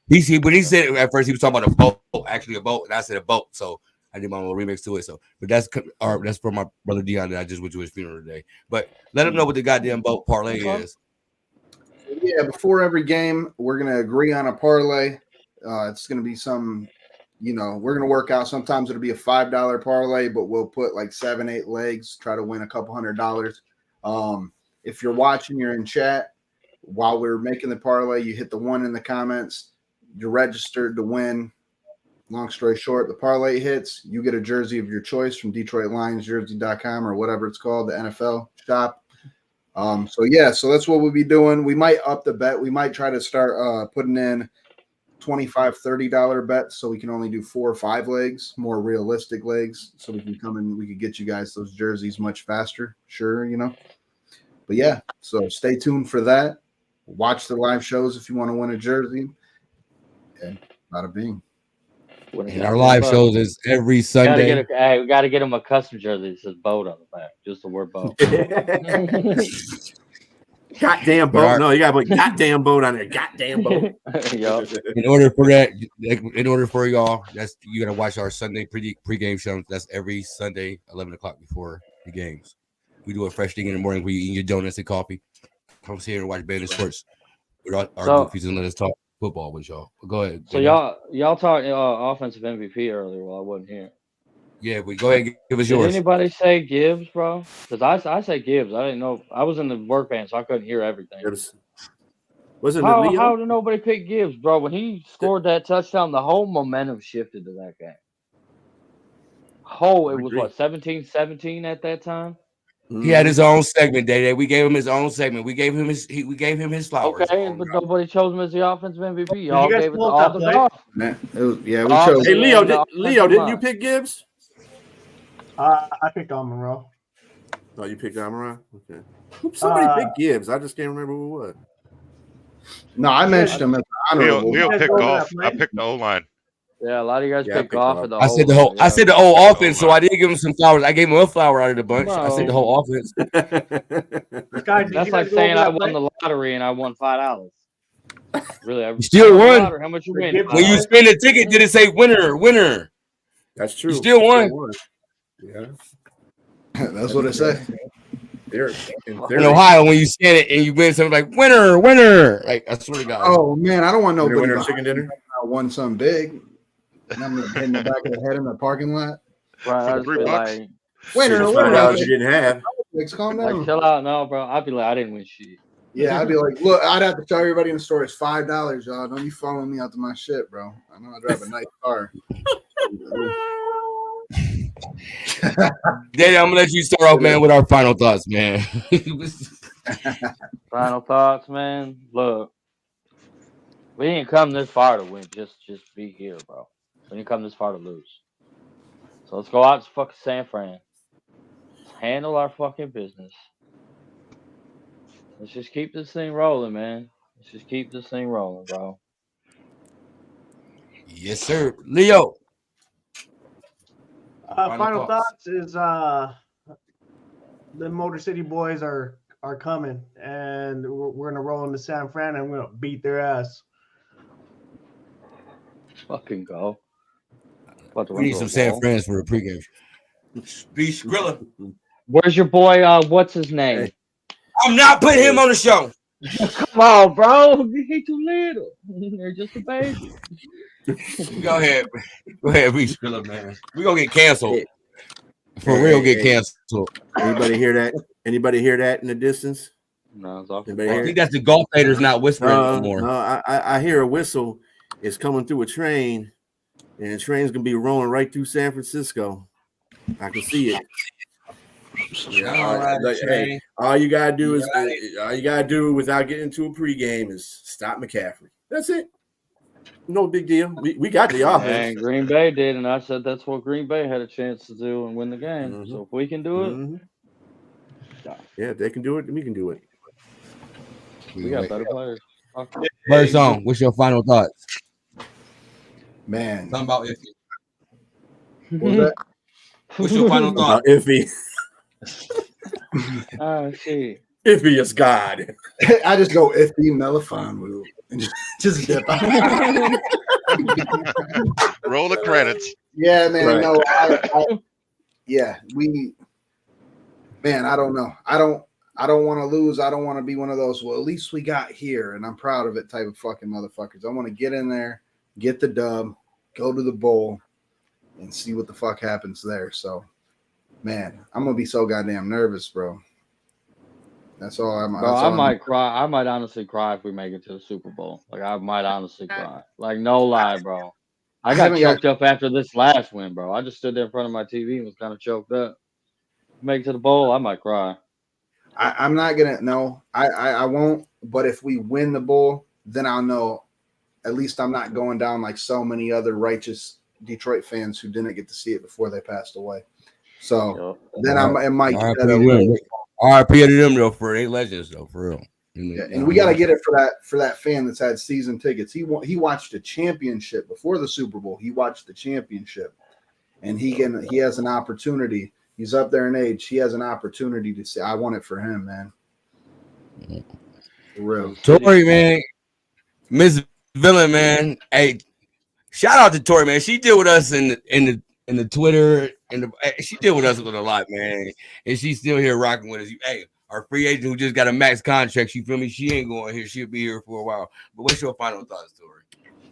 When he said it at first, he was talking about a boat, actually a boat, and I said a boat. So I did my little remix to it. So, but that's for my brother Dion that I just went to his funeral today. But let him know what the goddamn boat parlay is. Yeah, before every game, we're gonna agree on a parlay. It's gonna be some, we're gonna work out. Sometimes it'll be a $5 parlay, but we'll put like 7-8 legs, try to win a couple $100. If you're watching, you're in chat while we're making the parlay, you hit the 1 in the comments. You're registered to win. Long story short, the parlay hits, you get a jersey of your choice from DetroitLionsJersey.com or whatever it's called, the NFL shop. So that's what we'll be doing. We might up the bet. We might try to start putting in $25, $30 bets so we can only do 4 or 5 legs, more realistic legs, so we can come in, we could get you guys those jerseys much faster. Sure, But yeah, so stay tuned for that. Watch the live shows if you want to win a jersey. And bada bing. And our live shows is every Sunday. We got to get him a custom jersey that says boat on the back. Just the word boat. Goddamn boat. No, you got to put goddamn boat on there. Goddamn boat. In order for y'all, you got to watch our Sunday pregame show. That's every Sunday, 11 o'clock before the games. We do a fresh thing in the morning where you eat your donuts and coffee. Come here and watch BanditSports with our goofies and let us talk football with y'all. But go ahead. So y'all talked offensive MVP earlier while I wasn't here. Yeah, but go ahead and give us yours. Did anybody say Gibbs, bro? Because I say Gibbs. I didn't know. I was in the work band, so I couldn't hear everything. Was it how did nobody pick Gibbs, bro? When he scored that touchdown, the whole momentum shifted to that game. It was what, 17-17 at that time? He had his own segment, DaeDae. We gave him his own segment. We gave him his flowers. Okay, but nobody chose him as the offensive MVP. Y'all gave it to all the golf. We chose. Hey, Leo, didn't you pick Gibbs? I picked Amon-Ra. Oh, you picked Amon-Ra? Okay. Somebody picked Gibbs. I just can't remember who it was. No, I mentioned him as honorable. Leo picked golf. I picked the O-line. Yeah, a lot of you guys picked golf. I said the whole offense, so I did give him some flowers. I gave him a flower out of the bunch. No. I said the whole offense. That's like saying I won the lottery and I won $5. Really, you still won. How much you win? When you spend the ticket, did it say winner? That's true. You still won. Yeah, that's what it said. In Ohio, when you scan it and you win something like winner, like I swear to God. Oh man, I don't want nobody winner chicken dinner. I won something big. And I'm hitting the back of the head in the parking lot. Right, for $3. Like, winner. You didn't have. Calm down. Like, chill out, no, bro. I'd be like, I didn't win shit. Yeah, I'd be like, look, I'd have to tell everybody in the store it's $5, y'all. Don't you follow me out to my shit, bro. I know I drive a nice car. DaeDae, I'm gonna let you start off, man, with our final thoughts, man. Final thoughts, man. Look, we didn't come this far to win. Just be here, bro. We didn't come this far to lose. So let's go out to fucking San Fran. Let's handle our fucking business. Let's just keep this thing rolling, man. Let's just keep this thing rolling, bro. Yes, sir. Leo. Final thoughts is the Motor City boys are coming, and we're gonna roll into San Fran and we're gonna beat their ass. Fucking go. We need some San Fran for a pregame. Be Skrilla. Where's your boy? What's his name? Hey. I'm not putting him on the show. Come on, bro. He's too little. They're just a baby. Go ahead, be Skrilla, man. We gonna get canceled. For real, get canceled. Anybody hear that? Anybody hear that in the distance? No, it's off. I think that's the golf haters not whispering anymore. No, I hear a whistle. It's coming through a train, and the train's gonna be rolling right through San Francisco. I can see it. Yeah, all you gotta do is without getting into a pregame is stop McCaffrey. That's it. No big deal. We got the offense. And Green Bay did, and I said that's what Green Bay had a chance to do and win the game. Mm-hmm. So if we can do it, yeah, if they can do it, we can do it. We got better players. First song, what's your final thoughts? Man, Something about iffy. what was that? What's your final thought? About iffy. Oh shit. Iffy is God. I just go iffy Melifon and just dip out. Roll the credits. Yeah, man. Right. No, I don't know. I don't want to lose. I don't want to be one of those. Well, at least we got here, and I'm proud of it type of fucking motherfuckers. I want to get in there, get the dub, go to the bowl, and see what the fuck happens there. So, man, I'm gonna be so goddamn nervous, bro. That's all I'm. Bro, I might cry. I might honestly cry if we make it to the Super Bowl. Like, I might honestly cry. Like, no lie, bro. I got choked up after this last win, bro. I just stood there in front of my TV and was kind of choked up. Make it to the bowl, I might cry. I'm not gonna. No, I won't. But if we win the bowl, then I'll know. At least I'm not going down like so many other righteous Detroit fans who didn't get to see it before they passed away. So then it might get that away. RIP to them though, for they legends though, for real. Yeah, and we got to get it for that fan that's had season tickets. He watched the championship before the Super Bowl. He watched the championship, and he has an opportunity. He's up there in age. He has an opportunity to say, "I want it for him, man." For real, Tori, man, Miss Villain, man. Hey, shout out to Tori, man. She deal with us in the Twitter and she deal with us with a lot, man. And she's still here rocking with us. Hey, our free agent who just got a max contract. You feel me? She ain't going here. She'll be here for a while. But what's your final thoughts, Tori?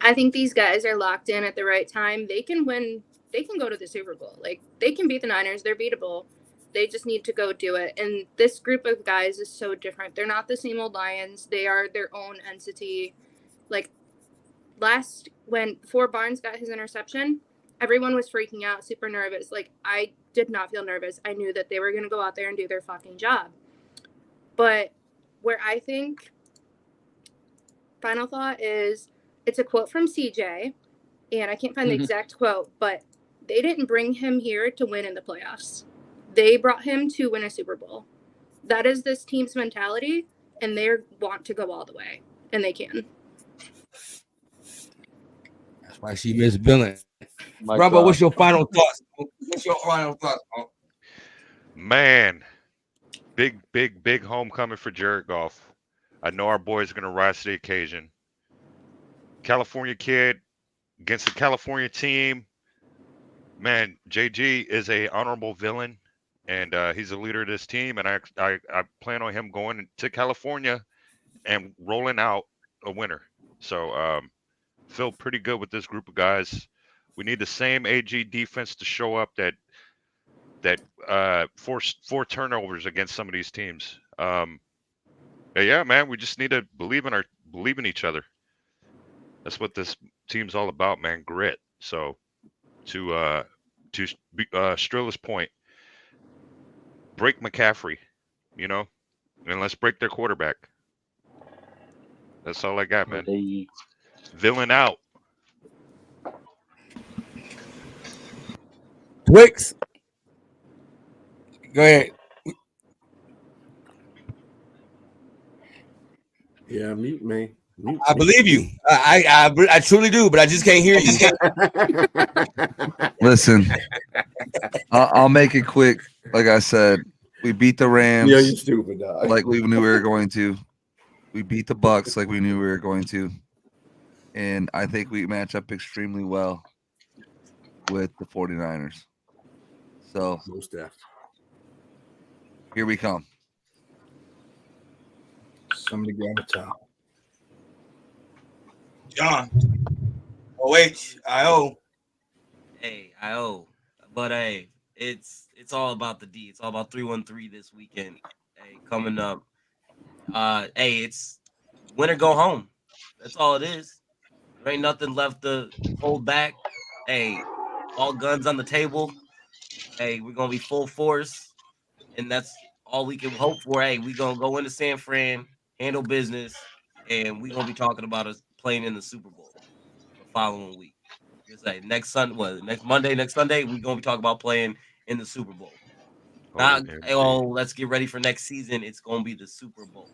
I think these guys are locked in at the right time. They can win. They can go to the Super Bowl. Like, they can beat the Niners. They're beatable. They just need to go do it. And this group of guys is so different. They're not the same old Lions. They are their own entity. Like, before Barnes got his interception, everyone was freaking out, super nervous. Like, I did not feel nervous. I knew that they were going to go out there and do their fucking job. But where I think final thought is, it's a quote from CJ, and I can't find the exact quote, but they didn't bring him here to win in the playoffs. They brought him to win a Super Bowl. That is this team's mentality, and they want to go all the way, and they can. That's why she Miss Villain. Rumble, what's your final thoughts? What's your final thoughts? Man, big homecoming for Jared Goff. I know our boys are going to rise to the occasion. California kid against the California team. Man, JG is a honorable villain, and he's a leader of this team. And I plan on him going to California and rolling out a winner. So feel pretty good with this group of guys. We need the same AG defense to show up that forced 4 turnovers against some of these teams. Yeah, man, we just need to believe in each other. That's what this team's all about, man. Grit. So to Strilla's point, break McCaffrey, and let's break their quarterback. That's all I got, man. Villain out. Twix. Go ahead. Yeah, mute me. I believe you. I truly do, but I just can't hear you. Listen, I'll make it quick. Like I said, we beat the Rams. Yeah, you stupid dog. Like we knew we were going to. We beat the Bucs like we knew we were going to. And I think we match up extremely well with the 49ers. So here we come. Somebody grab a towel. John. OHIO. Hey, IO. But hey, it's all about the D. It's all about 313 this weekend. Hey, coming up. Hey, it's win or go home. That's all it is. There ain't nothing left to hold back. Hey, all guns on the table. Hey, we're gonna be full force, and that's all we can hope for. Hey, we're gonna go into San Fran, handle business, and we're gonna be talking about us playing in the Super Bowl the following week. Just like next Monday, next Sunday, we're gonna be talking about playing in the Super Bowl. Not let's get ready for next season. It's gonna be the Super Bowl.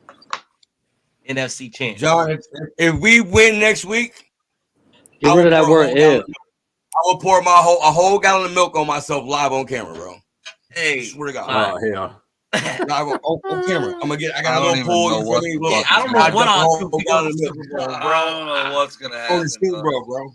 NFC champ. John, if we win next week, Get rid of that word if. I will pour a whole gallon of milk on myself live on camera, bro. Hey, swear to God. Oh hell. Live on camera. I got a don't little even pool. know You what feel me? the fuck I don't know what I'll do whole gallon of milk. Bro, I don't know what's gonna happen. On the Super Bowl, bro.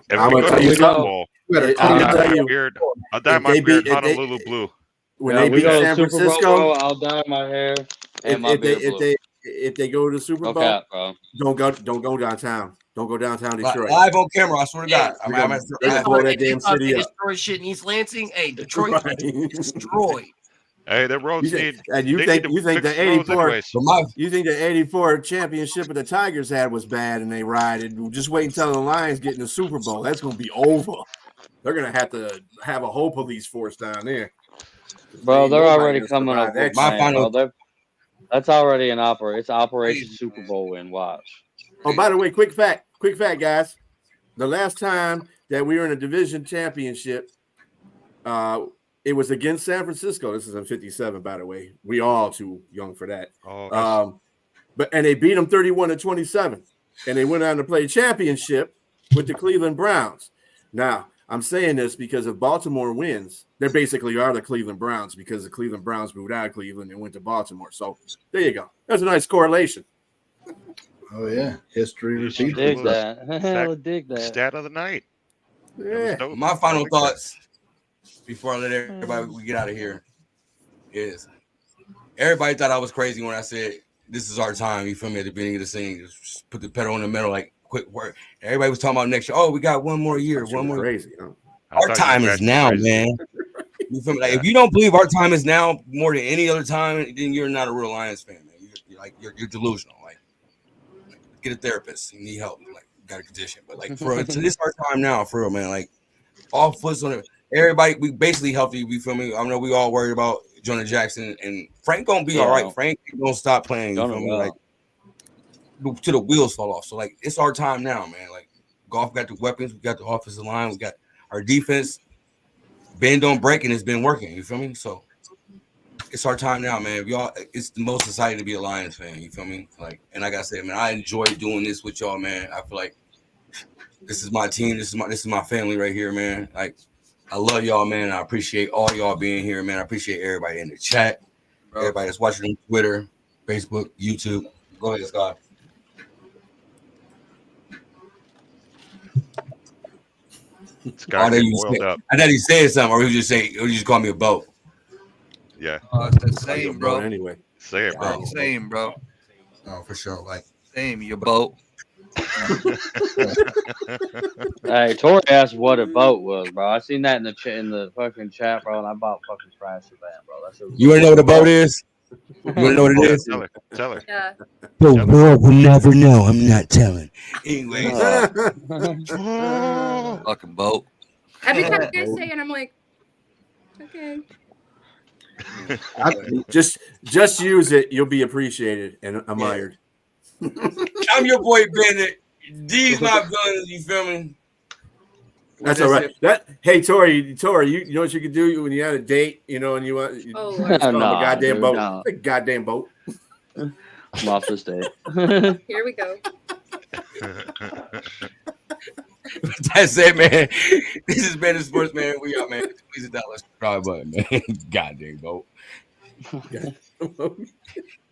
If I'm we gonna go tell to you the Super something. Bowl, I'll tell you. I'll dye if my they beard beat- if they- Honolulu blue. When Yeah, they we beat go to San Super Bowl, Francisco, bro, I'll dye my hair and my beard blue. if they go to the Super No Bowl, cap, bro. don't go downtown. Don't go downtown Detroit. Live on camera. I swear to God. They're gonna blow that damn city up. Destroy shit in East Lansing. Hey, Detroit destroyed. Hey, the roads need. And you they think need to you think fix the the roads 84 anyways. you think the 84 championship of the Tigers had was bad and they rioted. Just wait until the Lions get in the Super Bowl. That's gonna be over. They're gonna have to have a whole police force down there. Bro, they're Nobody already can coming survive up that with shit. plans, bro. That's already an operation. It's Operation Super Bowl win. Watch. Oh, by the way, quick fact, guys. The last time that we were in a division championship, it was against San Francisco. This is in '57, by the way. We all too young for that. But they beat them 31-27, and they went on to play championship with the Cleveland Browns. Now, I'm saying this because if Baltimore wins, they basically are the Cleveland Browns because the Cleveland Browns moved out of Cleveland and went to Baltimore. So there you go. That's a nice correlation. Oh yeah, history repeats. Dig that. Hell, dig that. Stat of the night. Yeah. My final thoughts before I let everybody we get out of here is everybody thought I was crazy when I said this is our time. You feel me? At the beginning of the scene, just put the pedal in the metal, like quick work. Everybody was talking about next year. Oh, we got one more year. One more. Crazy. Huh? Our time is now, man. You feel me? Like if you don't believe our time is now more than any other time, then you're not a real Lions fan, man. You're delusional. Like get a therapist. You need help. Like you got a condition, but like for real, so this our time now, for real, man. Like all foots on it. Everybody, we basically healthy. You feel me? I know we all worried about Jonah Jackson and Frank gonna be all right. Frank gonna stop playing. You feel me? Like till the wheels fall off. So like it's our time now, man. Like Goff got the weapons, we got the offensive line, we got our defense. Bend don't break, and it's been working. You feel me? So it's our time now, man. We all, it's the most exciting to be a Lions fan. You feel me? Like, and like I said, man, I enjoy doing this with y'all, man. I feel like this is my team. This is my family right here, man. Like, I love y'all, man. I appreciate all y'all being here, man. I appreciate everybody in the chat, everybody that's watching on Twitter, Facebook, YouTube. Go ahead, Scott. Scott getting oiled up. I thought he said something, or he was just saying, or he just called me a boat. Yeah. It's the same, bro. Anyway, say it, bro. Same, bro. Oh, for sure. Like same, your boat. Hey, Tori asked what a boat was, bro. I seen that in the fucking chat, bro, and I bought fucking trash for that, bro. That's you want to know what a boat is? You want to know what it is? Tell her. Yeah. The world will never know. I'm not telling. Anyway. Fucking boat. Every time you guys say it, I'm like, okay. Just use it. You'll be appreciated and admired. I'm your boy Bandit. D's my villains. You feel me? That's all right. Hey Tori, you know what you could do when you had a date, you know, and you want a goddamn boat. No. A goddamn boat. I'm off this day. Here we go. That's it, man. This is BanditSports, man. We out, man. Please hit that subscribe button, man. Goddamn boat.